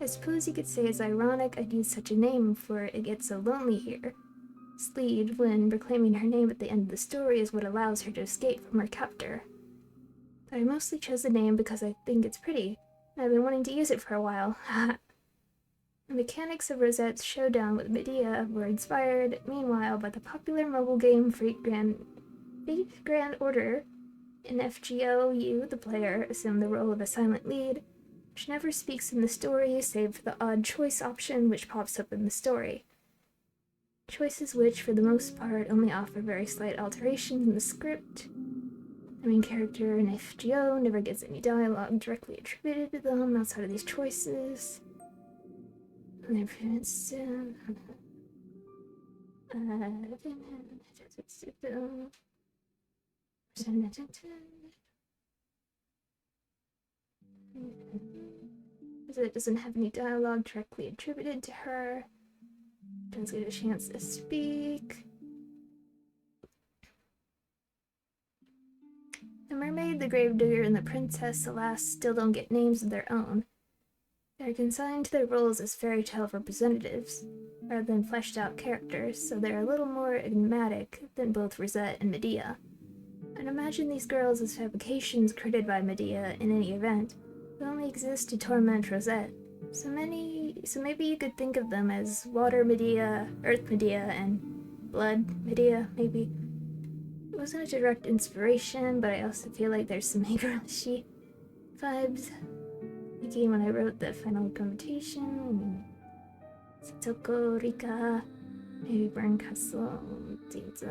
I suppose you could say it's ironic I'd use such a name for It Gets So Lonely Here. Sleed, when proclaiming her name at the end of the story, is what allows her to escape from her captor. But I mostly chose the name because I think it's pretty, and I've been wanting to use it for a while. The mechanics of Rosette's showdown with Medea were inspired, meanwhile, by the popular mobile game Fate Grand Order. In FGO, the player, assumed the role of a silent lead, which never speaks in the story save for the odd choice option which pops up in the story. Choices which, for the most part, only offer very slight alterations in the script. The main character in FGO never gets any dialogue directly attributed to them outside of these choices. It doesn't have any dialogue directly attributed to her. Doesn't get a chance to speak. The mermaid, the gravedigger, and the princess, alas, still don't get names of their own. They're consigned to their roles as fairy tale representatives, rather than fleshed out characters, so they're a little more enigmatic than both Rosette and Medea. I'd imagine these girls as fabrications created by Medea in any event, who only exist to torment Rosette. So maybe you could think of them as Water Medea, Earth Medea, and Blood Medea, maybe. It wasn't a direct inspiration, but I also feel like there's some Higurashi vibes. Thinking when I wrote the final confrontation, Satoko, Rika, maybe Burn Castle, things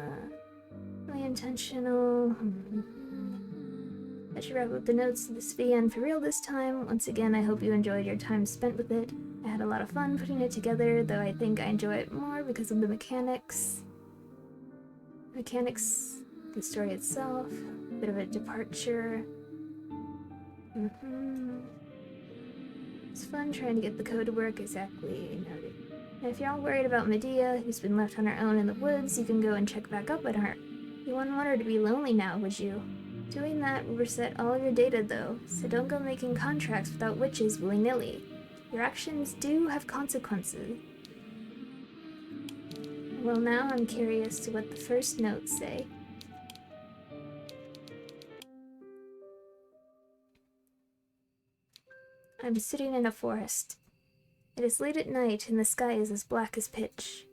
really intentional. That should wrap up the notes of this VN for real this time. Once again, I hope you enjoyed your time spent with it. I had a lot of fun putting it together, though I think I enjoy it more because of the mechanics. The story itself, a bit of a departure. It's fun trying to get the code to work exactly noted. And if you're all worried about Medea, who's been left on her own in the woods, you can go and check back up on her. You wouldn't want her to be lonely now, would you? Doing that will reset all of your data, though, so don't go making contracts without witches willy-nilly. Your actions do have consequences. Well, now I'm curious to what the first notes say. I'm sitting in a forest. It is late at night, and the sky is as black as pitch.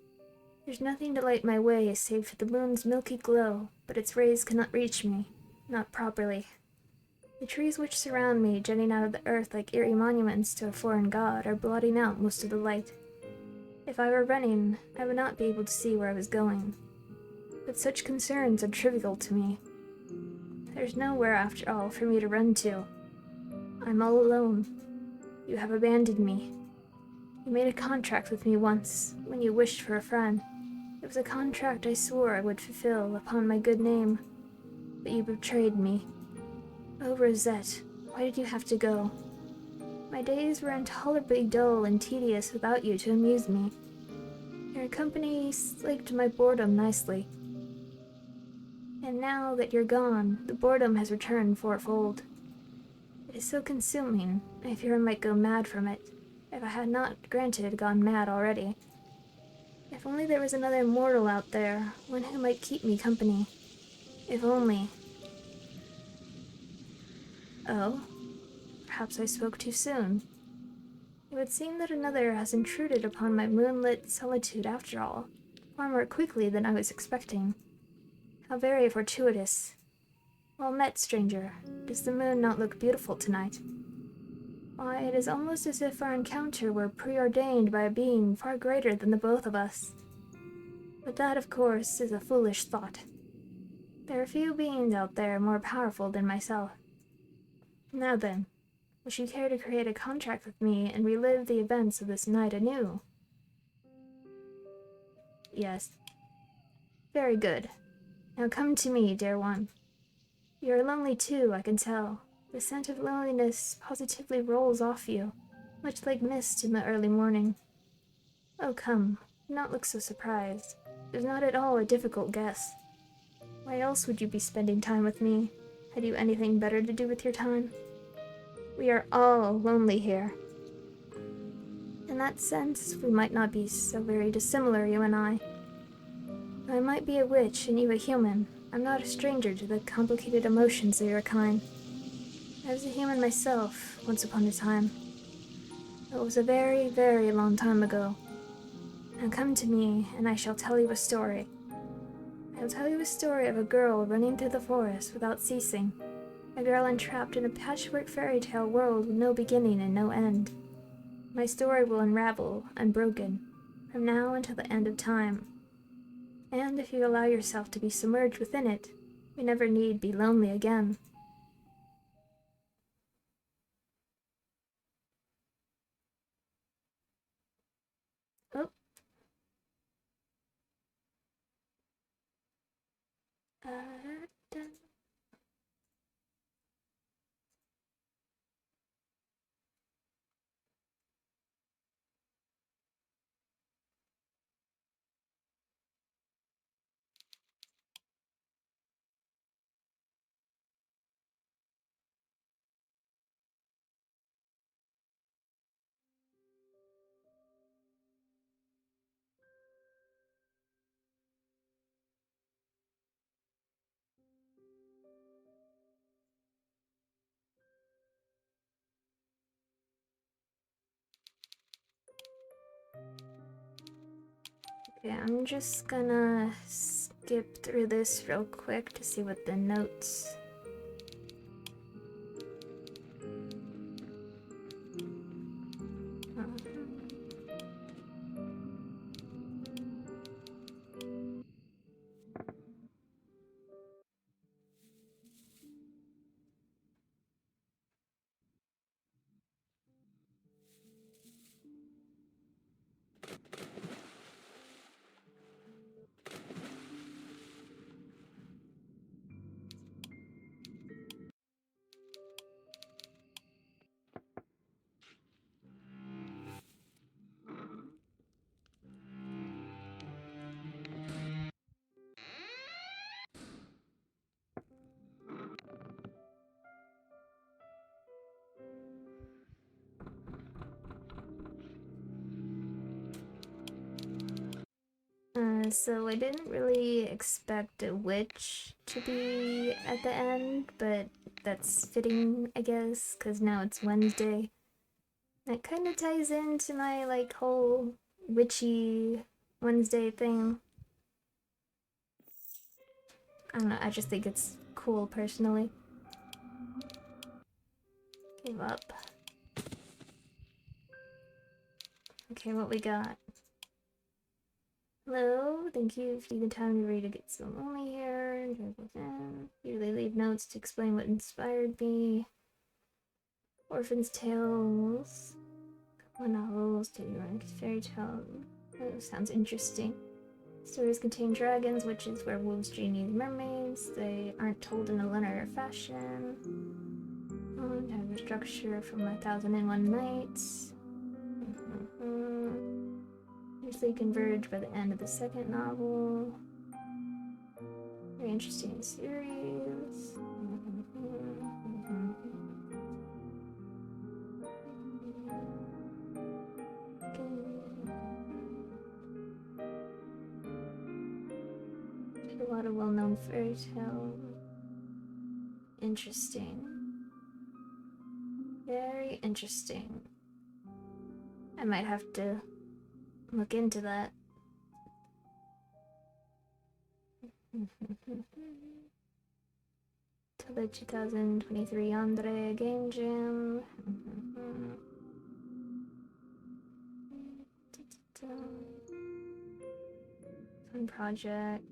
There's nothing to light my way save for the moon's milky glow, but its rays cannot reach me. Not properly. The trees which surround me, jutting out of the earth like eerie monuments to a foreign god, are blotting out most of the light. If I were running, I would not be able to see where I was going. But such concerns are trivial to me. There's nowhere, after all, for me to run to. I'm all alone. You have abandoned me. You made a contract with me once, when you wished for a friend. It was a contract I swore I would fulfill upon my good name. But you betrayed me. Oh, Rosette, why did you have to go? My days were intolerably dull and tedious without you to amuse me. Your company slaked my boredom nicely. And now that you're gone, the boredom has returned fourfold. It is so consuming, I fear I might go mad from it, if I had not, granted, gone mad already. If only there was another mortal out there, one who might keep me company. If only. Oh? Perhaps I spoke too soon. It would seem that another has intruded upon my moonlit solitude after all, far more quickly than I was expecting. How very fortuitous. Well met, stranger. Does the moon not look beautiful tonight? Why, it is almost as if our encounter were preordained by a being far greater than the both of us. But that, of course, is a foolish thought. There are few beings out there more powerful than myself. Now then, would you care to create a contract with me and relive the events of this night anew? Yes. Very good. Now come to me, dear one. You are lonely too, I can tell. The scent of loneliness positively rolls off you, much like mist in the early morning. Oh, come, do not look so surprised. It is not at all a difficult guess. Why else would you be spending time with me? Had you anything better to do with your time? We are all lonely here. In that sense, we might not be so very dissimilar, you and I. Though I might be a witch and you a human, I'm not a stranger to the complicated emotions of your kind. I was a human myself, once upon a time. It was a very, very long time ago. Now come to me, and I shall tell you a story. I will tell you a story of a girl running through the forest without ceasing. A girl entrapped in a patchwork fairy tale world with no beginning and no end. My story will unravel, unbroken, from now until the end of time. And if you allow yourself to be submerged within it, you never need be lonely again. Oh. Dun. Okay, I'm just gonna skip through this real quick to see what the notes. So I didn't really expect a witch to be at the end, but that's fitting, I guess, because now it's Wednesday. That kind of ties into my, like, whole witchy Wednesday thing. I don't know, I just think it's cool, personally. Give up. Okay, what we got? Hello, thank you for taking the time to read to get so lonely here. Usually leave notes to explain what inspired me. Orphan's Tales. Couple novels, fairy tale. Oh, sounds interesting. Stories contain dragons, witches, werewolves, genies, mermaids. They aren't told in a linear fashion. Have a structure from 1001 Nights. Usually converge by the end of the second novel. Very interesting series. A lot of well-known fairy tales. Interesting. Very interesting. I might have to look into that. To the 2023 Andre Game Jam. Fun project.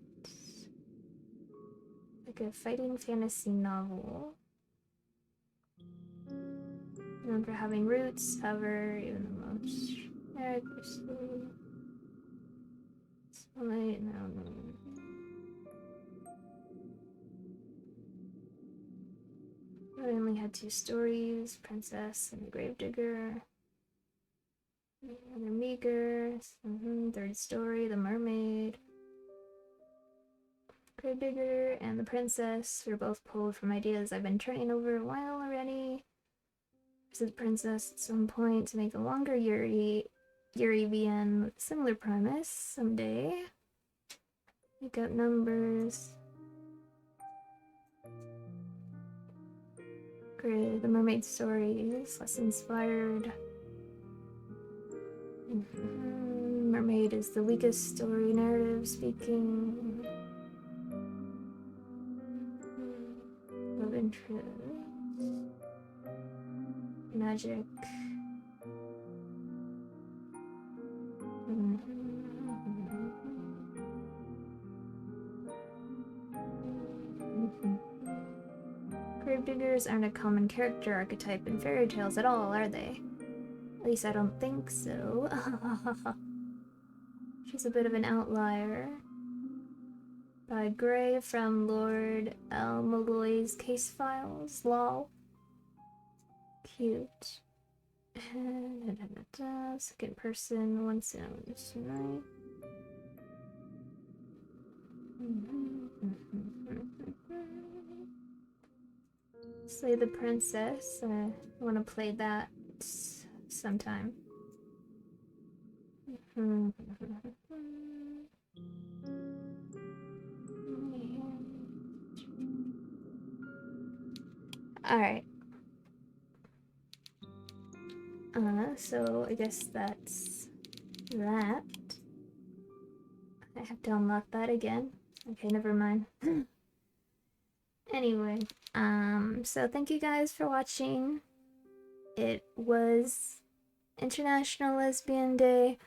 Like a fighting fantasy novel. Known for having roots, however, even the most I only had 2 stories, Princess and the Gravedigger. Another meager. Third story, The Mermaid. Gravedigger and the Princess were both pulled from ideas I've been turning over a while already. The Princess at some point to make a longer Yuri VN with a similar premise someday. Make up numbers. Great, the mermaid stories, less inspired. Mermaid is the weakest story, narrative speaking. Love interest. Magic. Gravediggers aren't a common character archetype in fairy tales at all, are they? At least I don't think so. She's a bit of an outlier. By Gray from Lord L. Malloy's Case Files. Lol. Cute. Second person, once in a night. Slay the Princess. I want to play that sometime. Alright. So I guess that's that. I have to unlock that again. Okay, never mind. Anyway, so thank you guys for watching. It was International Lesbian Day.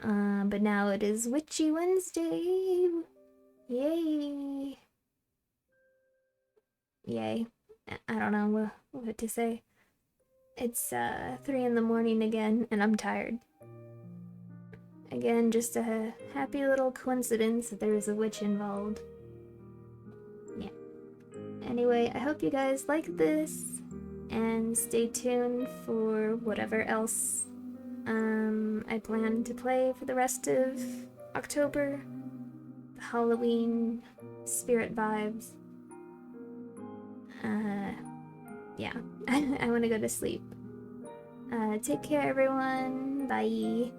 But now it is Witchy Wednesday. Yay. Yay. I don't know what to say. It's 3 in the morning again, and I'm tired. Again, just a happy little coincidence that there is a witch involved. Yeah. Anyway, I hope you guys like this, and stay tuned for whatever else I plan to play for the rest of October. The Halloween spirit vibes. Yeah, I want to go to sleep. Take care, everyone. Bye.